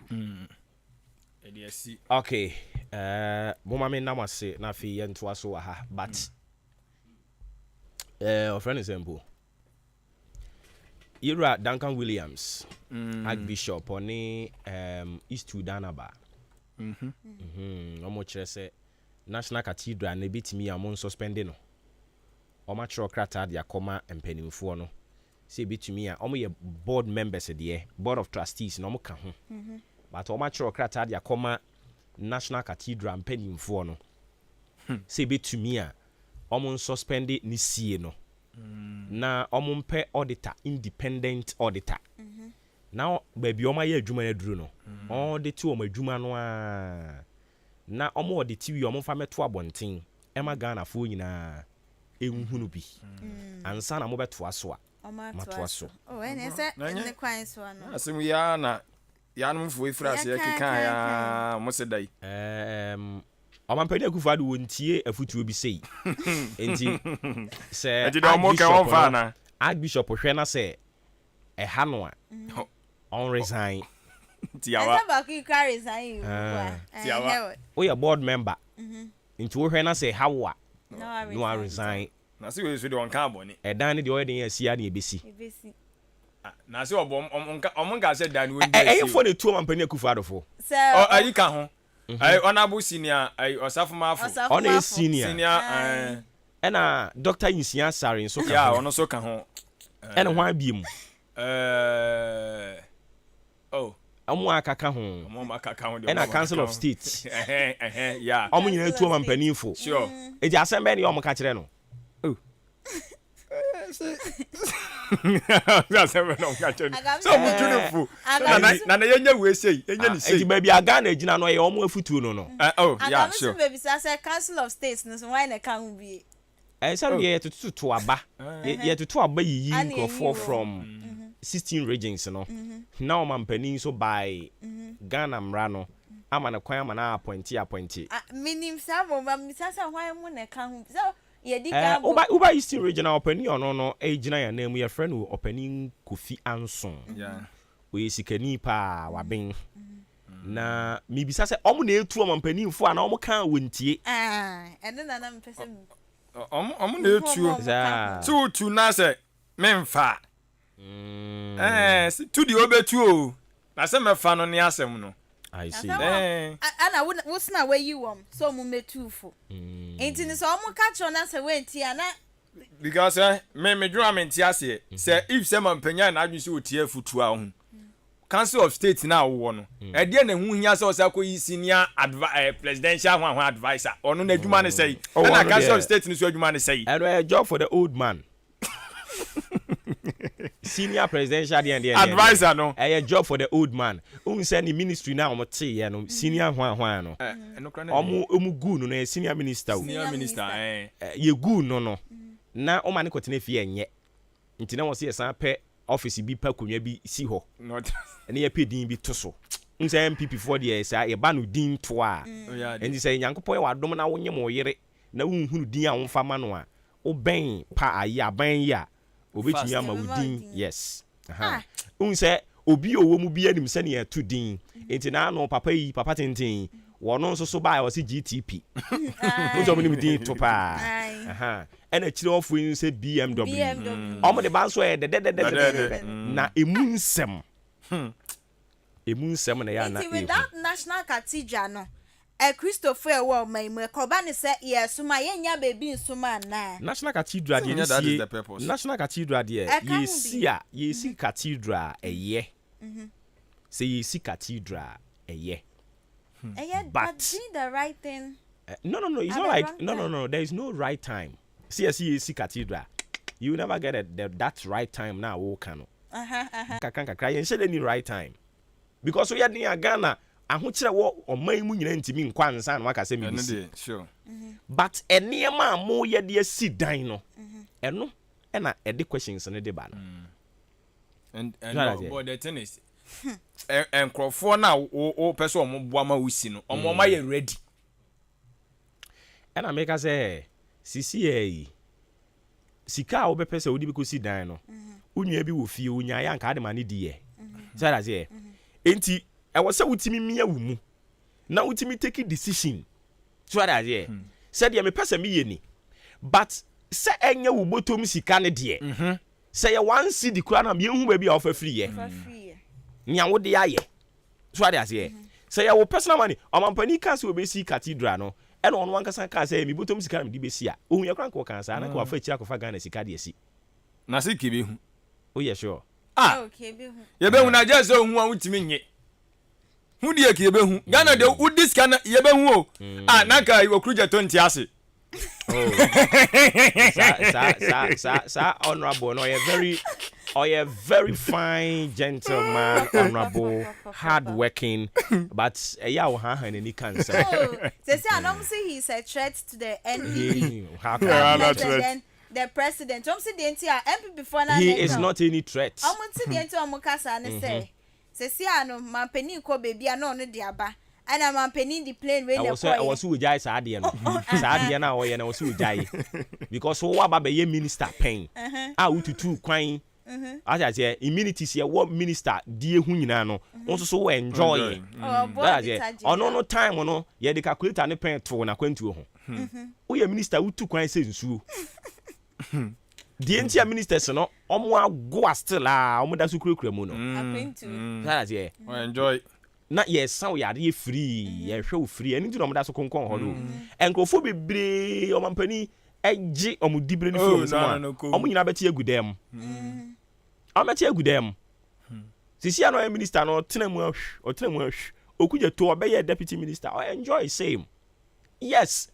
okay mama me namase na fi yento aso aha but our friend is embo Ira Duncan Williams Archbishop oni East Udanaba omo kire se National Cathedral na bitimi amon suspend no omo kire krata dia koma empanimfo no se bitimi a omo ye board members de board of trustees no omo ka ho but omo kire krata dia koma National Cathedral mpanimfo no se betumi a omo suspend ni sie no na omo mpe auditor independent auditor now baby omo ye adwuma na duru no audit omo adwuma no a na omo audit wi omo fa meto abonten ema Ghana fo nyina enhunu bi ansa na mo beto aso a mato aso ene se ne kwan so no asem ya na ya no mfo efra se keka ya mo se dai Omampani Akufo-Addo wontie afutuo bi sei. Enti se Archbishop hwe na se ɛha no a on resign. Tiawa. Asa ba ku resign. Tiawa. We board member. Nti wo hwe na se ha wo a. No resign. Na se we so de on ka abone. Ɛdan ne de o de asia na ebesi. Na se obom nka se dan we. Ɛyefo ne tuo Omampani Akufo-Addo fo. So ayi ka ho. Honorable senior Osafumafo. On senior. Ɛna Dr. Insia Sare nso ka. Yeah, ono so ka ho. Ɛna ho abiem. Amu akaka ho. Ɛna Council of State. Yeah. Omu nyina tuo Omampani fo. Sure. Eji asembe ne omu ka kire no. So beautiful. Na yenya we say, yenya ni say. Eji baby aga na ejina no ye omu afutuo no no. Oh, yeah, sure. Baby say Council of States no so why na kan bi. Some ye to aba. Ye to aba yiyi nkrofo from 16 regions no. Now Omampani so by Ghana mra no. Ama na kwan ama na appointee. Minim sa mo mi sa why mo na kan so Uba Eastern Regional Openi no ejina ya name your friend who Openi Kofi Anson. Yeah. We sikani pa waben. Na mi bisa se omo na etu Omampani fo ana omo kan wontie. Eno na mpese mi. Omo na etu. Tu na se memfa. Tu di obetu o. Na se mefa no ne asem no. I see. Ana what's na where you so mu metu fo. Enti ni so mu catch on as we enti ana because me drum enti ase say if say Omampani na adwun se otie futu a ho. Council of State na wo no. E de na hu hia se o say akoyi senior presidential advisor. Ono na adwuma ne say. Na Council of State ni so adwuma ne say. And a job for the old man. Senior presidential advisor no. A job for the old man. Send the ministry now omo no senior hwan no. Omu gu no na senior minister. Senior minister ye gu no. Na o mane kotene fie enye. Nti na wo se san pe office bi pa konwa bi si ho. Not. Na ye pe din bi to so. Unse MPP for the say ye ba no din to a. Nti say Nyankopon ye wadom na wo nyem wo yere na wo hunu din a wo fa ma no a. Wo ben pa ayi aban ya. Obetumi ama wudin yes unse obi owo mu bia nim se ne atu din enti na no papa tenten wono nso so ba o se GTP unse omo nim din to pa ena kire ofo yin se BMW omo de ba so e de na emu nsem na ya na e that national cathedral no Christopher wo mai mu koba ne se yesuma yenya baby nsuma na National Cathedral de that is the purpose. National Cathedral de yesi cathedral eye say yesi cathedral eye but the right thing no it's not like no there is no right time see yesi cathedral you will never get that right time now wo kan no kakra yen shede ni right time because we are near Ghana ahokyere wo oman mu nyina ntimi nkwa nsa na waka se mi bisi sure but enema mo ye de asi dan no eno na e de questions no de ba no and but the thing is enkrofo na o person omo boa ma wusi no omo ma ye ready and I make us say CCA sika obe pese odi bi ko si dan no unua bi wo fie unya ya nka de ma ne di ye so that say enti I was so utimi mia wumu na utimi take decision so that here said ya me pesa me ye ni but say enye wo botom sika ne de say ya wan see the kura na me hu ba bi ofa free ye nya wo de aye so that here say ya wo personal money Omampani ka se obesi cathedral no e no wan kasa ka say me botom sika na me di besi a ohun ya kran ko kan sa na ko afa chi akofa Ghana sika de asi na se ke be hu oh yeah sure okay be hu ye be hu na je so hu an utimi nye hu die ke be hu Ghana de udis kana ye be hu o naka iwo kruje to nti ase sa honorable no you're very fine gentleman honorable hardworking but yeah we have any cancer they say anom say he's a threat to the NPP the president say the entire MP before now he is not any threat say the entire omukasa ne say say ano Omampani ko baby ano no de aba ana mampeni the plane wey I was who jai sadia no sadia na oye na was who jai because wo aba be ye minister pen ututu kwan I say immunities here what minister die hu nyina no won so enjoy no time no ye de calculator ne pen to na kwantuo ho wo ye minister utu kwan se nsuo the entire ministers no omo agwa still omo da su kurekure mu no that is enjoy na yes sound ya dey free ye hwe free any do no da so konkon ho do enkofo bebre o mampani eji o mu dibre ni film so o mu nyina beti agudem o meti agudem sisi ano e minister no tenemu okuje to obeye deputy minister o enjoy same yes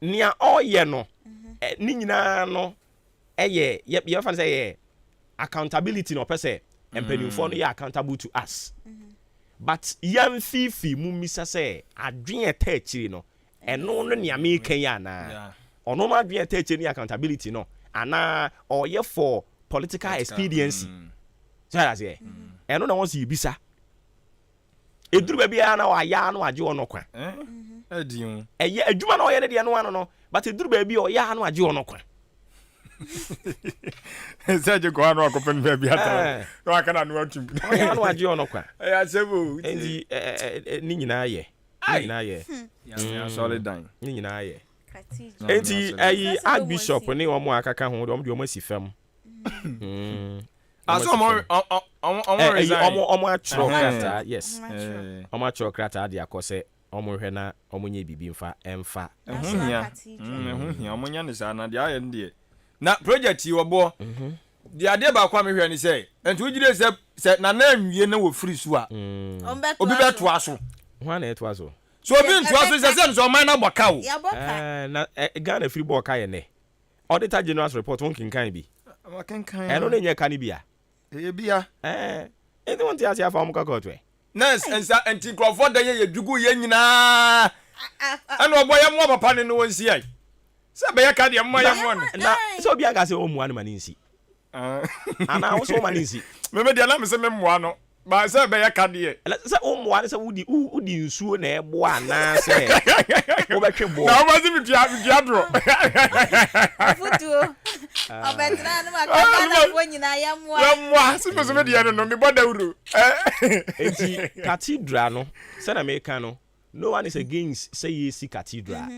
nia o ye no ni nyina no eye ye fan say accountability no pese empanimfo no ye accountable to us but yam fifi mu misa say adwen etachiri no eno no ne american ya na ono no adwen etachiri ni accountability no ana oye for political expediency so that's it eno na won si bisa eduru ba bia na wa ya no age ono kwa ediun eye adwuma na oye ne de no ano no but eduru ba bia o ya no age ono kwa Saje ko anu akopen be bia ta no aka na anu atum ya no age ono kwa ya sebo endi ni nyina ye ya solid dan ni nyina ye endi ayi archbishop ni omo akaka ho omo de omo si fam aso omo atro krata yes omo atro krata de akose omo hwe na omo nye bibi mfa emfa ehun omo nya ne sa na de aye ndie na project yi obo de ade ba kwa me hwe ni say entu gire se na na anwie na wo free so a obi beto aso ho na eto aso so obi nto aso se so man na boka wo na Ghana free ball ka ye ne auditor general's report won kinkan bi makenkan eno ne nye kan bia bia enti won ti asia fa mo ka kotwe nurse ensa enti croford da ye dugu ye nyina ana obo ye mo papa ne no won si ai se be ye ka de mo ye mo na so bia ga se o mu anu mani nsi ana wo so mani nsi me de na me se me mo ano ba se be ye ka de se o mu anu se udi nsuo na ebo ana se wo be twe bo na o ba si bitua dro futuo obetra no makaka na fo nyina ya moa se me de no me boda uru enti cathedral no se na me ka no one is against say ye see cathedral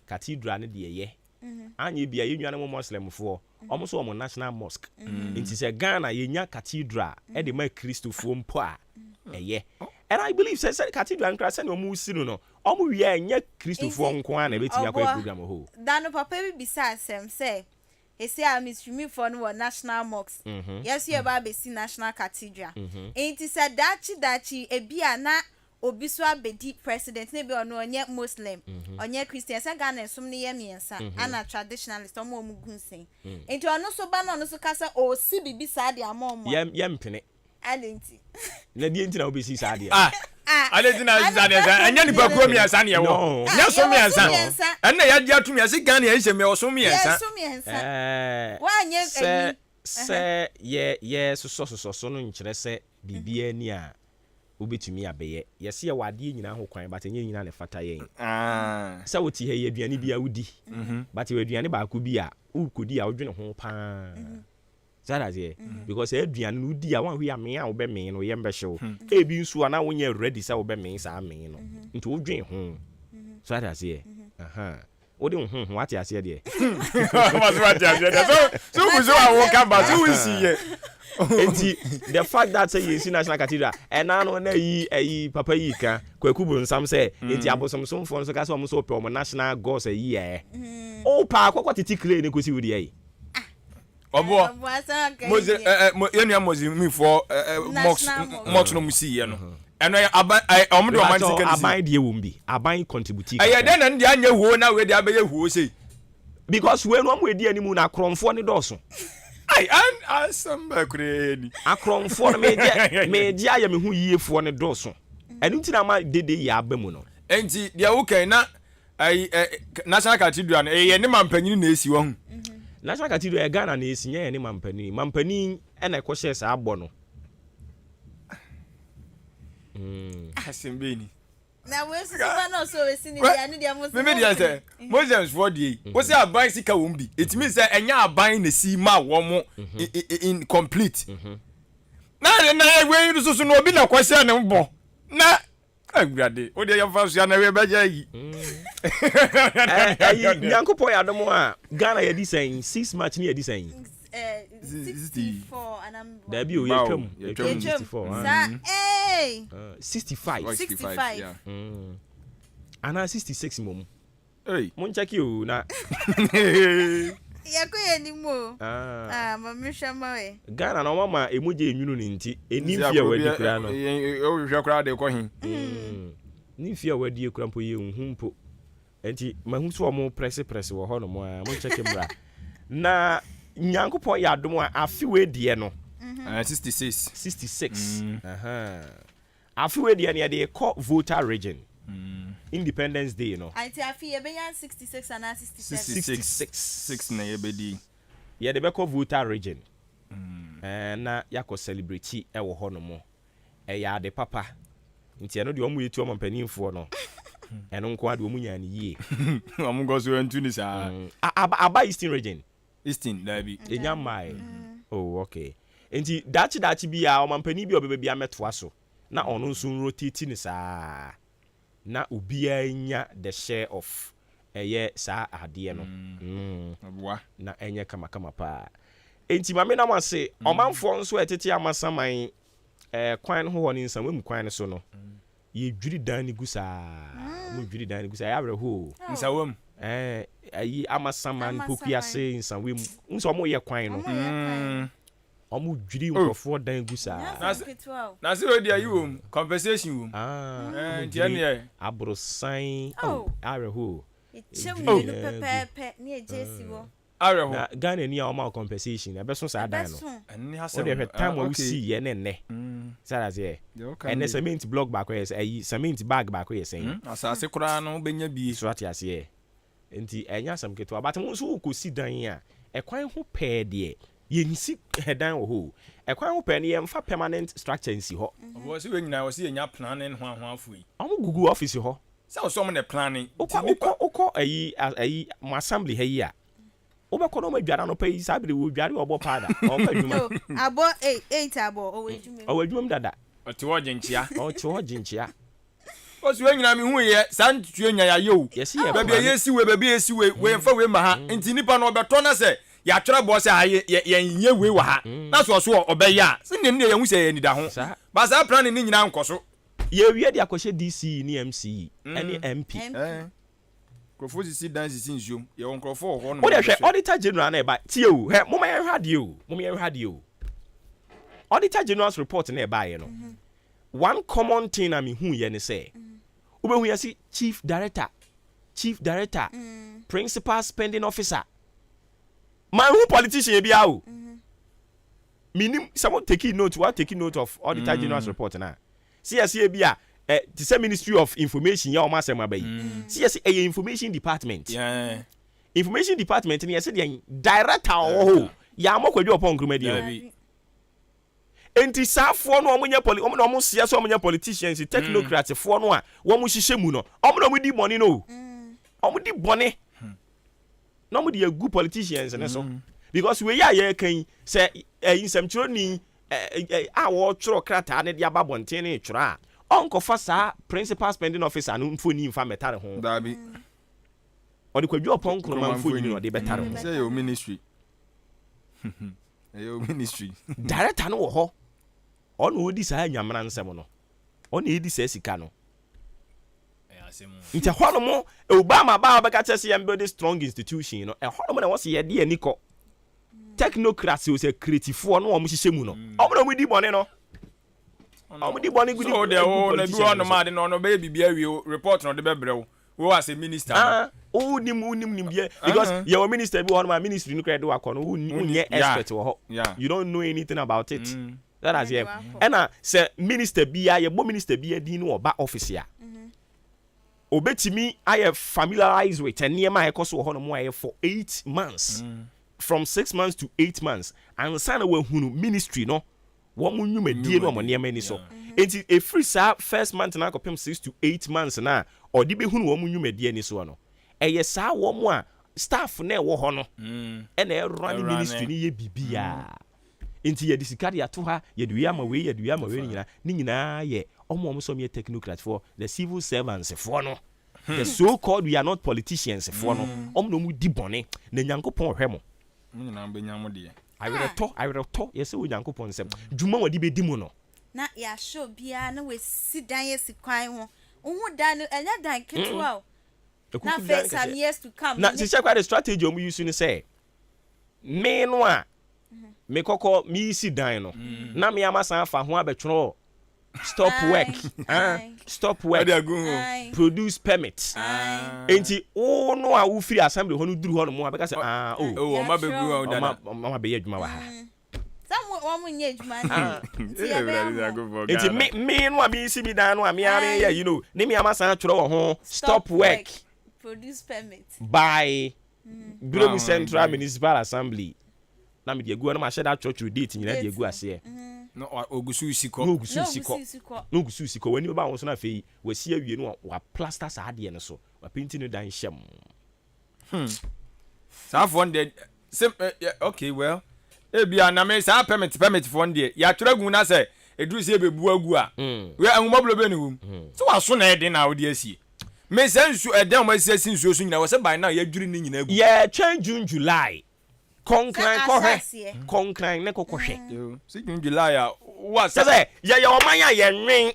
cathedral ne de ye anye bia ye nwane mo muslim fo omo so omo national mosque enti se Ghana ye nya cathedral e de ma Christofo mpo a eye and I believe say cathedral nkra se no mu si no omo wi nya Christofo nko a na betia kwa program ho dano papa bi bisa asem say ese a mystery for no national mosque yes you ba be si national cathedral enti se dachi ebia na obi so abedi president ne be ono onye muslim onye christian se Ghana nsum ne ye miensa ana traditionalist omo omugunsen enti ono so ba no ono so kasa o si bibi sa de amomo ye mpene adenti na die enti na obi si sa de aleti na za de za anya ni ba ko miensa ne ye wo nya so miensa enna ya dia tumi ase Ghana ye hye o so miensa wa anye se ye so no nkyere se bibia ni a obetumi abeye yesi ya wade nyina ho kwan but enye nyina ne fata yen sa woti he aduane bia wudi but aduane ba ko bia ukodi a wodwene ho pa zaraze because aduane no udi a wan hwe ame a wo be me no yembe hyew ebi nsu ana wonya ready sa wo be me sa ame no nti wodwen ho zaraze wode ho ate ase de ate ase de so kuzo a wo ka ba so wisi ye enti the fact that say you see national cathedral and now na yi papa yi ka kwakubu nsam say enti abosomsom fo so ka so mo so pe mo national gods yi o pa akwa titi clay ne kosi wudi yi obo mozi yenu mozi mi for mox no musi ye no eno aban omo o man ticket aban de wumbi aban contribute aye den na ndi anya huo na we de abaye huo sei because we no mo edi animu na kromfo ne doso ai an asamba kureni akromfo no me dia ya me hu yiefo ne doso enu ntina ma dede ya abamu no enti dia wo kan na ai national cathedral no ye ne mampanyini na esi wo hu national cathedral Ghana na esi ye ne mampani na ekwohye sa abo no asembeni Na we so no so we sini dia ne dia mo. Me dia say Moses for die. We say aban sika wo bi. It means say enya aban na si ma wo mo incomplete. Na we so no obi na kwase na mbo. Na agbrade o de yamfa so na we beja yi. Nyankopon ya domo a Ghana ya di sen 6 match ni ya di sen. 64 and I'm there be o ye twam 64 sa 65 yeah ana 66 mom hey mon check you na ya ko ye ni mo mama hwama we Ghana na mama emoje enwunu ni nti enimfia wadi kura no o hwehwe kura de ko hin nimfia wadi kura mpo ye nhumpo enti mahuso mo press wo ho no mo mon check bra na Nyankopon ya dom a afiwe die no 66 afiwe die ne de call voter region Independence Day no anti afiwe be 66 and 66 na ye bedi ye de be call voter region na yakọ celebrate e wo ho no mo e ya de papa nti eno de omu yetu o mampanimfo no eno nko ade omu nya ne yie omu go so entu ni sa aba Eastern region Eastern Derby. Enyamai. Oh, okay. Enti dachi bi a omampani bi obebe bia metoa so. Na ono nso rotate ni saa. Na obia nya the share of eye saa ade no. Aboa. Na enye kama pa. Enti mame na wase omanfo nso etete amasaman kwan ho woni nsam wem kwan so no. Ye dwiri dan ni gusa. Mo dwiri dan ni gusa ya breho. Nsawam. Ayi amasaman pokuase nsanwe mu nso mo ye kwan no omo dwiri nkofo dan gusa na se we dia you compensation wo ntia ne abrosan areho echemu ni pepepe ni ejesi wo areho Ghana ni a compensation ebeso sa dan no enni ha se we time we see ye ne saraze ene cement block back we ayi cement bag back we say asase kura no benya bi so atiase ye enti enya sam keto abate mo so ko si dan a ekwan ho pɛ de ye nsi hedan wo ho ekwan ho pɛ ne ye mfa permanent structure nsi ho wo si we nyina wo si enya planning ho afui omo gugu office ho se wo so mo ne planning ukọ ayi mo assembly ha yi a wo be ko no madwara no pɛ sabire wo dware obo pada o ka dwuma abo 8 abo o wadwuma dada o ti wo jinchia Osu enyina mi hu ye san tuo nya ya yo ba bia yesi we we mfa we ma ha nti nipa no obeto na se ya twere bo se ha ye nye we wa ha na so obe ya se ne ne ye hu se ye nida ho ba sa plan ni nyina nkoso ye wie de akɔhye DC ni MC any MP krofo si dance si nsuom ye won krofo ho no wo de hwɛ auditor general na eba tie o he mo ma ye hwade o auditor general's report na eba ye no one common thing I mean hu ye ne say Ube ya si chief director, principal spending officer. Man who politician be out. Minim someone taking note of Auditor General's report na. CSA be the same Ministry of Information ya o ma sema bayi. CSA information department. Yeah. Information department ni yesi the director oh ya mo kwadwo upon grumadi. Enti safo no omunye omo sia so omunye politicians technocrats fo no a wo mo hihye mu no omo di money no omo di bone no mo di good politicians ne so because we ya kan say insem ni a wo tworo krata ne dia babonten ne tworo a onkofa sa principal spending officer no mfoni mfa metare ho dabi odi kwadwo pon kroma mfoni no de betare ho say your ministry ministry director no wo ho ono odi sa nyamra nsem no ono edi sa sika no nti hono mo Obama ba beka chese yam build strong institution no hono mo na wo se ye de aniko technocrats o se creative no o mo hihye mu no o mo di bone no o mo di bone gudi so de o na bi ono ma de no be bibia wi report no de be brew wo as a minister o nim bia because your minister bi hono ma ministry no kra de wakọ no unye expert wo ho you don't know anything about it that as here and say minister bia ye bo minister bia din no oba office ya obetimi I have familiarized with eniema ekoso ho no mo aye for 8 months from 6 months to 8 months and sana we hunu ministry no wo mo nwumadie no mo niema ni so Enti a free sa first month na akopem 6 to 8 months na odi be hunu wo mu nwumadi ani so no. Eye sa wo mu a staff na e wo ho no. E na e run ministry ni ye bibia. Enti ye disikari ato ha ye duya ma we ni nyina ye omo so me technocrat for the civil servants for no. The so called we are not politicians for no. No mu di bone na Nyankopon hwe mo. Nyina be nyamo de. I will talk. Yes, we Nyankopon sem. Dwuma wadi be di mu no. Na ya show bia na we sit down yes kwan ho. Ohu dan no enya dan ketwa o. Na face some years to come. Na se check the strategy omu use ni say. Me no a me kokọ me si dan no. Na me amasa afa ho abetworo. Stop work. Produce permits. Enti o no a wo free assembly ho no duru ho no mo abeka say ma be gu o dada. Ma be yadwuma wa ha. Some woman nye adwuma. Enti me no a me si bi dan no a me ya you know, ne me amasa atworo wo ho stop work. Produce permits. By Bureau Central Municipal Assembly. Na me de gu no ma share that church date nyina de gu ase. No ogusu siko. No ogusu siko. When you ba won so na fe we si awie no wa plaster sa ade ne so. Wa paint no dan hyem. Sa for de okay well. Ebia na me sa permit for de. Ya twere gu na say eduru se bebu agu a. We anwumablo be ne wum. So wa so na ede na wo de asie. Me sensu eden mo asie sinsu so nyina wo se by now ya dwuri ni nyina agu. Yeah, change June July. Concline ne kokohwe. Si June July a what say ya o man ya ye nwen.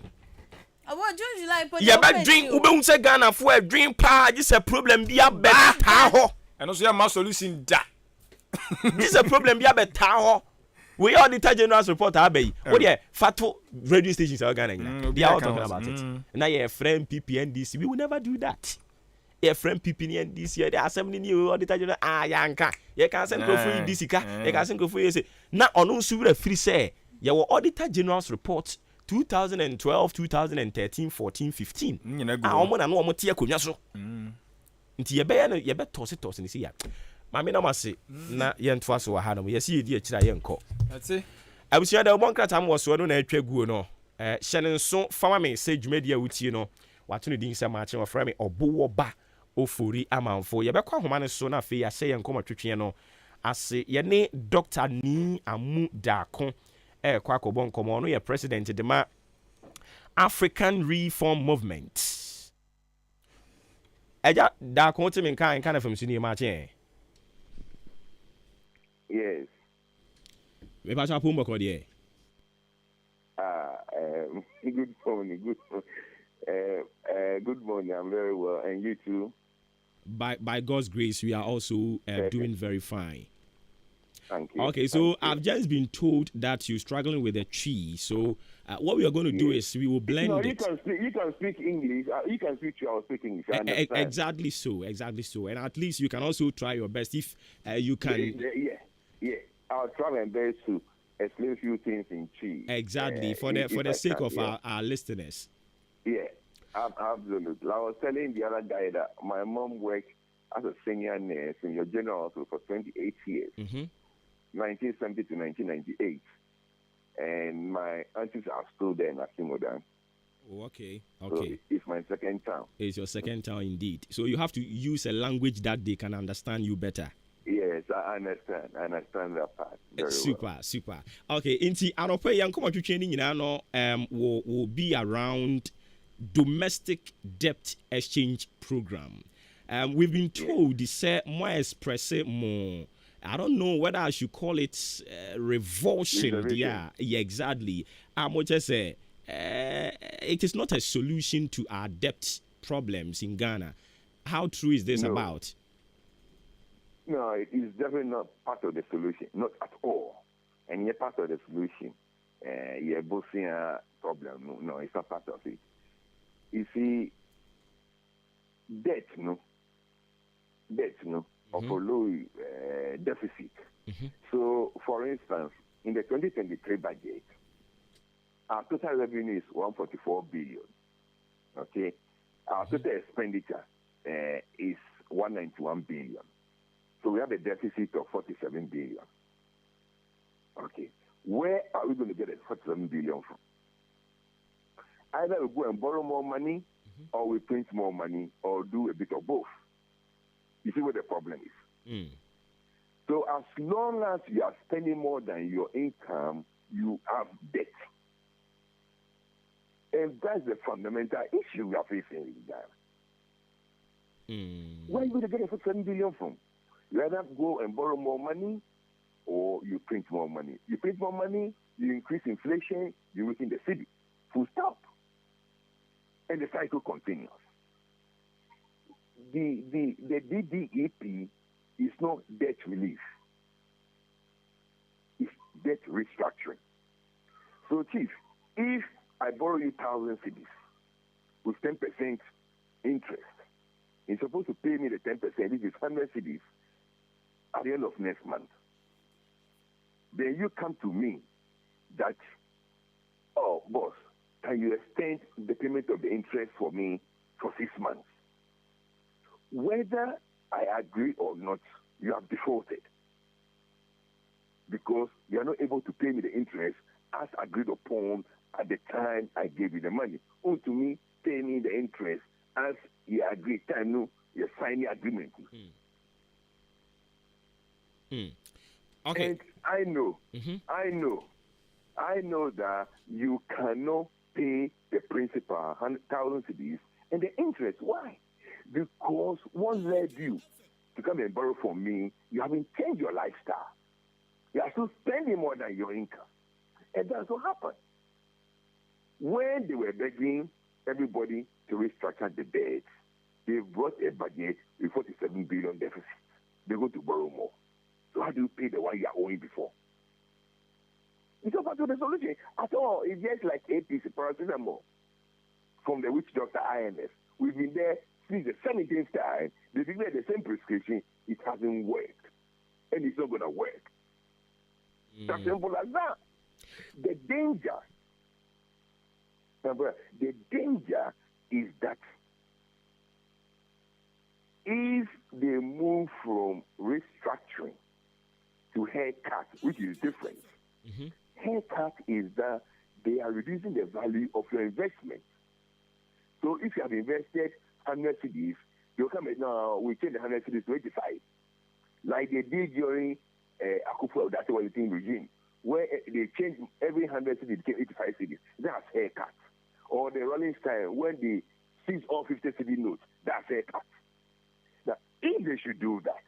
About June July put. Ya ba drink ube hu se Ghana for a drink pa this a problem bi abeta ho. And also ya ma solution da. This a problem bi abeta ho. We all the general report abai. What there fato radio stations are Ghana. They are all talking about it. Now your friend PPNDC we will never do that. Your friend PPNDC they are assembling you all the time yanka. You can send for DC ka. You can send for you say. Now onu su free say your auditor general's report 2012, 2013, 14, 15. Omo na no omo tie akonya so. Nti ye be ye be toss ni say ya. Mame na mase na ye ntwa so wa ha no. Ye si ye di akira ye nko. That's it. Abusia da obon krata mo so no na atwa guo no. Hyene nso fama me say dwumadi a wutie no. Wato ne din se Maakye wa fra me Obuoba Ofori Amanfo. Ye be kwa homa ne so na fe ya hye ye nko matwetwe no. Ase ye ne Dr. Ni Amu Dako kwa akobon nkomo no ye president de ma African Reform Movement. Eja Dako ti me kan FM so ni Maakye. Yes. Me pa cha pumbo ko de. Good morning. Good morning. I'm very well, and you too. By God's grace, we are also doing very fine. Thank you. Okay, so I've just been told that you're struggling with a tree. So what we are going to do is we will blend it. You can speak English. You can speak. I will speak English. Exactly so. And at least you can also try your best if you can. Yeah. I'll try my best to explain a few things in Chi. Exactly, for the sake of our listeners. Yeah, absolutely. I was telling the other guy that my mom worked as a senior nurse in your general hospital for 28 years, 1970 to 1998. And my aunties are still there in Asimodan. Oh, okay. So it's my second town. It's your second town indeed. So you have to use a language that they can understand you better. Yes, I understand. I understand that part. Super. Okay, inti anope yan koma twetwe ni nyina no will be around domestic debt exchange program. We've been told they say more express more. I don't know whether I should call it revulsion. Yeah, exactly. I'm just say it is not a solution to our debt problems in Ghana. How true is this about? No, it is definitely not part of the solution, not at all. And you're part of the solution. You're both seeing a problem. No, it's not part of it. You see, debt, of a low deficit. So, for instance, in the 2023 budget, our total revenue is 144 billion. Okay? Our total expenditure is 191 billion. So we have a deficit of 47 billion. Okay. Where are we going to get a 47 billion from? Either we go and borrow more money, or we print more money, or do a bit of both. You see what the problem is? So as long as you are spending more than your income, you have debt. And that's the fundamental issue we are facing in Ghana. Where are you going to get it for 7 billion from? You either go and borrow more money, or you print more money. You print more money, you increase inflation, you weaken the city. Full stop. And the cycle continues. The DDEP is not debt relief. It's debt restructuring. So, Chief, if I borrow you 1,000 cedis with 10% interest, you're supposed to pay me the 10%, if it's 100 cedis, at the end of next month. Then you come to me that, oh, boss, can you extend the payment of the interest for me for 6 months? Whether I agree or not, you have defaulted. Because you are not able to pay me the interest as agreed upon at the time I gave you the money. Or to me, pay me the interest as you agreed time, no, you sign the agreement. Okay. And I know that you cannot pay the principal 100,000 cedis and the interest. Why? Because what led you to come and borrow from me, you haven't changed your lifestyle. You are still spending more than your income. And that's what happened. When they were begging everybody to restructure the debt, they brought a budget with 47 billion deficit. They're going to borrow more. So how do you pay the one you are owing before? It's not part of the solution at all. It's just like APC, paracetamol, from the witch doctor IMF. We've been there since the 17th time. They declared the same prescription. It hasn't worked. And it's not going to work. It's as simple as that. The danger is that if they move from restructuring to haircut, which is different, haircut is that they are reducing the value of your investment. So if you have invested 100 cedis, they'll come and now we change the 100 cedis to 85, like they did during Akufo-Addo regime, where they changed every 100 cedis became 85 cedis. That's haircut. Or the Rolling Stone, when they seized all 50 cedi notes, that's haircut. Now, if they should do that,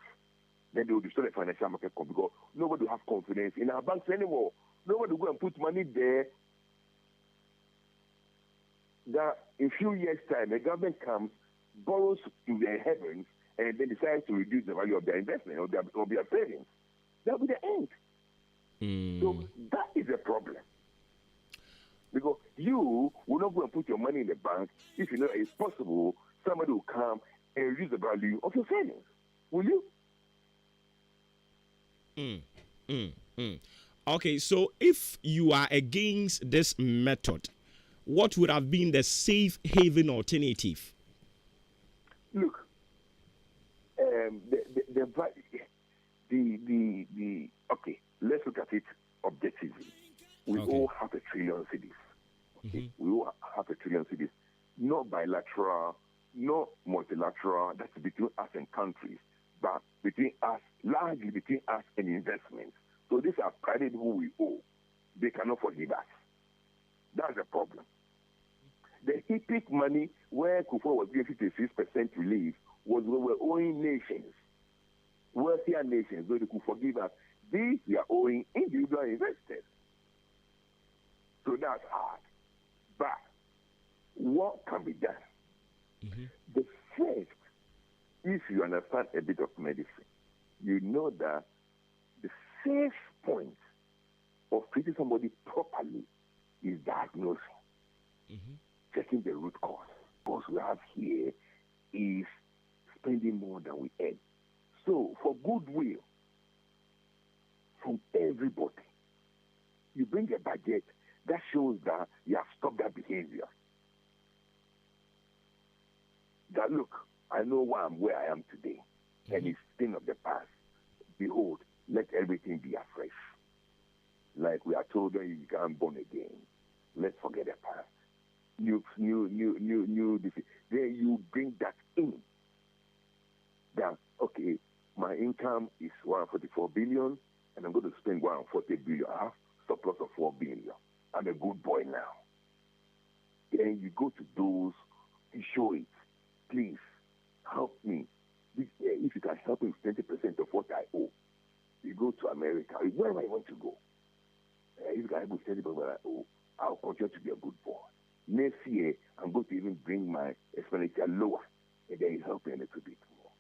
then they will destroy the financial market because nobody will have confidence in our banks anymore. Nobody will go and put money there. That in a few years' time, the government comes, borrows in the heavens, and then decides to reduce the value of their investment or their savings. That will be the end. So that is a problem. Because you will not go and put your money in the bank if you know it's possible somebody will come and reduce the value of your savings. Will you? Okay, so if you are against this method, what would have been the safe haven alternative? Look, okay, let's look at it objectively. We all have $1 trillion cedis. Okay? We all have $1 trillion cedis. Not bilateral, not multilateral, that's between us and countries, but between us, largely between us and investments. So these are private who we owe. They cannot forgive us. That's the problem. The HIPIC money, where Kufuor was giving 56% relief, was we were owing nations, wealthier nations, so they could forgive us. These we are owing individual investors. So that's hard. But what can be done? The first, if you understand a bit of medicine, you know that the safe point of treating somebody properly is diagnosing, checking the root cause. What we have here is spending more than we earn. So, for goodwill from everybody, you bring a budget that shows that you have stopped that behavior. That look, I know why I'm where I am today, and it's thing of the past. Behold, let everything be afresh. Like we are told when you become born again, let's forget the past. then you bring that in. That, okay, my income is 144 billion, and I'm going to spend 140 billion. I have surplus of 4 billion. I'm a good boy now. Then you go to those, you show it. Please, help me. If you can help me with 20% of what I owe, you go to America, wherever I want to go. If you can help me with 20% of what I owe, I'll continue to be a good boy. Next year, I'm going to even bring my expenditure lower, and then you help me a little bit more.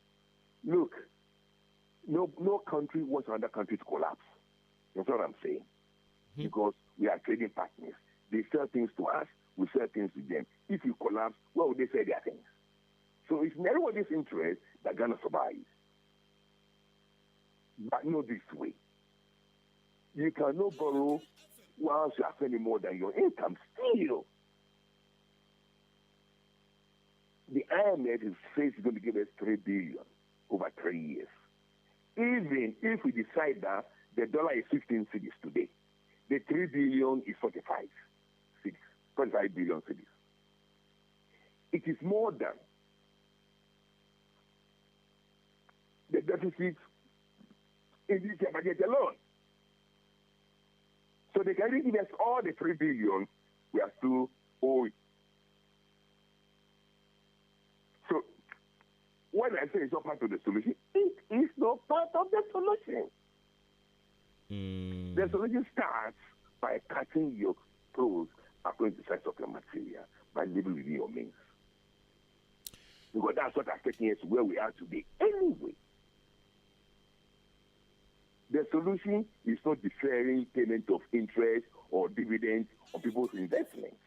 Look, no country wants another country to collapse. That's what I'm saying. Mm-hmm. Because we are trading partners. They sell things to us, we sell things to them. If you collapse, what would they say their things? So it's in everybody's interest that Ghana survives. But not this way. You cannot borrow whilst you are spending more than your income still. The IMF says it's going to give us 3 billion over 3 years. Even if we decide that the dollar is 15 cedis today, the 3 billion is 45 billion cedis. It is more than the deficit in this year budget alone. So they can really give us all the 3 billion we are still owing. So when I say it's not part of the solution, it is not part of the solution. The solution starts by cutting your clothes according to the size of your material, by living within your means. Because that's what has taken us to where we are today. Anyway, the solution is not deferring payment of interest or dividends on people's investments,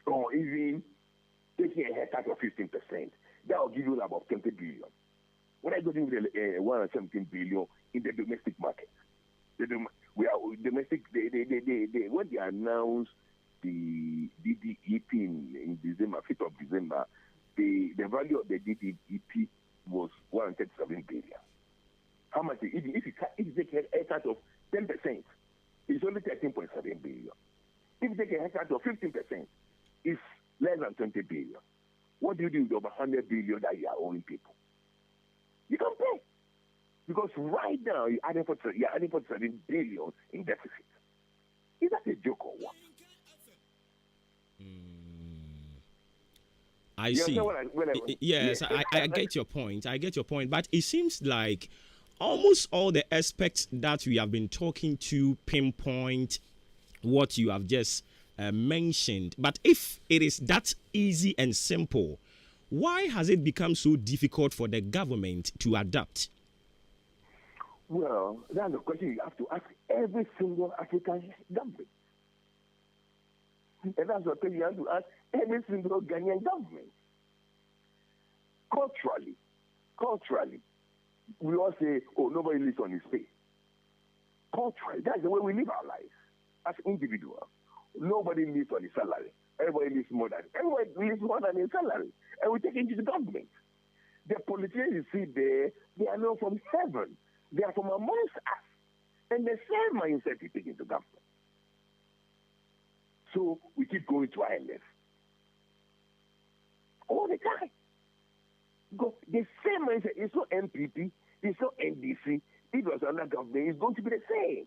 or even taking a haircut of 15%. That will give you about 20 billion. What are you going to do with 117 billion in the domestic market? We are domestic. When they announced the DDEP in December, 5th of December, the value of the DDEP was 137 billion. How much? If you take a haircut of 10%, it's only 13.7 billion. If you take a haircut of 15%, it's less than 20 billion. What do you do with over 100 billion that you are owing people? You can pay. Because right now, you're adding 47 billion in deficit. Is that a joke or what? I see. Yes, I get your point. I get your point. But it seems like almost all the aspects that we have been talking to pinpoint what you have just mentioned. But if it is that easy and simple, why has it become so difficult for the government to adapt? Well, that's the question you have to ask every single African government. And that's the question you have to ask every single Ghanaian government. Culturally, we all say, oh, nobody lives on his face. Culturally, that's the way we live our lives as individuals. Nobody lives on his salary. Everybody lives more than his salary. And we take it into the government. The politicians you see there, they are not from heaven. They are from amongst us. And the same mindset we take into government. So we keep going to IMF. All the time. Because the same mindset, it's not MPP, it's not NDC. If it was another government, it's going to be the same.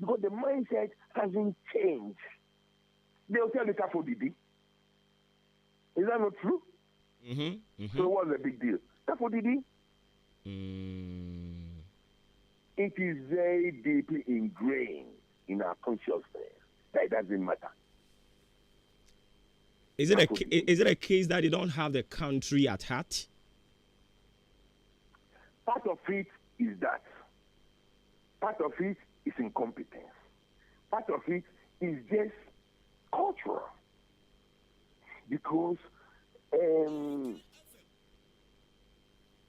Because the mindset hasn't changed. They'll tell you for Didi. Is that not true? So what's the big deal? For Didi? It is very deeply ingrained in our consciousness that it doesn't matter. Is it a case that they don't have the country at heart? Part of it is that. Part of it is incompetence. Part of it is just cultural. Because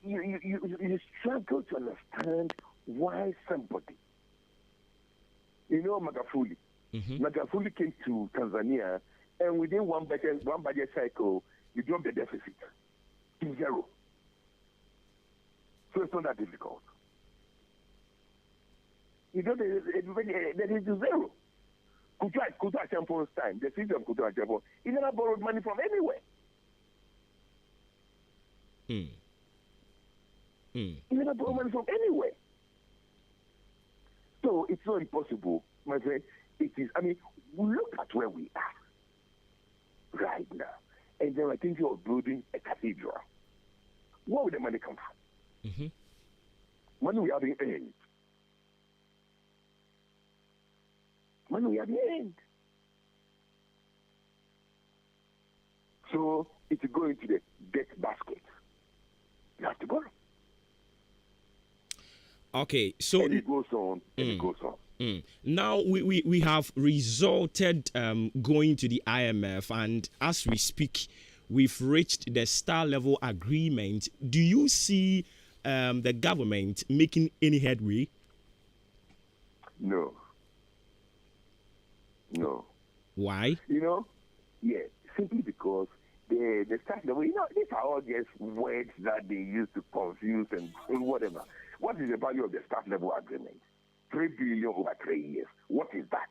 you struggle to understand why somebody, Magufuli. Magufuli came to Tanzania, and within one budget cycle, you drop the deficit to zero. So it's not that difficult. You drop the deficit to zero. Kutu Acheampong's time, the city of Kutu Acheampong, he never borrowed money from anywhere. He never borrowed money from anywhere. So it's not impossible, my friend. It is, look at where we are right now. And then I think you're building a cathedral. Where would the money come from? Money we haven't earned. Money we haven't earned. So it's going to the debt basket. You have to borrow. Okay, so and it goes on, and it goes on. Now we have resulted going to the IMF, and as we speak, we've reached the star level agreement. Do you see the government making any headway? No. Why? Simply because the star level, these are all just words that they use to confuse and whatever. What is the value of the start level agreement? 3 billion over 3 years. What is that?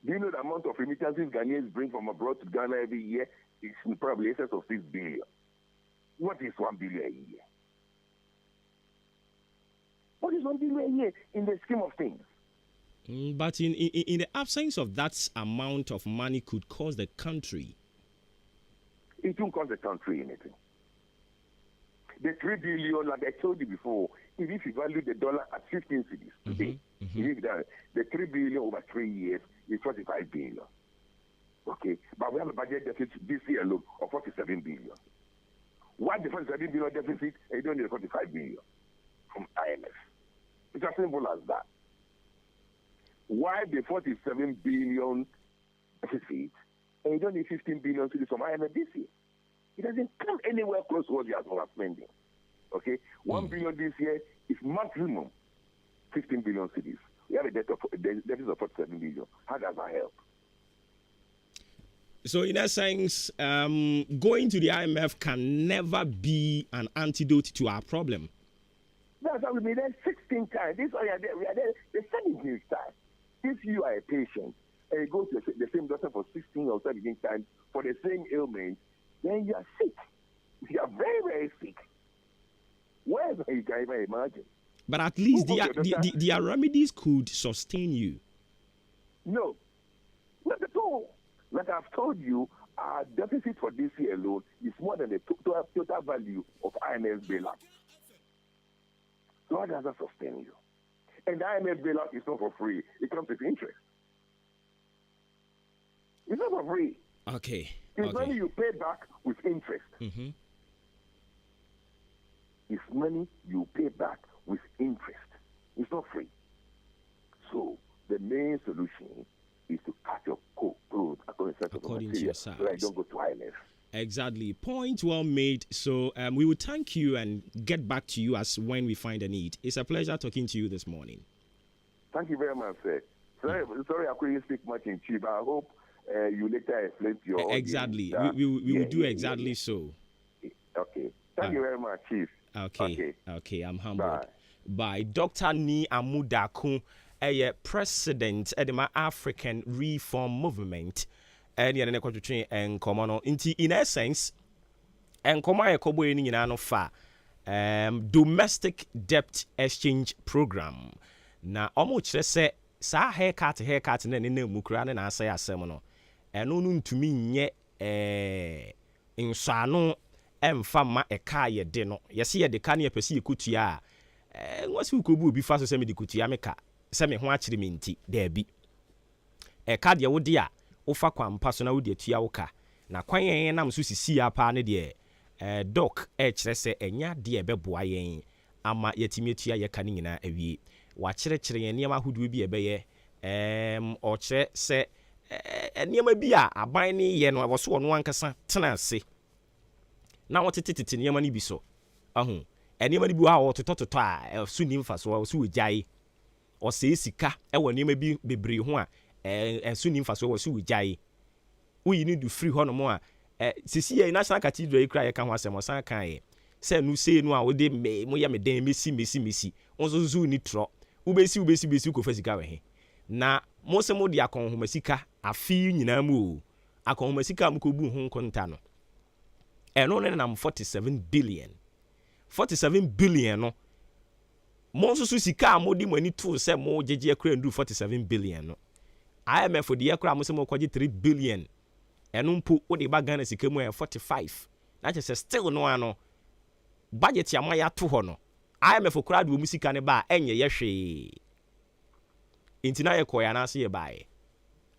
Do you know the amount of remittances Ghanaians bring from abroad to Ghana every year? It's probably excess of 6 billion. What is 1 billion a year? What is 1 billion a year in the scheme of things? But in the absence of that amount of money could cost the country. It won't cost the country anything. The 3 billion, like I told you before, if you value the dollar at 15 cities today, the 3 billion over 3 years is 45 billion. Okay, but we have a budget deficit this year alone of 47 billion. Why the 47 billion deficit and you don't need 45 billion from IMF? It's as simple as that. Why the 47 billion deficit and you don't need 15 billion cities from IMF this year? It doesn't come anywhere close to what you are spending. Okay? 1 billion this year is maximum 15 billion cities. We have a deficit of 47 billion. How does that help? So, in that sense, going to the IMF can never be an antidote to our problem. That's why we've been there 16 times. We are there the 17th time. If you are a patient and you go to the same doctor for 16 or 17 times for the same ailment, then you are sick. You are very, very sick. Wherever you can even imagine. But at least their remedies could sustain you. No, not at all. Like I've told you, our deficit for this year alone is more than the total value of IMF bailout. So how does that sustain you? And the IMF bailout is not for free. It comes with interest. It's not for free. Okay. It's money you pay back with interest. It's money you pay back with interest. It's not free. So the main solution is to cut your clothes according to your size. So that you don't go to IMF. Exactly. Point well made. So we will thank you and get back to you as when we find a need. It's a pleasure talking to you this morning. Thank you very much, sir. Sorry I couldn't speak much in Chief. I hope you later explain to your Exactly. We will do exactly so. Okay. Thank you very much, Chief. Okay. I'm humbled. By Dr. Ni Amudaku, a president of the African Reform Movement. And the other country and common in essence, and come on, domestic debt exchange program. Now, almost say, sa haircut, and then Mukran and I say a seminar. And no to me, in Sano, and fama a car ye dinner. You see, the canya perceive kutia. What's who could be fast to send me the kutiameka? Semi watch the minty, there be a card ya would dear. Ofa kwa mpaso na wodi atua woka na kwan yen nam so sisi apa ne de doc kyerɛ sɛ enya de bɛboa yen ama yatimi atua yɛ ka ne nyina awie wa kyerɛkyerɛ yen nneɛma ahodoɔ bi ɛbɛyɛ o kyerɛ sɛ nneɛma bi a aban ne yɛ no wɔso ɔno ankasa tena ase na wɔtetetete nneɛma ne bi so ahu nneɛma ne bi wa wɔtotototɔ a so nim fa so so wogyae ɔsɛ sika ɛwɔ nneɛma bi bebree ho a so nim fa so wɔ so wogyae woyi ne do free hɔ no mo a sisi yɛ national cathedral kra yɛ ka ho asɛm ɔsan kan yɛ sɛ no sei no a wode mo yɛ me den mesi onso zo ni tro wobesi ko fa sika wɔ he na mo se mo de akonhomasika afi nyina mu o akonhomasika mo ko bu ho konta no eno ne nam 47 billion 47 billion no mo so sika mo di mani to se mo jeje akra ndu 47 billion no IMF de akra mo se mo kwaje 3 billion eno mpo wo de ba Ghana sika mu 45 na che se still no ano budget ya ya to ho no IMF kura de wo musika ne ba enye ye hwe intina ye koya na se ye bae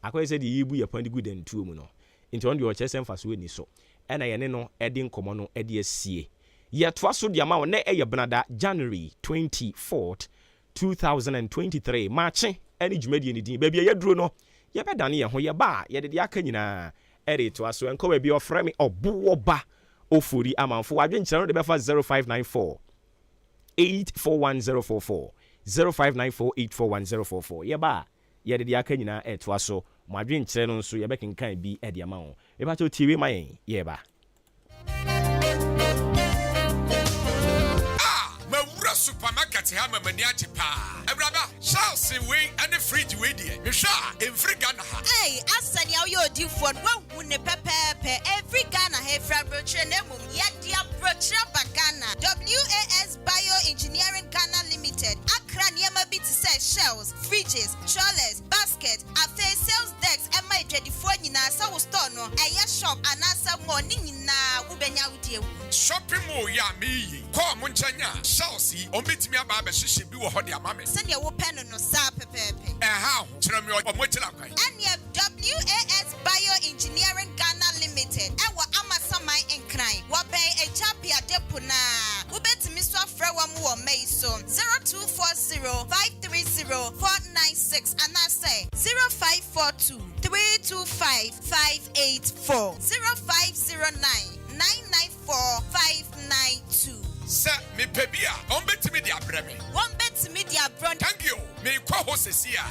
akoye se de yibu ye pandi good and two mu no inti on de o chese mfa so ni so ena ye ne no edi nkomo no edi asie ye toa so de ama wo na eye benada January 24th 2023 Maakye eni dwumadi ni din ba bia ye duro no ye bedane ye ho ye ba ye de aka nyina eri toa so enko ba bi ofre me Obuoba Ofori Amanfo wadwe nkyere no de befa 0594 841044 0594841044 ye ba ye de aka nyina etoa so mwadwe nkyere no nso ye bekenkan bi e de ama wo e ba to tiwe mayen ye ba supermarket ha mamani ati pa ebraba Charles we and the fridge we dey me sha every Ghana ha hey asani awo yo di for wan ne pepepe every Ghana ha fra broche na mum ya dia broche bagana WAS Bioengineering Ghana Limited akra niema bi to say shells fridges trollers basket afa sales decks e mai 24 nyina sa wo store no eye shop anasa money nyina wo benya wo die shopping mall ya me ko mo nchanya Charles ombetimi aba ba hihye bi wo hode amame se ne wo pen no sa pepepe ha kyerɛ me o mo kyerɛ kwan ania WAS Bioengineering Ghana Limited ewa amasamai enkran wo ben ejapia depona wo betimi so afra wa mu wo mai so 0240530496 and I say 0542325584 0509994592 Sir, me pebia, on bet me the abreme. One bet me the abron. Thank you. Me kwa hosesia.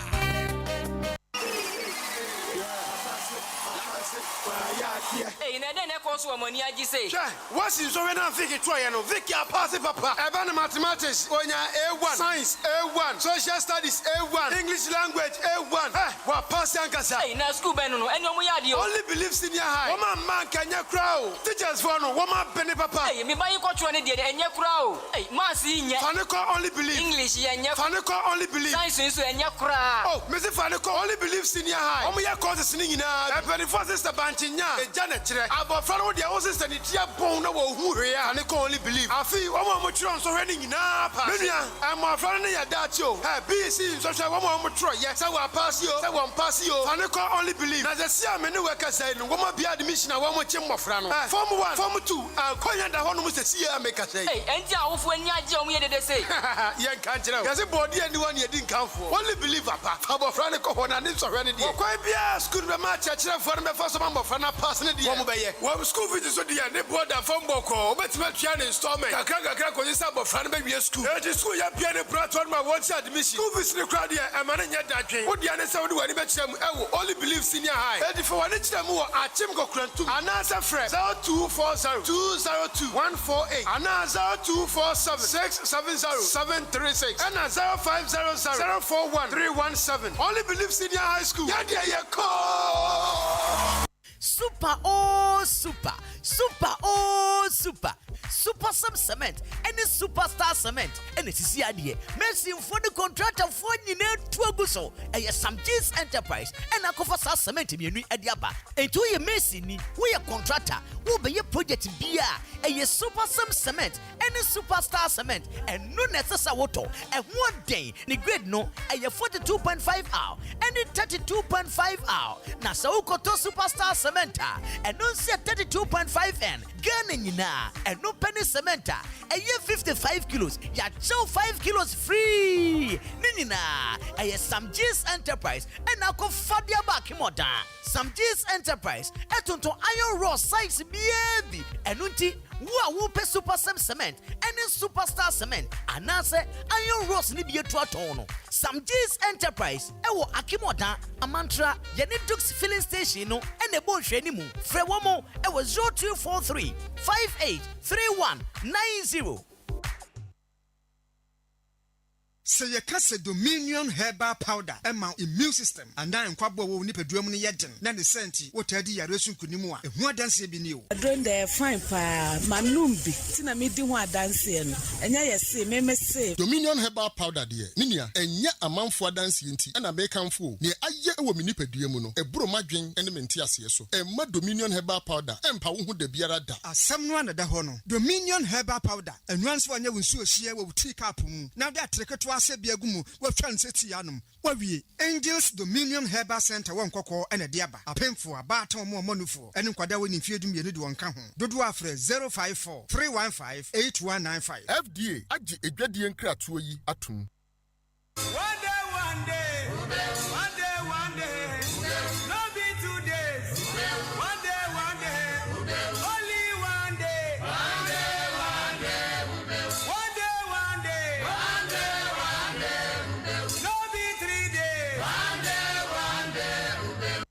Hey, na den e koso amani agi say. What's in so when I think it try no. Vicky pass papa. Even mathematics, onya A1, science A1, social studies A1, English language A1. Wa pass yankasa. Hey, na school ben no. Eni omo yade o. Only believe senior high. Woman man kanya crowd. Teachers for no. Woman penny papa. Hey, me buy ko tro ne de enye crowd. Hey, mass inye. Faniko only believe. English yenye. Faniko only believe. Science so enye crowd. Oh, me say Faniko only believe senior high. Omo ya courses ni nyina. E penny for sister banchinya. E jana kire. Abofra no de o sister ni tia bon na wo hu hwe ya. Faniko only believe. Afi omo mo tro so hwe ni nyina pa. Menua, am afra no ya dachi o. Hey, BC so hwe omo mo tro ye. Say wa pass yo. Say won pass yo. Faniko only believe. Na the sia me ne weka say no. Womo bia admission a womo chi mmofra no. Form 1, Form 2. Konya da ho no mo se sia make say. Hey, enti awofo ani age omo ye de say. Ye kan kire. Ye say body ani one ye din kanfo. Only believe papa. Abofra ne ko ho na ne so hwe ne de. Ko bia school be ma chachire for me for so mmofra na pass ne de. Womo be ye. Wo school fees so de ne board and form boko. Obetima tua ne installment. Kakra ko yisa abofra ne be wie school. E school ya pia ne platform ma watch admission. School fees ne crowd ye e ma ne nya dadwen. Wo dia ne say wo de wani be kire mu e wo only believe senior high. E di for wani kire mu wo achim go krantum. Anasa fresh 0240202148. Anasa 0247670736. And 0500041317. Only believe senior high school. Yeah, call. Super oh super oh super some cement and the superstar cement and the sisi adie mercy for the contractor for nyina tuaguso and some G's enterprise and akofa sa cement mienu adiaba and to ye mercy ni we a contractor wo be ye project bia and ye some cement and the superstar cement and no necessary water and one day the grade no and ye 42.5 hour and the 32.5 hour na sa ukoto superstar cementa and no say 32.5 n Ghana nyina and no penny cementa and ye 55 kilos ya chow 5 kilos free ninina and ye some G's enterprise and ako fadia back moda some G's enterprise etonto iron raw size baby and unti wo pe super cement and superstar cement anase iron rods ni bie to aton no some G's enterprise ewo akimoda amantra yene dux filling station no and e bon hwe ni mu frɛ wo mo ewo 0243 583190 Say ye kase Dominion herbal powder ema immune system and then kwabo wo nipadua mu ne yeden na ne senti wo tadi yare sun kunimu a ehu adanse bi ne o adron de fine pa manum bi tina me di ho adanse no enya ye se me se Dominion herbal powder de ninia enya amanfo adanse nti na be kanfo ne aye ewo me nipadua mu no eburo madwen ene menti ase so emma Dominion herbal powder empa wo hu da biara da asem no anada ho no Dominion herbal powder enwanso anya wonsu ohie wo tea cup mu na de atreketo ase bia gumu wo twa nseti anum wo wie Angels Dominion Herbal Center won kokko ene de aba apemfo aba aton mo manufo ene nkwada woni mfiedum ye ne de wonka ho dodo afre 054 315 8195 FDA agi edwadie nkratoɔ yi atum One day, no be 2 days. One day, only one day. One day, no be 3 days. One day.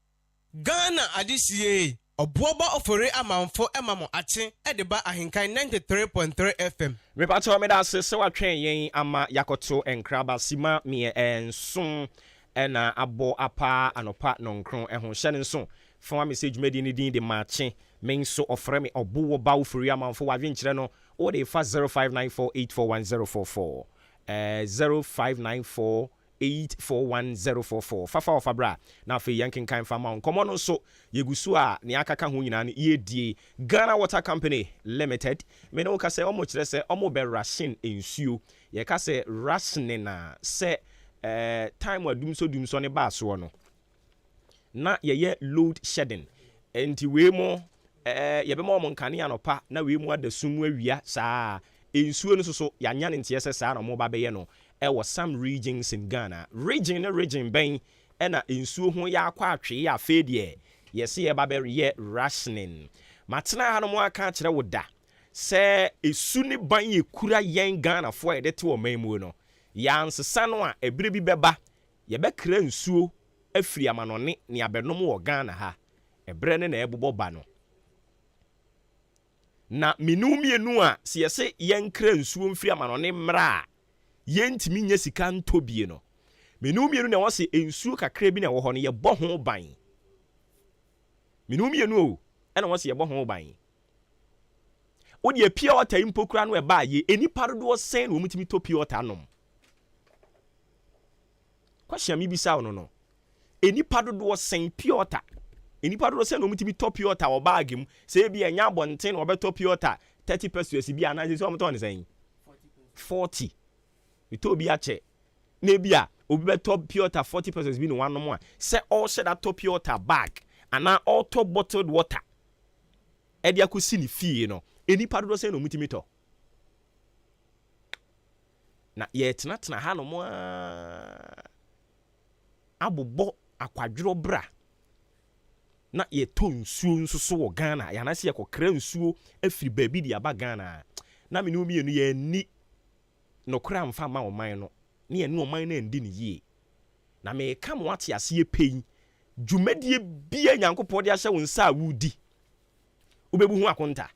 Ghana adisiye Obuoba Ofori Amanfo emamo ache edeba ahenkan 93.3 FM. Repato me da se watwen yen ama yakoto enkraba sima me enson ena abo apa anopa nonkron ehon hye ne nso fon message medi ni din de Maakye men so ofre me Obuoba Ofori Amanfo wa dwenkyere no o de fa 0594841044 0594841044 fafa of abra na fe yankin kan fama on komo no so yegusu a ne akaka ho nyina ne yedie Ghana Water Company Limited me no ka se omo kire se omo be ration ensuo ye ka se ration na se time adum so ne ba so no na ye load shedding enti we mo ye be mo nkane anopa na we mu adasum awia saa ensuo no so yanya ne ntie se saa na mo ba be ye no was some regions in Ghana. Region ben ena insuo ho ya kwa atwe ya fedie. Yes ye babere ye rationing. Matena hano mo aka kire wo da. Se esu ne ban ye kura yen Ghana fo e de te o manmu no. Ya nsesa no a ebire bi beba. Ye be kra nsuo afiri amanone ne abenom wo Ghana ha. Ebre ne na ebubo ba no. Na minumienu a se yese yen kra nsuo mfiri amanone mra yentimi nya sika ntobie no menumienu na wose ensuo kakra bi na wo ho no ye bɔ ho ban menumienu o na wose ye bɔ ho ban wo de pure water impokura no e ba ye enipa dodo sen no mutimi to pure water nom kwahia mi bisa no no enipa dodo sen pure water enipa dodo sen no mutimi to pure water wo bag mu se bi enya bonten no obeto pure water 30 pesos bi ana se o mto ne sen 40 ito bi ache na bia obi beto pure water 40 pesos bi no one mo a say all share that pure water bag and now all bottled water e dia ko si ni fie no enipa dodo say no mutimi to na ye tena ha no mo abobbo akwadworo bra na ye to nsuo nso wo Ghana ya na se ye kokra nsuo afiri baabi dia ba Ghana na me no mienu ye ni no kra mfa ma oman no ne enu oman na ndi ne yie na me ka mo ate ase ye pei dwumadie bia nyankopɔ de ahye wo nsa a wudi ubebu hu akonta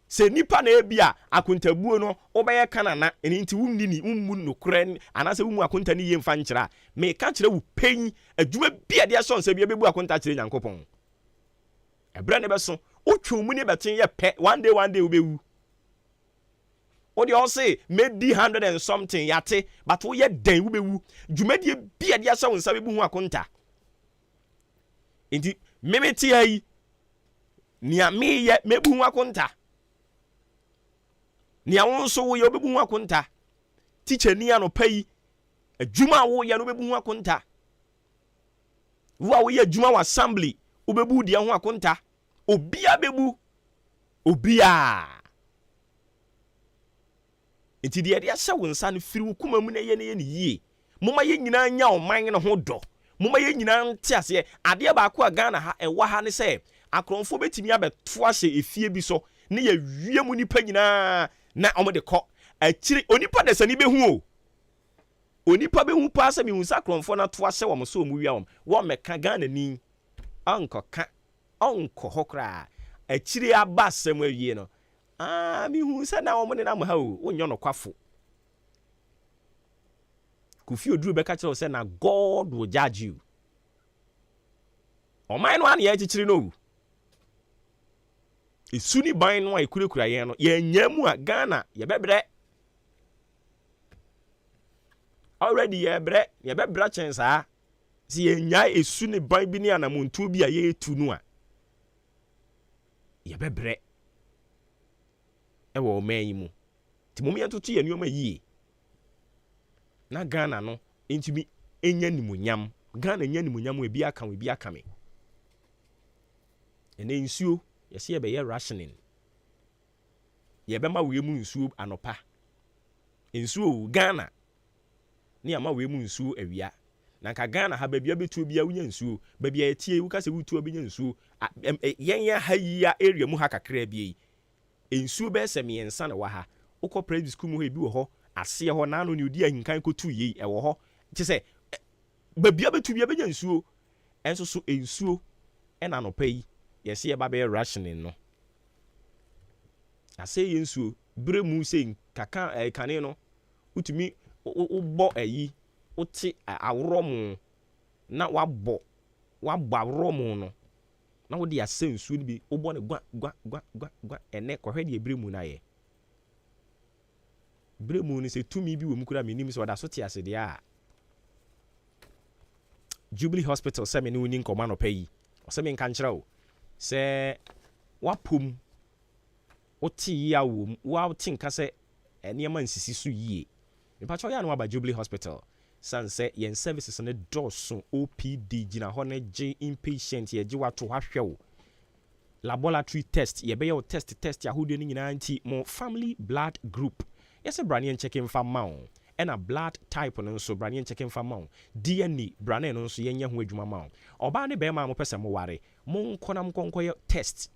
se nipa na ebia akontabuo no obeye kanana eni nti wumni ni ummu no kra anase wumu akonta ni ye mfa nkyera me ka kyerɛ wo pei adwuma bia de ahye nsa bia bebu akonta kyerɛ nyankopɔn ebra ne beso otwu mu ne beten ye pɛ one day ubewu What you all say, made 100 and something yate, but we yet den ubewu. Jumedi be a dia so sabi bu akonta. Inti memeti ai nia me ye mebu akonta. Nia won so wo ye obebu akonta. Teacher ni ano pay adwuma wo ye no bebu akonta. Wo ye adwuma wa assembly ubebu dia ho akonta. Obia bebu. Obia Enti de ade ahye wo nsa no firi wo kuma mu na ye ne yie moma ye nyina nya oman no ho dɔ moma ye nyina nte ase ade ba ko a Ghana ha ɛwa ha ne sɛ akronfo betimi abeto ahye efie bi so ne ye wie mu nipa nyina na ɔmo de kɔ akiri onipa de sani behu o onipa behu pa sɛ mi hu sa akronfo na to ahye wo mo so mu wia wo meka Ghana ni anko ka onko hokra akiri aba asɛm awie no mi hu sa na wo ne na mo ha o wonyo no kwafo Kofi Oduru beka kyerɛ say na God will judge you. Ɔman no an yɛ kyikyiri no. Esuni ban no a ekurakura yɛn no yɛnya mu a Ghana yɛbɛbrɛ. Already yɛbɛbrɛ chance a si yɛnya esuni ban bi ne anamuntu bi a yɛtu no a yɛbɛbrɛ. Ɛwɔ ɔman yi mu. Ti mom yɛntoto yɛ nneɛma yie. Na Ghana no ntumi enya nimunyam. Ghana enya nimunyam ebi aka me. Ene nsuo yɛse yɛbɛyɛ rationing. Yɛbɛma we mu nsuo anopa. Nsuo Ghana ne ama we mu nsuo awia. Na nka Ghana ha babia betu bia wonya nsuo. Babia etie wo ka se wotu obenya nsuo. Yɛn ha yi a area mu ha kakra bi. Nsuo bɛ sɛ miɛnsa na wa ha. Wokɔ private school mu ha bi wɔ hɔ. Ase hɔ na no ne odi ahinkan kotu yi ɛwɔ hɔ. Kyɛ sɛ babia betu bia benya nsuo. Ɛnso so nsuo ɛna no pɛ yi. Yɛse yɛba bɛyɛ rationing no. Ase yɛ nsuo bre mu sɛ kaka kane no. Utumi wobɔ ayi wote aworo mu na wabɔ aworo mu no. Na wode ase nsuo no bi wobɔ ne gwa ene kɔhwɛ de bre mu na yɛ. Bre mu ni se tumi bi wɔ mu kura menim so da so te ase de a. Jubilee Hospital sɛ me ne woni nkɔma no pɛ yi. Ɔsɛ me nka nkyerɛ wo. Sɛ wapom wote yi a wo wa wote nka sɛ nneɛma nsisi so yie. Mepa kyɛw ya no aba Jubilee Hospital. San sɛ yɛn services ne dɔso OPD gina hɔ ne gye inpatient yɛgye wato hwɛ wo. Laboratory test yɛbɛyɛ wo test ahodoɔ ne nyinaa nti mo family blood group. Yɛsɛ brane check in fa ma wo. Ɛna blood type no nso brane check in fa ma wo. DNA brane no nso yɛnyɛ ho adwuma ma wo. Ɔbaa ne bɛrima mo pɛsɛ mo ware. Mo nkɔnam kɔnkɔyɛ test.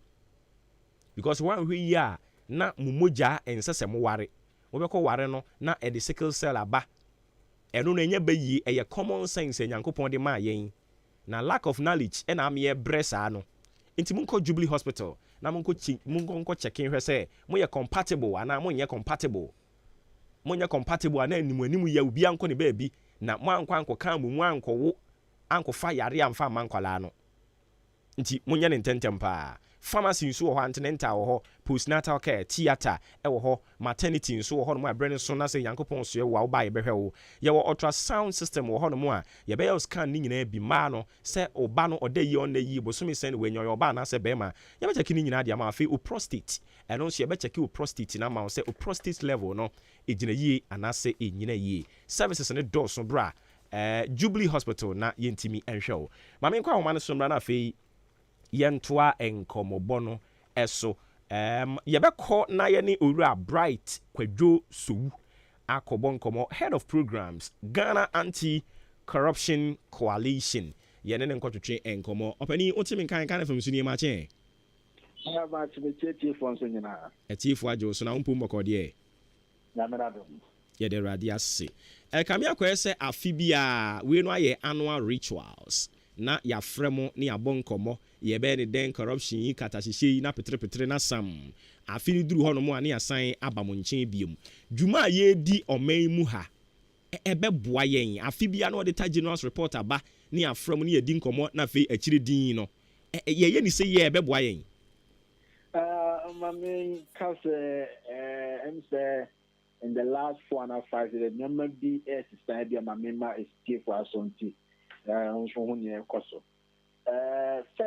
Because one hwe yi a na mo mogya ɛnsɛ sɛ mo ware. Wo bɛkɔ ware no na ɛde sickle cell aba. Ɛno no ɛnyɛ bayi ɛyɛ common sense Nyankopɔn de ma yɛn. Na lack of knowledge ɛna am yɛ brɛ saa no. Nti mo nkɔ Jubilee Hospital na mo nkɔ check in hwɛ sɛ mo yɛ compatible ana mo nyɛ compatible. Monya compatible ana animu ya obi anko ne baabi na mo anko kan mu anko wo anko fa yare amfa mankwala no nti monya ne ntentem pa pharmacy nso wɔ hɔ antenatal wɔ hɔ postnatal care theater ɛwɔ hɔ maternity nso wɔ hɔ no mo abrɛ ne so na sɛ Yankopɔn so yɛ wo ba yɛ bɛhwɛ wo yɛ wɔ ultrasound system wɔ hɔ no mo a yɛ bɛyɛ scan ne nyinaa bi ma no sɛ oba no ɔda yi ɔna yi bosome sɛ ne wanya yɛ oba na sɛ bɛma yɛ bɛ check ne nyinaa de ama afei o prostate ɛno nso yɛ bɛ check o prostate na ma sɛ o prostate level no egyina yie anase enyina yie services ne dɔɔso bra Jubilee Hospital na yɛntimi ɛnhwɛ wo ma me nkwa homa no so mbra na afei yɛntoa nkɔmmɔbɔ no ɛso yɛbɛkɔ na yɛne owura Bright Kwadwo Sowu akɔbɔ nkɔmmɔ head of programs Ghana Anti-Corruption Coalition yɛne ne nkɔtwetwe nkɔmmɔ ɔpani wotimi nkan fam so nneɛma kyɛn ɛtiefo agye so na wompom bɔkɔdeɛ yɛde awurade ase kame akɔɛ sɛ afe bi a wei no ayɛ annual rituals na yɛafrɛ mo ne yɛabɔ nkɔmmɔ yɛbɛyɛ ne den corruption yi katahyehyɛ yi na petere na sam afe no duru hɔ no mu a ne yɛasan aba mo nkyɛn biom dwuma a yɛdi ɔman mu ha ɛbɛboa yɛn afe bia na wɔde ta general's report aba ne yɛafrɛ mo ne yɛdi nkɔmmɔ na afei akyire din no yɛyɛ ne sɛ yɛ ɛbɛboa yɛn Mami, in the last 4 and a half years, the number be as society, my member is still for us on tea.